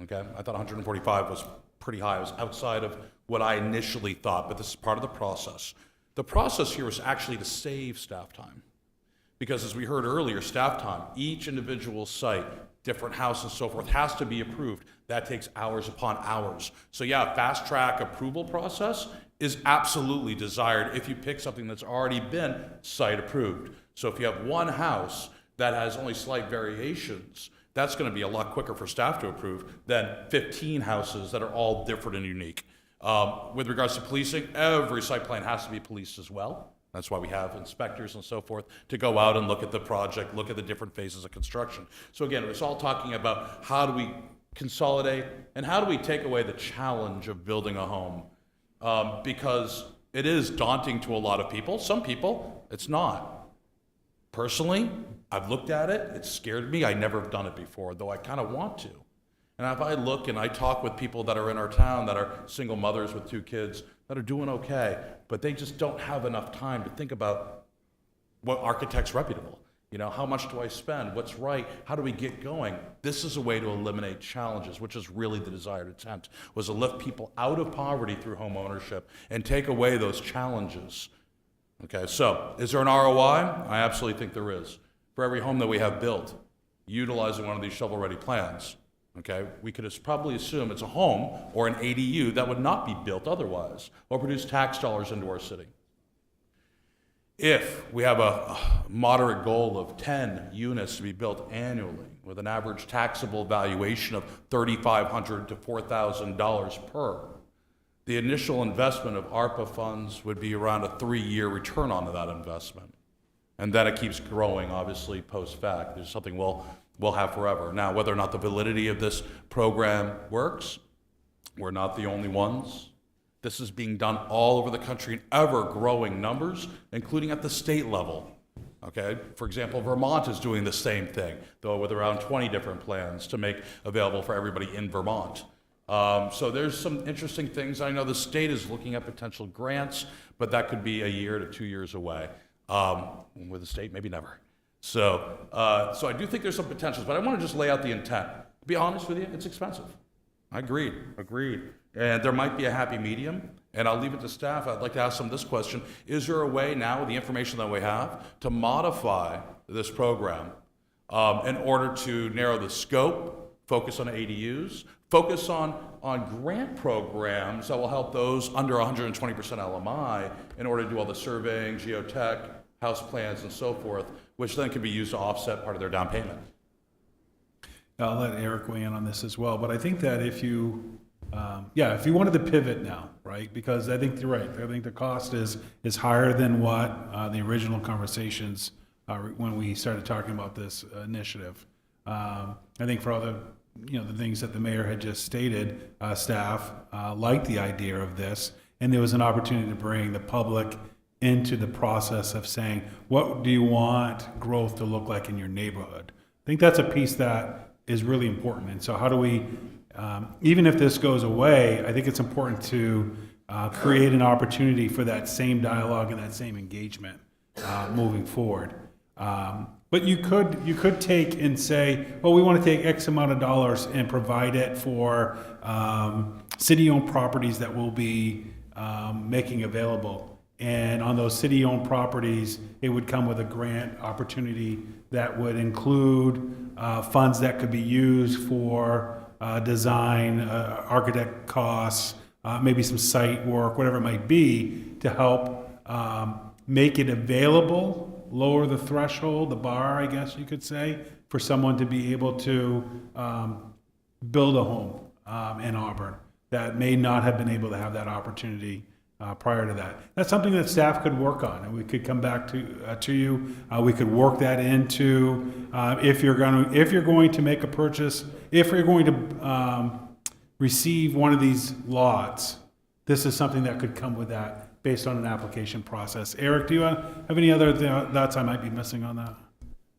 Okay, I thought 145 was pretty high. It was outside of what I initially thought, but this is part of the process. The process here is actually to save staff time. Because as we heard earlier, staff time, each individual site, different house and so forth, has to be approved. That takes hours upon hours. So yeah, fast track approval process is absolutely desired if you pick something that's already been site approved. So if you have one house that has only slight variations, that's going to be a lot quicker for staff to approve than 15 houses that are all different and unique. With regards to policing, every site plan has to be policed as well. That's why we have inspectors and so forth to go out and look at the project, look at the different phases of construction. So again, it's all talking about how do we consolidate and how do we take away the challenge of building a home, because it is daunting to a lot of people. Some people, it's not. Personally, I've looked at it. It scared me. I never have done it before, though I kind of want to. And if I look and I talk with people that are in our town that are single mothers with 2 kids that are doing okay, but they just don't have enough time to think about what architect's reputable. You know, how much do I spend? What's right? How do we get going? This is a way to eliminate challenges, which is really the desired intent, was to lift people out of poverty through home ownership and take away those challenges. Okay, so is there an ROI? I absolutely think there is. For every home that we have built, utilizing one of these shovel-ready plans, okay, we could probably assume it's a home or an ADU that would not be built otherwise or produce tax dollars into our city. If we have a moderate goal of 10 units to be built annually with an average taxable valuation of $3,500 to $4,000 per, the initial investment of ARPA funds would be around a 3-year return on that investment. And then it keeps growing, obviously, post-fact. There's something we'll we'll have forever. Now, whether or not the validity of this program works, we're not the only ones. This is being done all over the country in ever-growing numbers, including at the state level. Okay, for example, Vermont is doing the same thing, though with around 20 different plans to make available for everybody in Vermont. So there's some interesting things. I know the state is looking at potential grants, but that could be a year to 2 years away. With the state, maybe never. So I do think there's some potentials, but I want to just lay out the intent. To be honest with you, it's expensive. I agreed. And there might be a happy medium, and I'll leave it to staff. I'd like to ask them this question. Is there a way now, with the information that we have, to modify this program in order to narrow the scope, focus on ADUs, focus on grant programs that will help those under 120% LMI in order to do all the surveying, geotech, house plans, and so forth, which then can be used to offset part of their down payment? I'll let Eric weigh in on this as well, but I think that if you wanted to pivot now, right? Because I think you're right. I think the cost is higher than what the original conversations when we started talking about this initiative. I think for all the things that the mayor had just stated, staff liked the idea of this, and there was an opportunity to bring the public into the process of saying, what do you want growth to look like in your neighborhood? I think that's a piece that is really important. And so how do we, even if this goes away, I think it's important to create an opportunity for that same dialogue and that same engagement moving forward. But you could take and say, well, we want to take X amount of dollars and provide it for city-owned properties that we'll be making available. And on those city-owned properties, it would come with a grant opportunity that would include funds that could be used for design, architect costs, maybe some site work, whatever it might be, to help make it available, lower the threshold, the bar, I guess you could say, for someone to be able to build a home in Auburn that may not have been able to have that opportunity prior to that. That's something that staff could work on, and we could come back to you. We could work that into if you're going to make a purchase, if you're going to receive one of these lots. This is something that could come with that based on an application process. Eric, do you have any other thoughts I might be missing on that?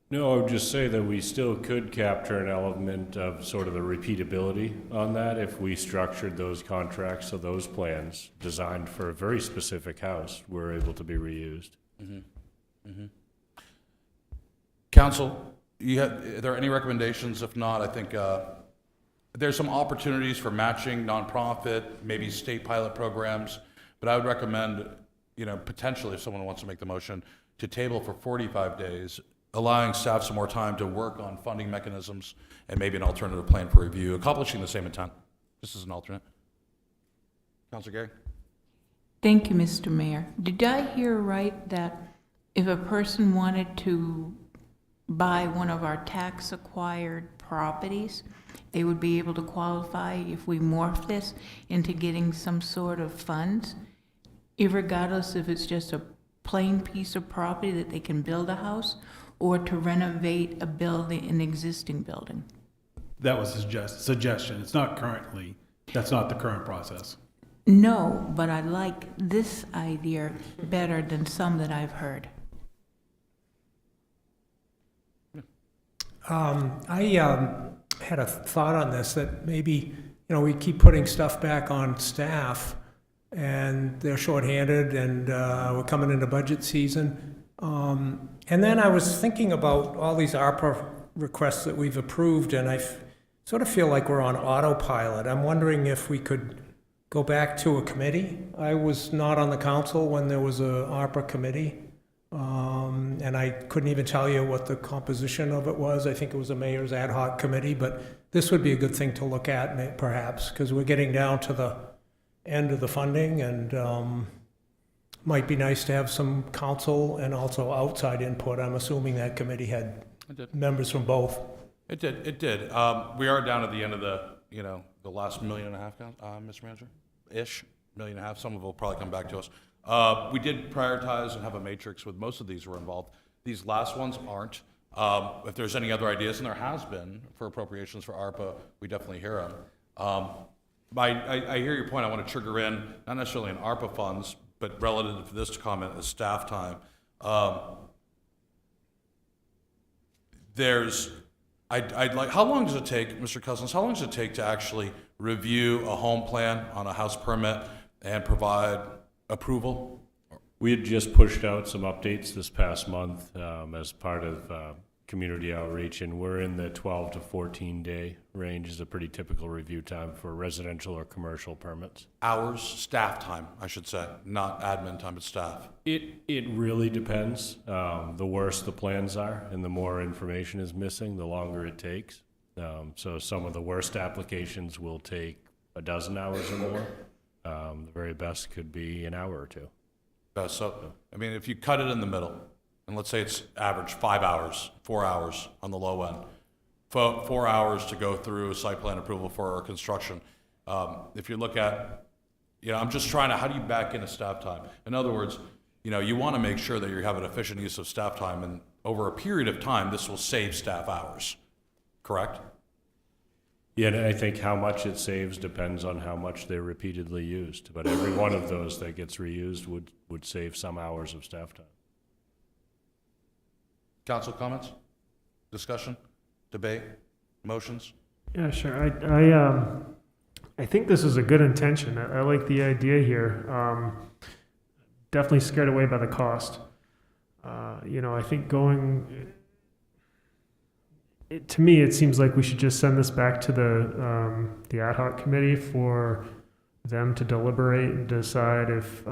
No, I would just say that we still could capture an element of sort of the repeatability on that if we structured those contracts so those plans designed for a very specific house were able to be reused. Mm-hmm. Mm-hmm. Council, are there any recommendations? If not, I think there's some opportunities for matching nonprofit, maybe state pilot programs, but I would recommend, potentially if someone wants to make the motion, to table for 45 days, allowing staff some more time to work on funding mechanisms and maybe an alternative plan for review, accomplishing the same intent. This is an alternate. Councilor Gary? Thank you, Mr. Mayor. Did I hear right that if a person wanted to buy one of our tax-acquired properties, they would be able to qualify if we morph this into getting some sort of funds, irregardless if it's just a plain piece of property that they can build a house, or to renovate a building, an existing building? That was a suggestion. It's not currently, that's not the current process. No, but I like this idea better than some that I've heard. I had a thought on this, that maybe, we keep putting stuff back on staff and they're shorthanded and we're coming into budget season. And then I was thinking about all these ARPA requests that we've approved, and I sort of feel like we're on autopilot. I'm wondering if we could go back to a committee. I was not on the council when there was a ARPA committee, and I couldn't even tell you what the composition of it was. I think it was a mayor's ad hoc committee, but this would be a good thing to look at, perhaps, because we're getting down to the end of the funding, and might be nice to have some council and also outside input. I'm assuming that committee had members from both. It did. We are down at the end of the last $1.5 million, Mr. Manager, ish, $1.5 million. Some of it will probably come back to us. We did prioritize and have a matrix with most of these were involved. These last ones aren't. If there's any other ideas, and there has been for appropriations for ARPA, we definitely hear them. I hear your point. I want to trigger in, not necessarily in ARPA funds, but relative to this comment is staff time. I'd like, how long does it take, Mr. Cousins, how long does it take to actually review a home plan on a house permit and provide approval? We had just pushed out some updates this past month as part of community outreach, and we're in the 12 to 14 day range is a pretty typical review time for residential or commercial permits. Hours, staff time, I should say, not admin time, but staff. It really depends. The worse the plans are and the more information is missing, the longer it takes. So some of the worst applications will take a dozen hours or more. The very best could be an hour or two. So, I mean, if you cut it in the middle, and let's say it's average 5 hours, 4 hours on the low end, 4 hours to go through site plan approval for construction. If you look at, I'm just trying to, how do you back in a staff time? In other words, you want to make sure that you have an efficient use of staff time, and over a period of time, this will save staff hours, correct? Yeah, and I think how much it saves depends on how much they're repeatedly used. But every one of those that gets reused would save some hours of staff time. Council comments, discussion, debate, motions? Yeah, sure. I think this is a good intention. I like the idea here. Definitely scared away by the cost. I think to me, it seems like we should just send this back to the ad hoc committee for them to deliberate and decide if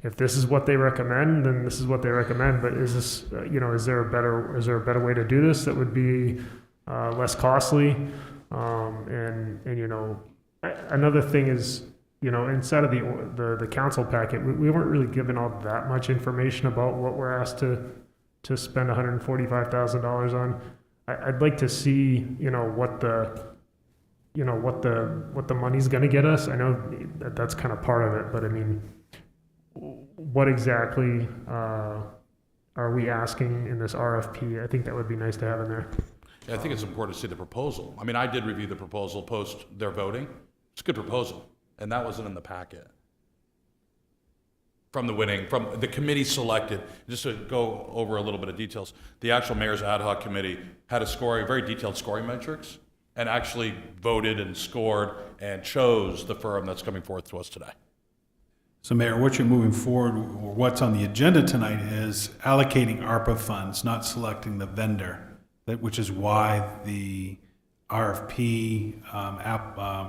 if this is what they recommend, then this is what they recommend. But is this is there a better way to do this that would be less costly? Another thing is, inside of the council packet, we weren't really given all that much information about what we're asked to spend $145,000 on. I'd like to see, what the money's going to get us. I know that's kind of part of it, but I mean, what exactly are we asking in this RFP? I think that would be nice to have in there. Yeah, I think it's important to see the proposal. I mean, I did review the proposal post their voting. It's a good proposal, and that wasn't in the packet. From the committee selected, just to go over a little bit of details, the actual mayor's ad hoc committee had a very detailed scoring metrics, and actually voted and scored and chose the firm that's coming forth to us today. So Mayor, what you're moving forward, or what's on the agenda tonight, is allocating ARPA funds, not selecting the vendor, which is why the RFP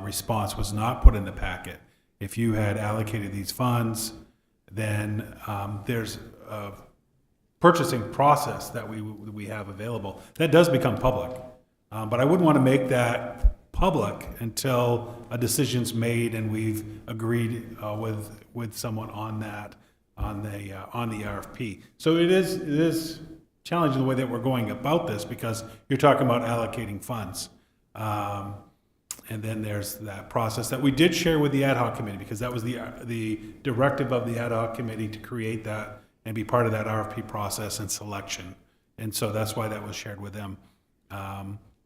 response was not put in the packet. If you had allocated these funds, then there's a purchasing process that we have available. That does become public. But I wouldn't want to make that public until a decision's made and we've agreed with someone on that, on the RFP. So it is challenging the way that we're going about this, because you're talking about allocating funds. And then there's that process that we did share with the ad hoc committee, because that was the directive of the ad hoc committee to create that and be part of that RFP process and selection. And so that's why that was shared with them.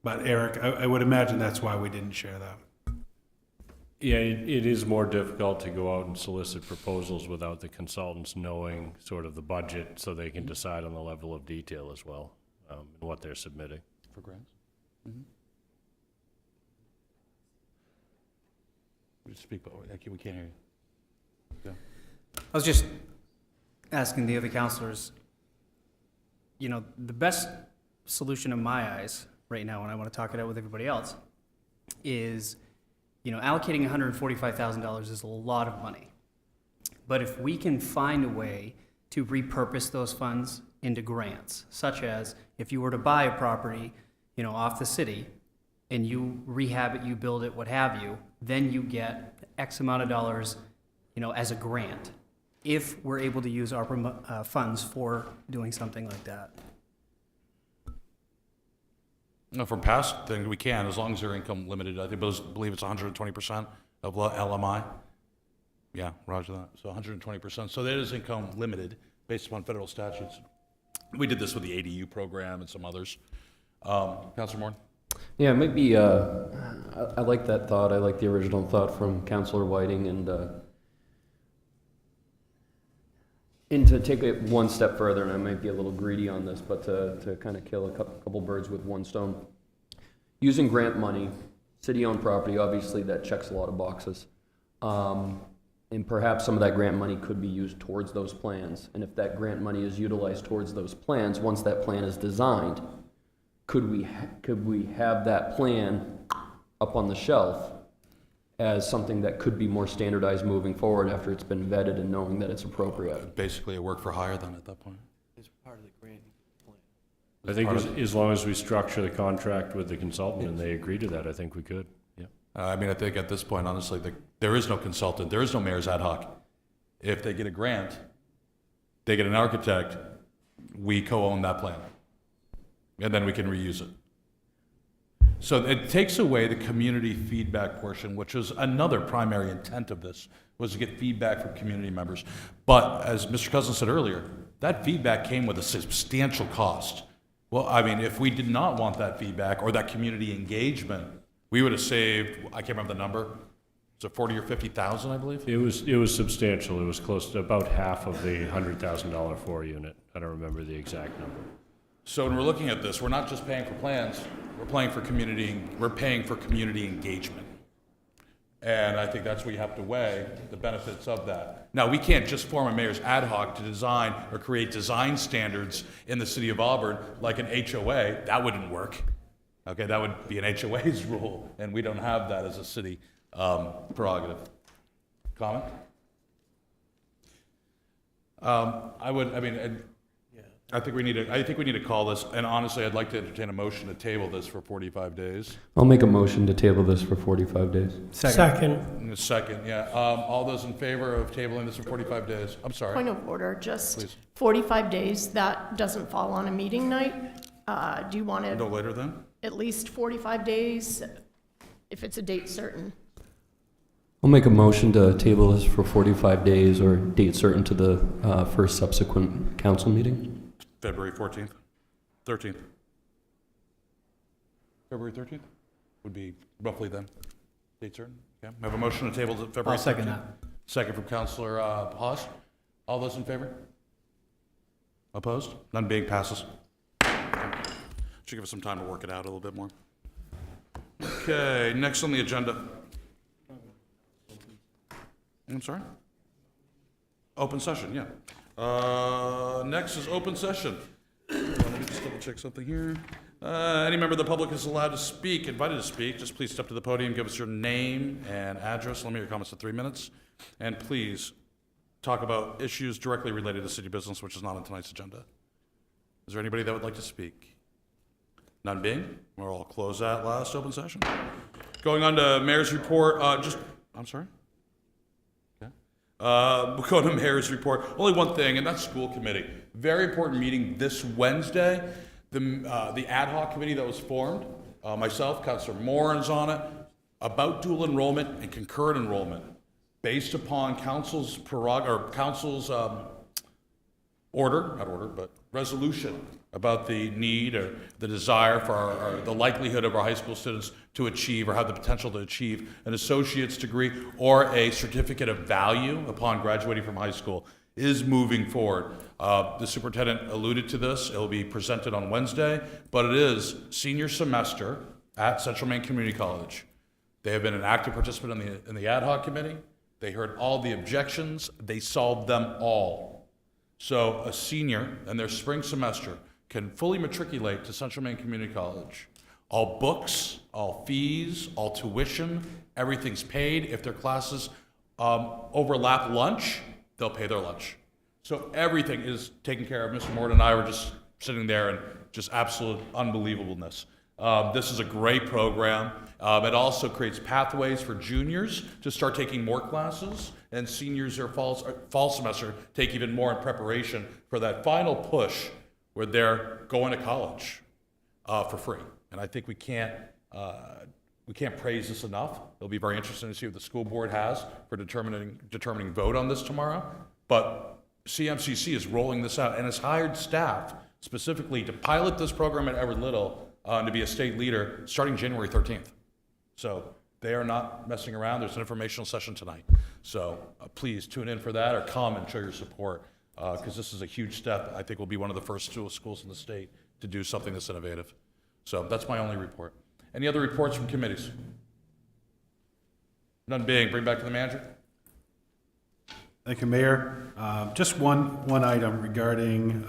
But Eric, I would imagine that's why we didn't share that. Yeah, it is more difficult to go out and solicit proposals without the consultants knowing sort of the budget, so they can decide on the level of detail as well, and what they're submitting. For grants? Mm-hmm. Speak, but we can't hear you. Yeah. I was just asking the other counselors, the best solution in my eyes right now, and I want to talk it out with everybody else, is, allocating $145,000 is a lot of money. But if we can find a way to repurpose those funds into grants, such as if you were to buy a property, off the city, and you rehab it, you build it, what have you, then you get X amount of dollars, as a grant, if we're able to use ARPA funds for doing something like that. No, from past things, we can, as long as they're income limited. I believe it's 120% of LMI. Yeah, roger that. So 120%. So that is income limited based upon federal statutes. We did this with the ADU program and some others. Councilor Moore? Yeah, maybe, I like that thought. I like the original thought from Councilor Whiting, and to take it one step further, and I might be a little greedy on this, but to kind of kill a couple birds with one stone. Using grant money, city-owned property, obviously that checks a lot of boxes. And perhaps some of that grant money could be used towards those plans. And if that grant money is utilized towards those plans, once that plan is designed, could we have that plan up on the shelf as something that could be more standardized moving forward after it's been vetted and knowing that it's appropriate? Basically a work for hire then at that point. It's part of the grant plan. I think as long as we structure the contract with the consultant and they agree to that, I think we could, yeah. I mean, I think at this point, honestly, there is no consultant, there is no mayor's ad hoc. If they get a grant, they get an architect, we co-own that plan. And then we can reuse it. So it takes away the community feedback portion, which was another primary intent of this, was to get feedback from community members. But as Mr. Cousins said earlier, that feedback came with a substantial cost. Well, I mean, if we did not want that feedback or that community engagement, we would have saved, I can't remember the number, was it 40 or 50,000, I believe? It was substantial. It was close to about half of the $100,000 4 unit. I don't remember the exact number. So when we're looking at this, we're not just paying for plans, we're paying for community engagement. And I think that's where you have to weigh the benefits of that. Now, we can't just form a mayor's ad hoc to design or create design standards in the city of Auburn like an HOA. That wouldn't work. Okay, that would be an HOA's rule, and we don't have that as a city prerogative. Comment? I think we need to call this, and honestly, I'd like to entertain a motion to table this for 45 days. I'll make a motion to table this for 45 days. Second. Second, yeah. All those in favor of tabling this for 45 days? I'm sorry. Point of order, just Please. 45 days, that doesn't fall on a meeting night. Do you want No it later than? at least 45 days if it's a date certain? I'll make a motion to table this for 45 days or date certain to the first subsequent council meeting. February 14th? 13th? February 13th? Would be roughly then. Date certain? Okay. We have a motion to table to February 13th. I'll second that. Second from Councilor Hawes. All those in favor? Opposed? None being passes. Okay. Should give us some time to work it out a little bit more. Okay, next on the agenda. I'm sorry? Open session, yeah. Next is open session. Let me just double check something here. Any member of the public is allowed to speak, invited to speak. Just please step to the podium, give us your name and address. Limit your comments to 3 minutes. And please talk about issues directly related to city business, which is not on tonight's agenda. Is there anybody that would like to speak? None being, we'll close that last open session. Going on to mayor's report, I'm sorry? We'll go to mayor's report. Only one thing, and that's school committee. Very important meeting this Wednesday. The ad hoc committee that was formed, myself, Councilor Moore is on it, about dual enrollment and concurrent enrollment, based upon council's resolution about the need or the desire for the likelihood of our high school students to achieve or have the potential to achieve an associate's degree or a certificate of value upon graduating from high school is moving forward. The superintendent alluded to this. It will be presented on Wednesday, but it is senior semester at Central Maine Community College. They have been an active participant in the ad hoc committee. They heard all the objections. They solved them all. So a senior in their spring semester can fully matriculate to Central Maine Community College. All books, all fees, all tuition, everything's paid. If their classes overlap lunch, they'll pay their lunch. So everything is taken care of. Mr. Morton and I were just sitting there and just absolute unbelievableness. This is a great program. It also creates pathways for juniors to start taking more classes, and seniors their fall semester take even more in preparation for that final push where they're going to college for free. And I think we can't praise this enough. It'll be very interesting to see what the school board has for determining vote on this tomorrow. But CMCC is rolling this out and has hired staff specifically to pilot this program at Everett Little and to be a state leader starting January 13th. So they are not messing around. There's an informational session tonight. So please tune in for that or come and show your support because this is a huge step. I think we'll be one of the first schools in the state to do something that's innovative. So that's my only report. Any other reports from committees? None being, bring back to the manager. Thank you, Mayor. Just one item regarding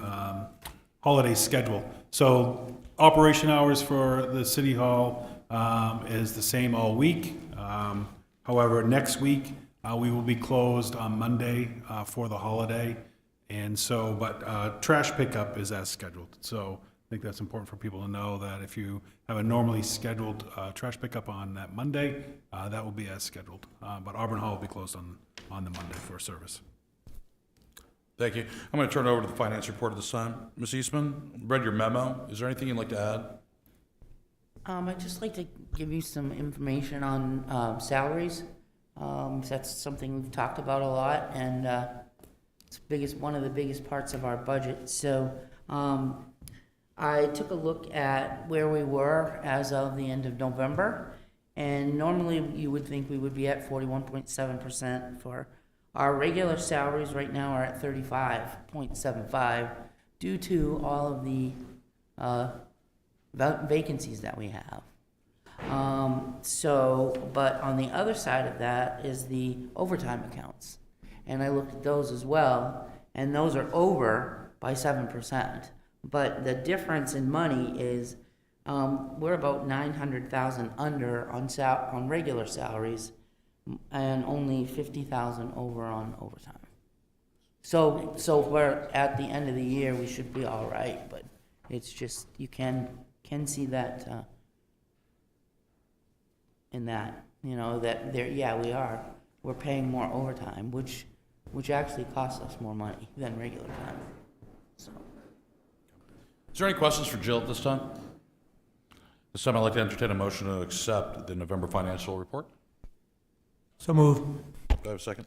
holiday schedule. So operation hours for the City Hall is the same all week. However, next week, we will be closed on Monday for the holiday. And so, but trash pickup is as scheduled. So I think that's important for people to know that if you have a normally scheduled trash pickup on that Monday, that will be as scheduled. But Auburn Hall will be closed on the Monday for service. Thank you. I'm going to turn it over to the finance report at this time. Ms. Eastman, read your memo. Is there anything you'd like to add? I'd just like to give you some information on salaries. That's something we've talked about a lot, and it's one of the biggest parts of our budget. So I took a look at where we were as of the end of November, and normally you would think we would be at 41.7% for our regular salaries. Right now are at 35.75 due to all of the vacancies that we have. But on the other side of that is the overtime accounts. And I looked at those as well, and those are over by 7%. But the difference in money is we're about 900,000 under on regular salaries and only 50,000 over on overtime. So we're at the end of the year, we should be all right, but it's just, you can see that in that, that there, yeah, we're paying more overtime, which actually costs us more money than regular time. So. Is there any questions for Jill at this time? This time I'd like to entertain a motion to accept the November financial report. So moved. Do I have a second?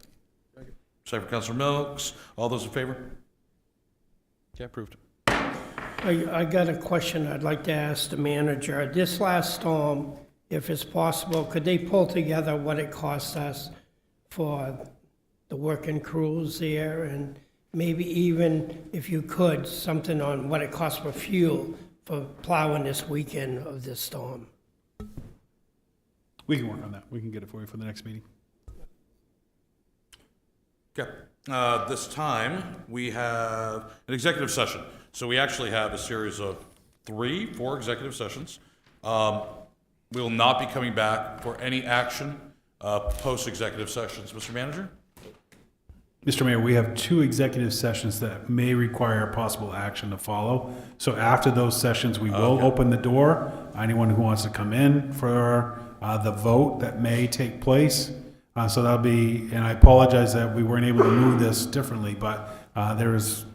Second for Councilor Milks. All those in favor? Okay, approved. I got a question I'd like to ask the manager. This last storm, if it's possible, could they pull together what it cost us for the working crews there, and maybe even, if you could, something on what it costs for fuel for plowing this weekend of this storm? We can work on that. We can get it for you for the next meeting. Okay. This time we have an executive session. So we actually have a series of 4 executive sessions. We will not be coming back for any action post-executive sessions. Mr. Manager? Mr. Mayor, we have 2 executive sessions that may require possible action to follow. So after those sessions, we will open the door. Anyone who wants to come in for the vote that may take place. So that'll be, and I apologize that we weren't able to move this differently, but there's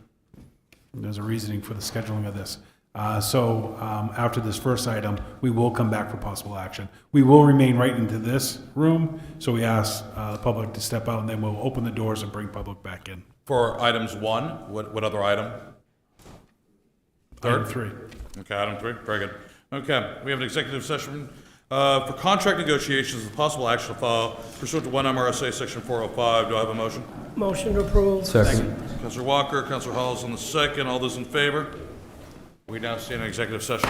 a reasoning for the scheduling of this. After this first item, we will come back for possible action. We will remain right into this room, so we ask the public to step out, and then we'll open the doors and bring public back in. For items 1, what other item? Third? Item 3. Okay, item 3, very good. Okay, we have an executive session for contract negotiations with possible action to follow pursuant to 1 MRSA Section 405. Do I have a motion? Motion to approve. Second. Councilor Walker, Councilor Halls on the second. All those in favor? We now stand in executive session.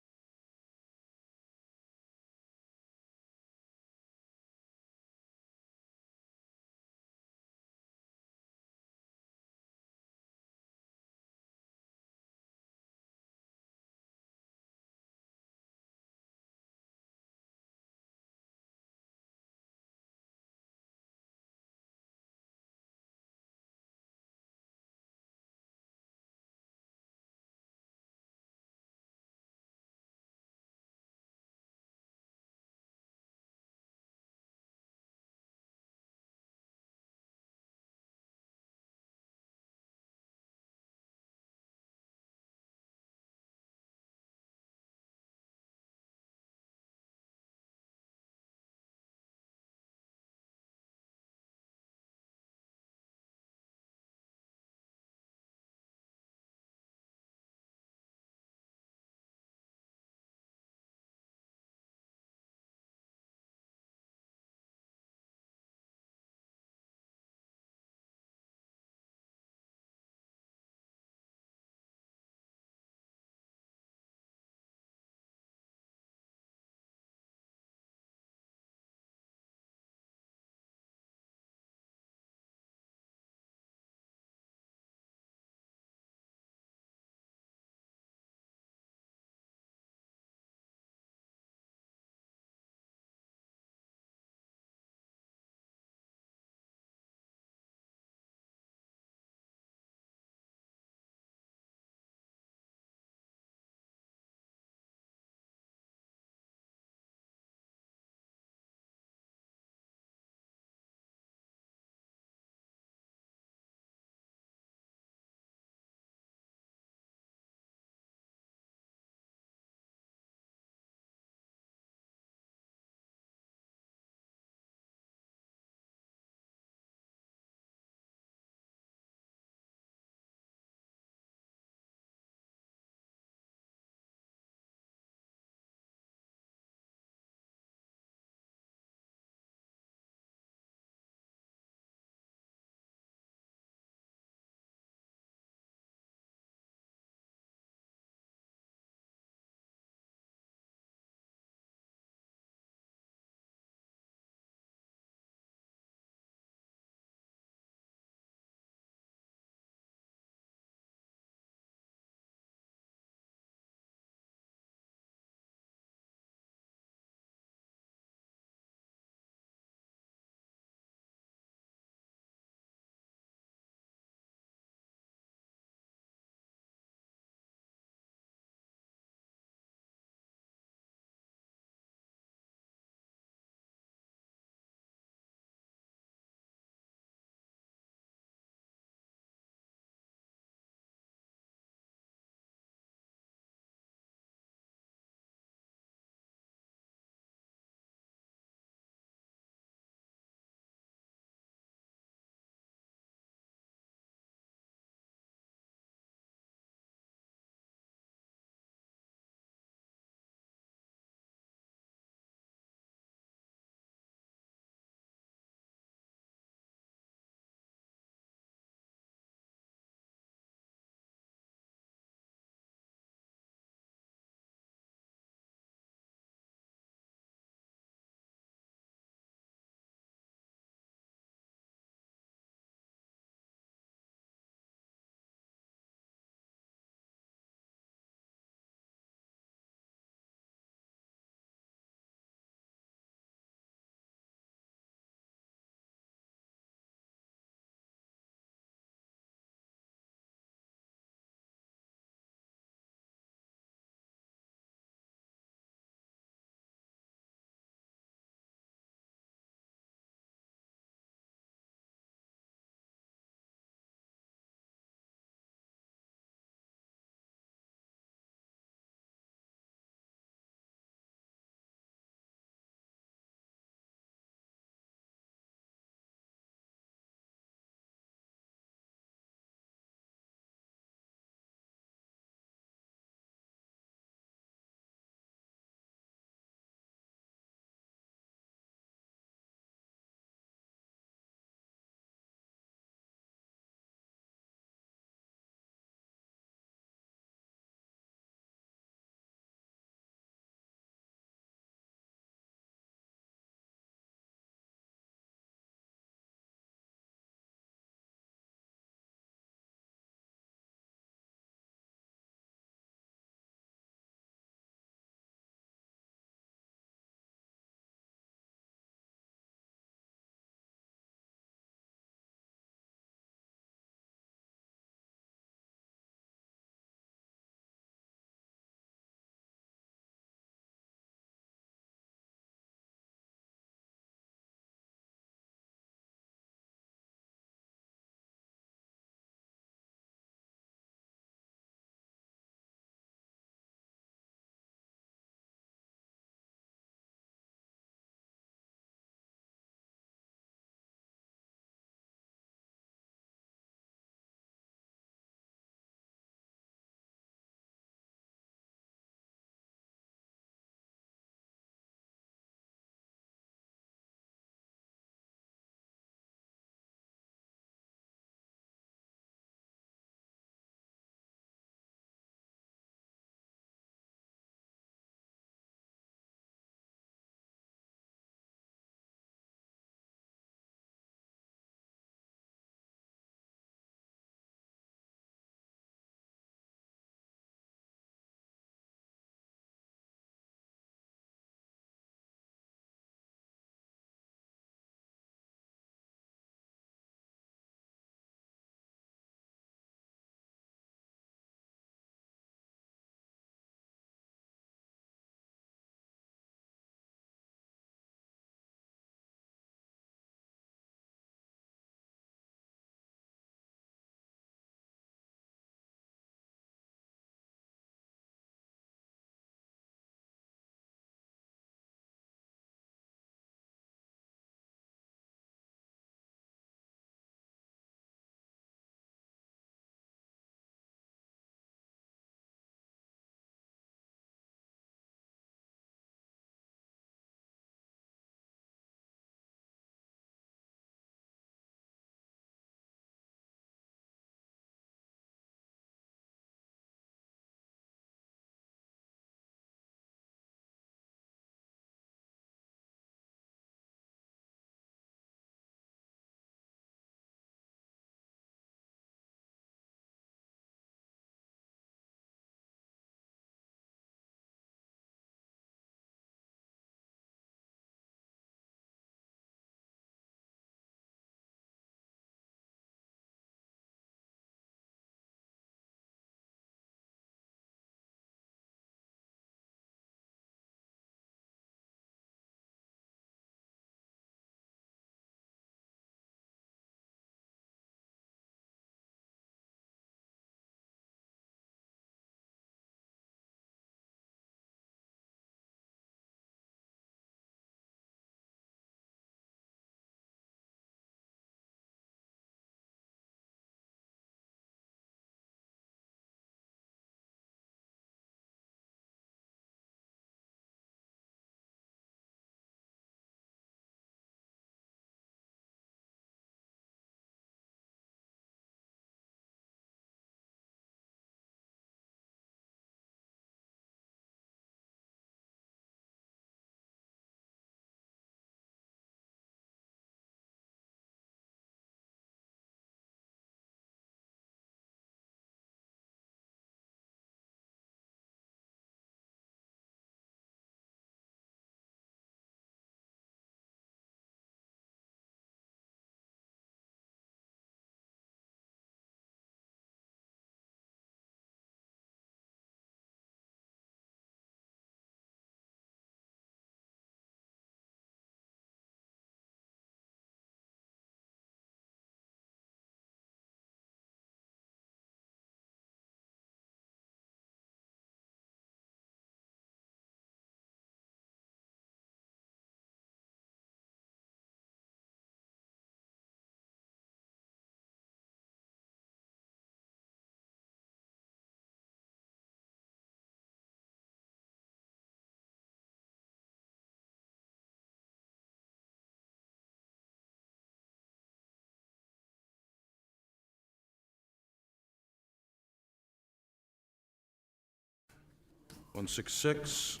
166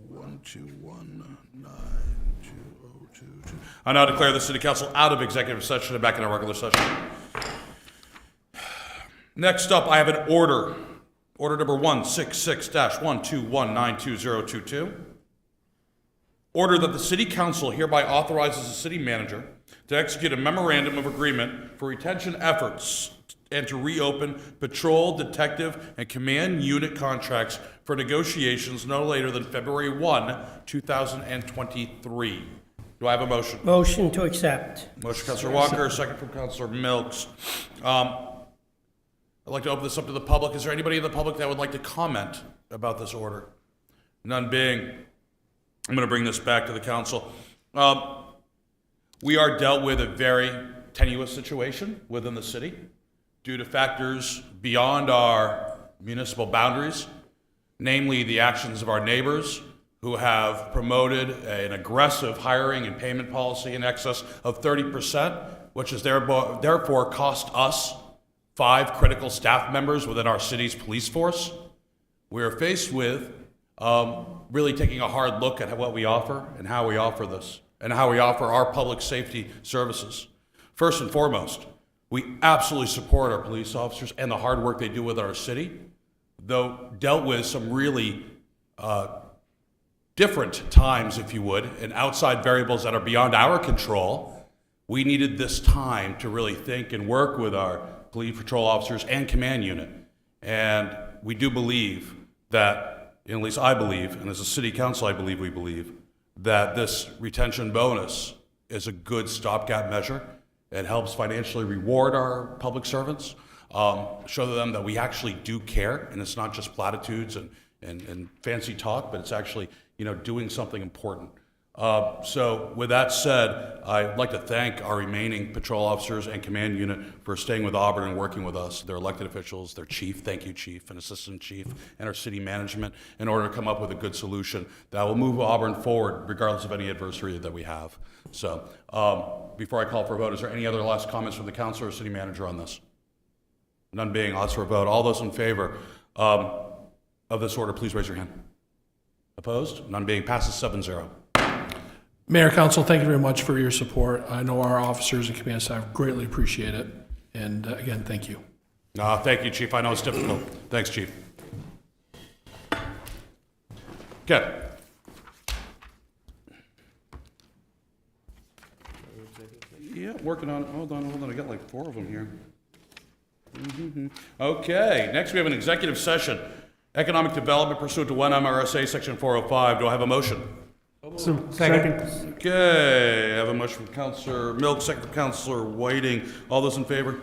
1219 2022. I now declare the City Council out of executive session and back in our regular session. Next up, I have an order. Order number 166-1219222. Order that the City Council hereby authorizes the city manager to execute a memorandum of agreement for retention efforts and to reopen patrol, detective, and command unit contracts for negotiations no later than February 1, 2023. Do I have a motion? Motion to accept. Motion, Councilor Walker, second from Councilor Milks. I'd like to open this up to the public. Is there anybody in the public that would like to comment about this order? None being, I'm going to bring this back to the council. We are dealt with a very tenuous situation within the city due to factors beyond our municipal boundaries, namely the actions of our neighbors who have promoted an aggressive hiring and payment policy in excess of 30%, which has therefore cost us 5 critical staff members within our city's police force. We are faced with really taking a hard look at what we offer and how we offer this, and how we offer our public safety services. First and foremost, we absolutely support our police officers and the hard work they do with our city, though dealt with some really different times, if you would, and outside variables that are beyond our control. We needed this time to really think and work with our police patrol officers and command unit. And we do believe that, at least I believe, and as a city council I believe we believe, that this retention bonus is a good stopgap measure. It helps financially reward our public servants, show them that we actually do care, and it's not just platitudes and fancy talk, but it's actually, doing something important. So with that said, I'd like to thank our remaining patrol officers and command unit for staying with Auburn and working with us, their elected officials, their chief, thank you chief, and assistant chief, and our city management in order to come up with a good solution that will move Auburn forward regardless of any adversity that we have. So before I call for a vote, is there any other last comments from the council or city manager on this? None being, I'll ask for a vote. All those in favor of this order, please raise your hand. Opposed? None being, passes 7-0. Mayor, Council, thank you very much for your support. I know our officers and command staff greatly appreciate it. And again, thank you. Thank you, Chief. I know it's difficult. Thanks, Chief. Okay. Yeah, working on, hold on. I got like 4 of them here. Okay, next we have an executive session. Economic development pursuant to 1 MRSA Section 405. Do I have a motion? Second. Okay, I have a motion from Councilor Milk, second from Councilor Whiting. All those in favor?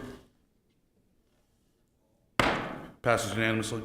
Passes unanimously.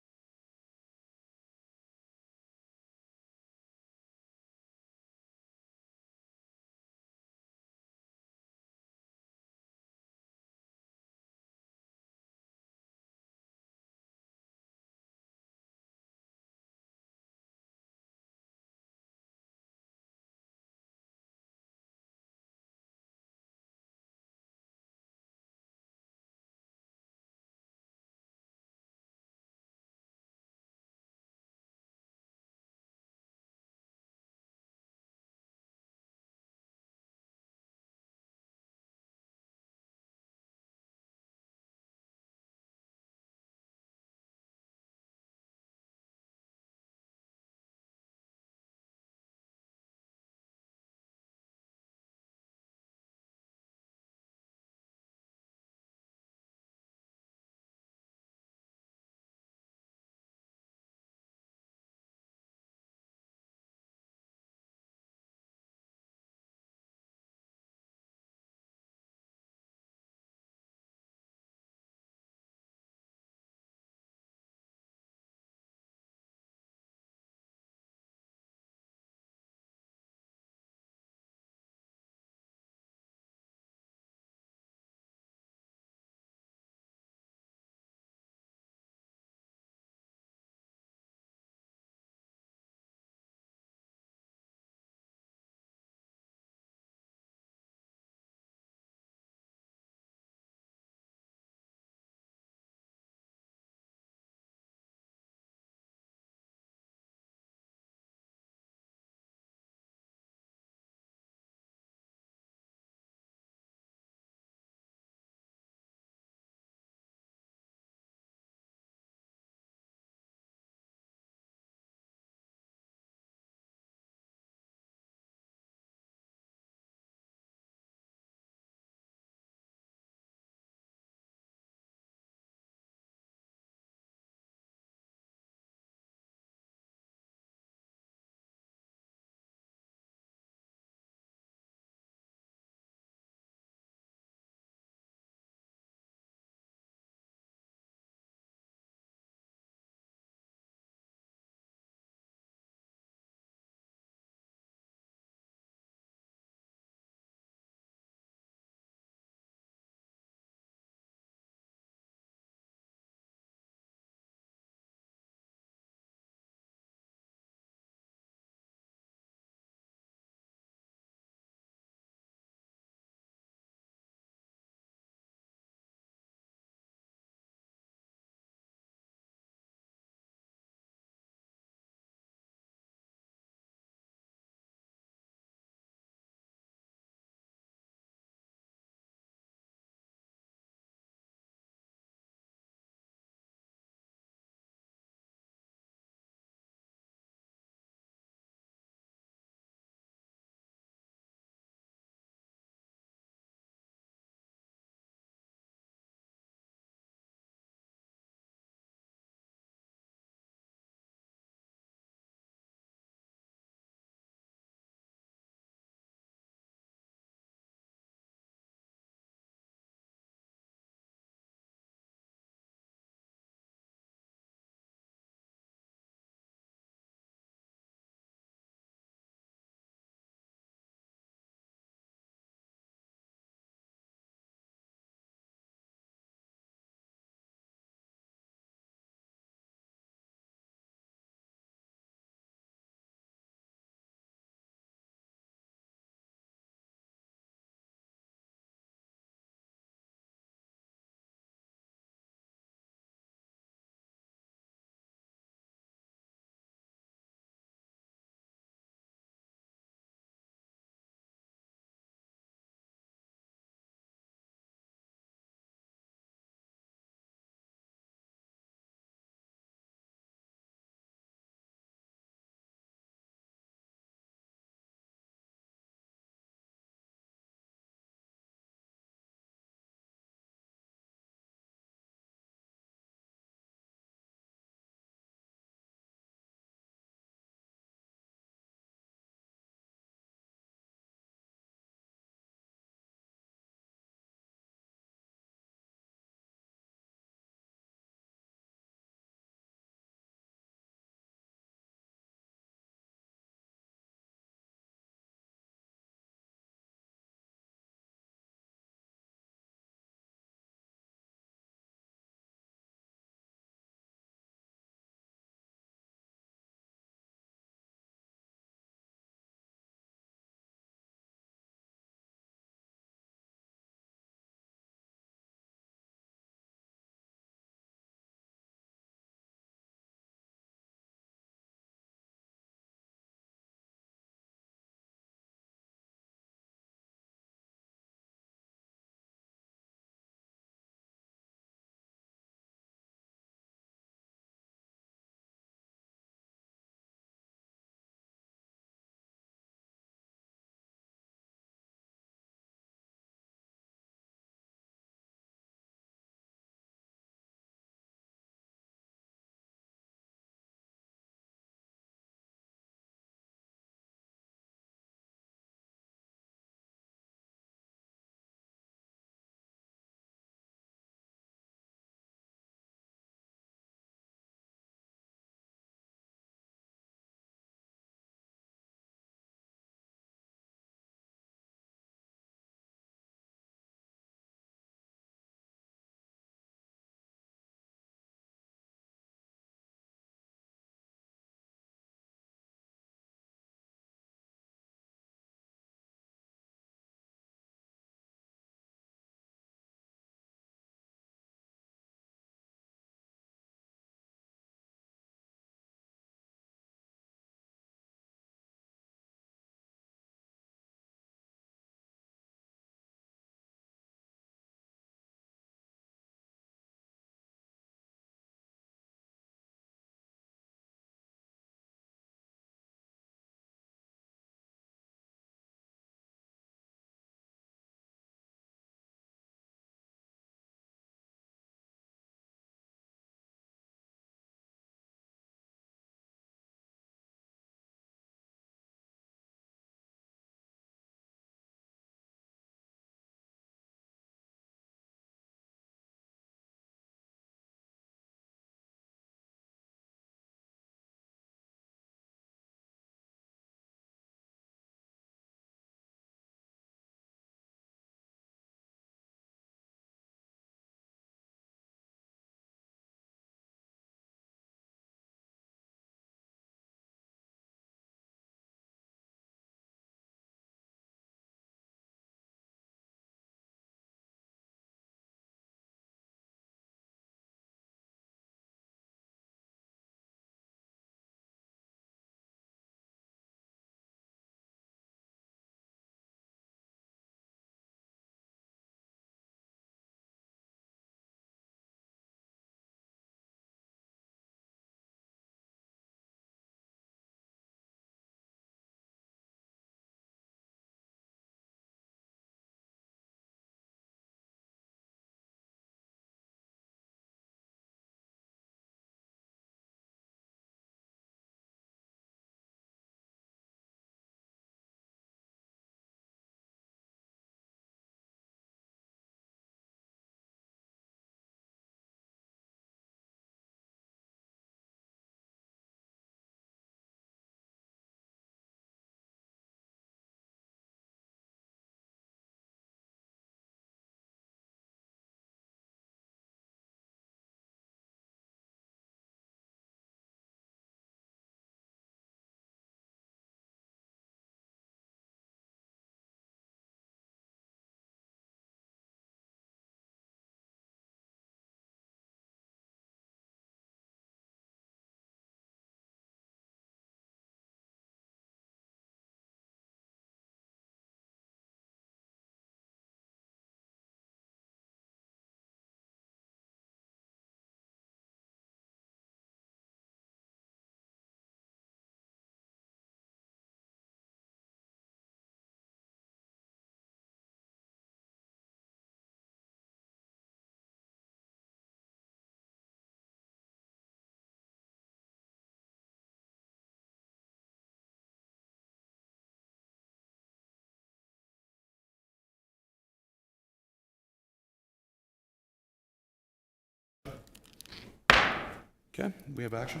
Okay, we have action?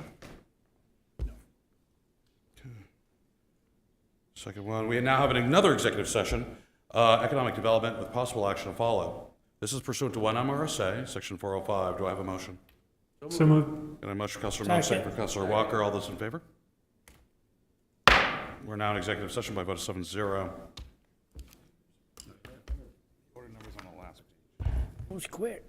Okay. Second one, we now have another executive session, economic development with possible action to follow. This is pursuant to 1 MRSA, section 405. Do I have a motion? So moved. Got a motion, Counselor Mills, second for Counselor Walker. All those in favor? We're now in executive session by vote of 7-0. It was quick.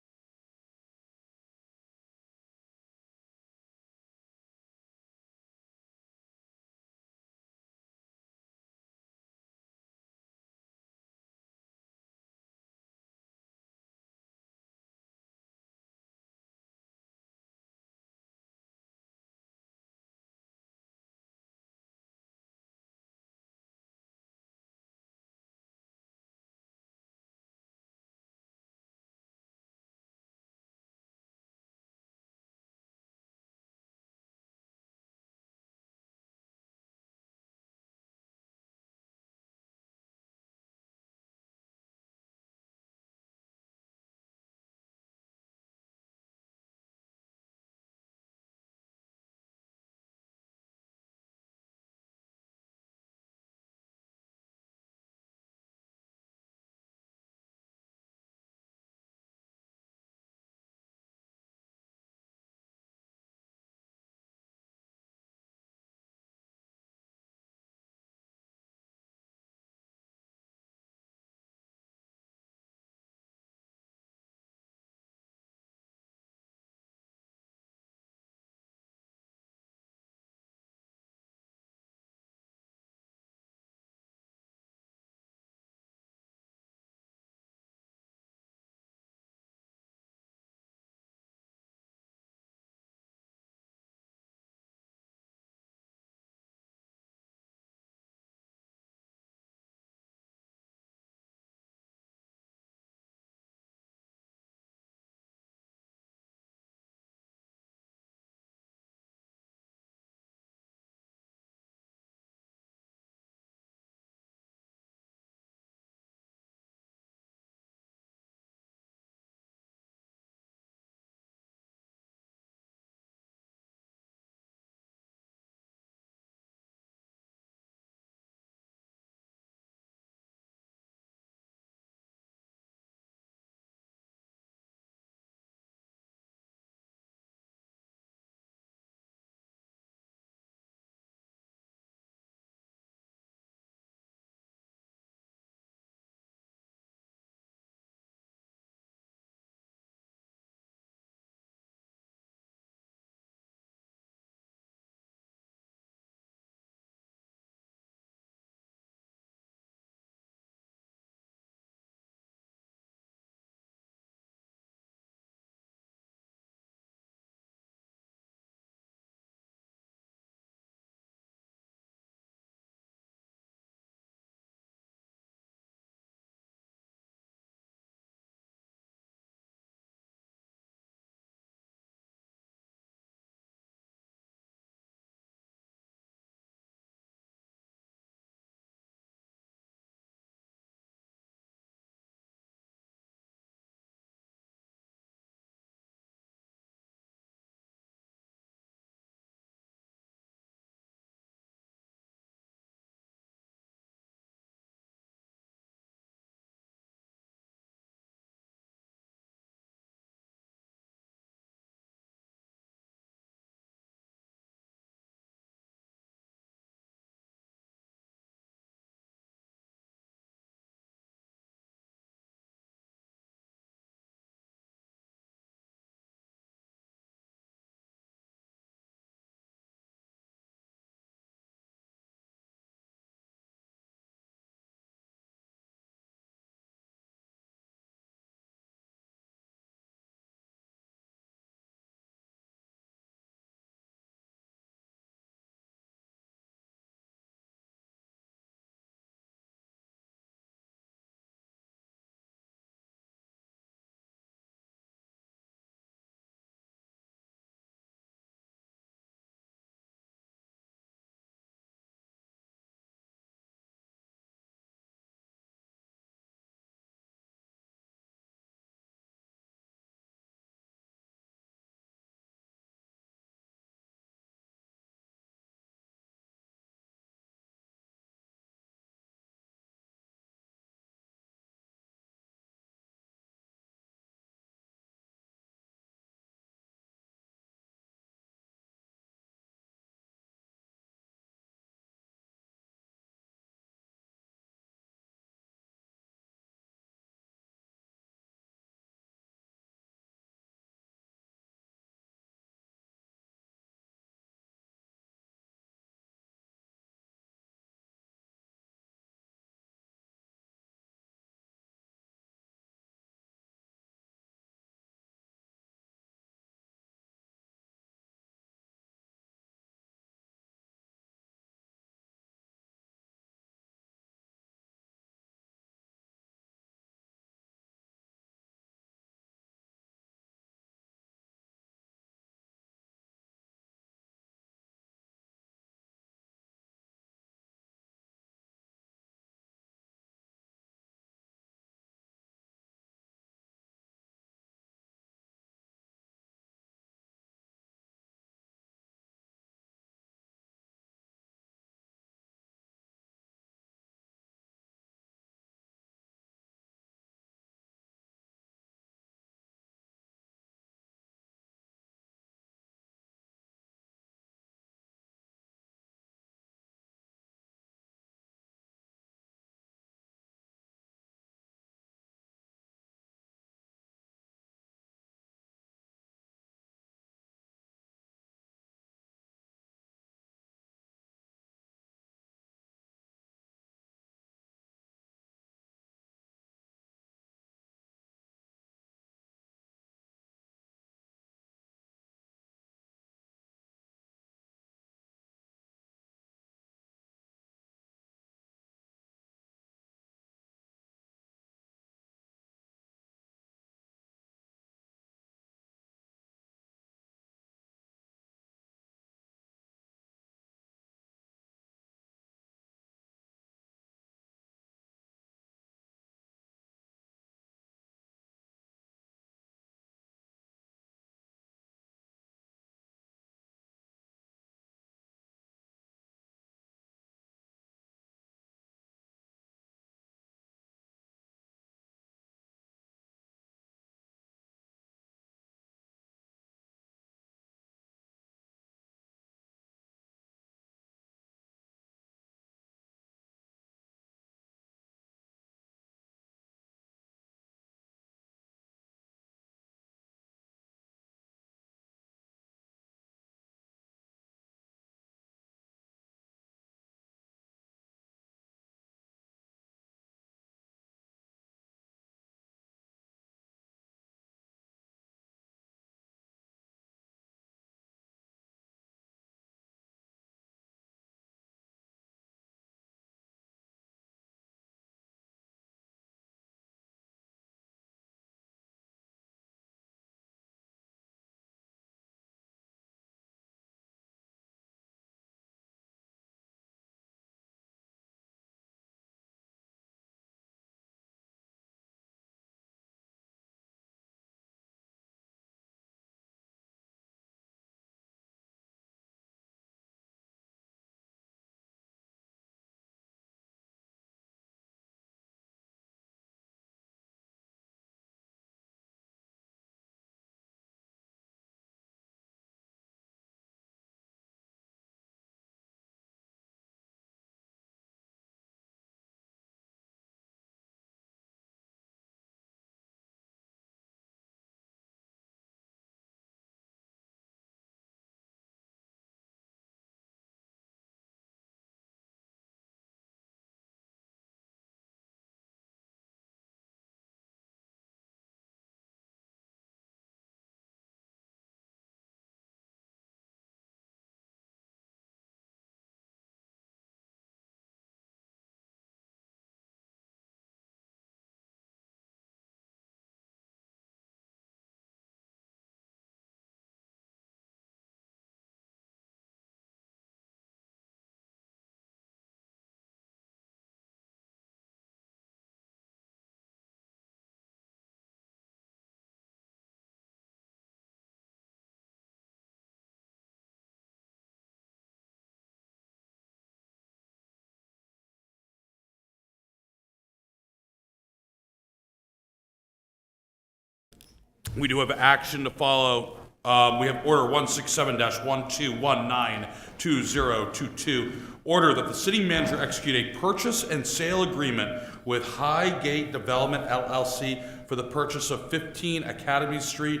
We do have action to follow. We have order 167-12192022. Order that the city manager execute a purchase and sale agreement with Highgate Development LLC for the purchase of 15 Academy Street,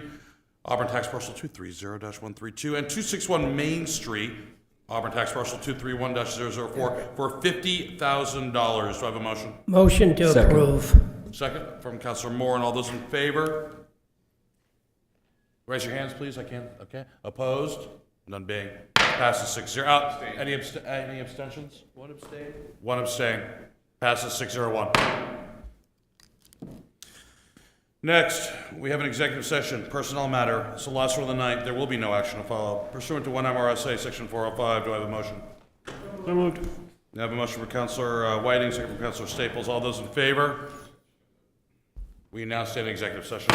Auburn tax parcel 230-132, and 261 Main Street, Auburn tax parcel 231-004 for $50,000. Do I have a motion? Motion to Second. approve. Second from Councilor Moore, and all those in favor? Raise your hands, please. I can't. Okay. Opposed? None being. Passes 6-0. Any abstentions? One abstain. One abstain. Passes 6-0-1. Next, we have an executive session, personnel matter. It's the last one of the night. There will be no action to follow. Pursuant to 1 MRSA, Section 405, do I have a motion? So moved. I have a motion for Councilor Whiting, second for Councilor Staples. All those in favor? We now stand in executive session.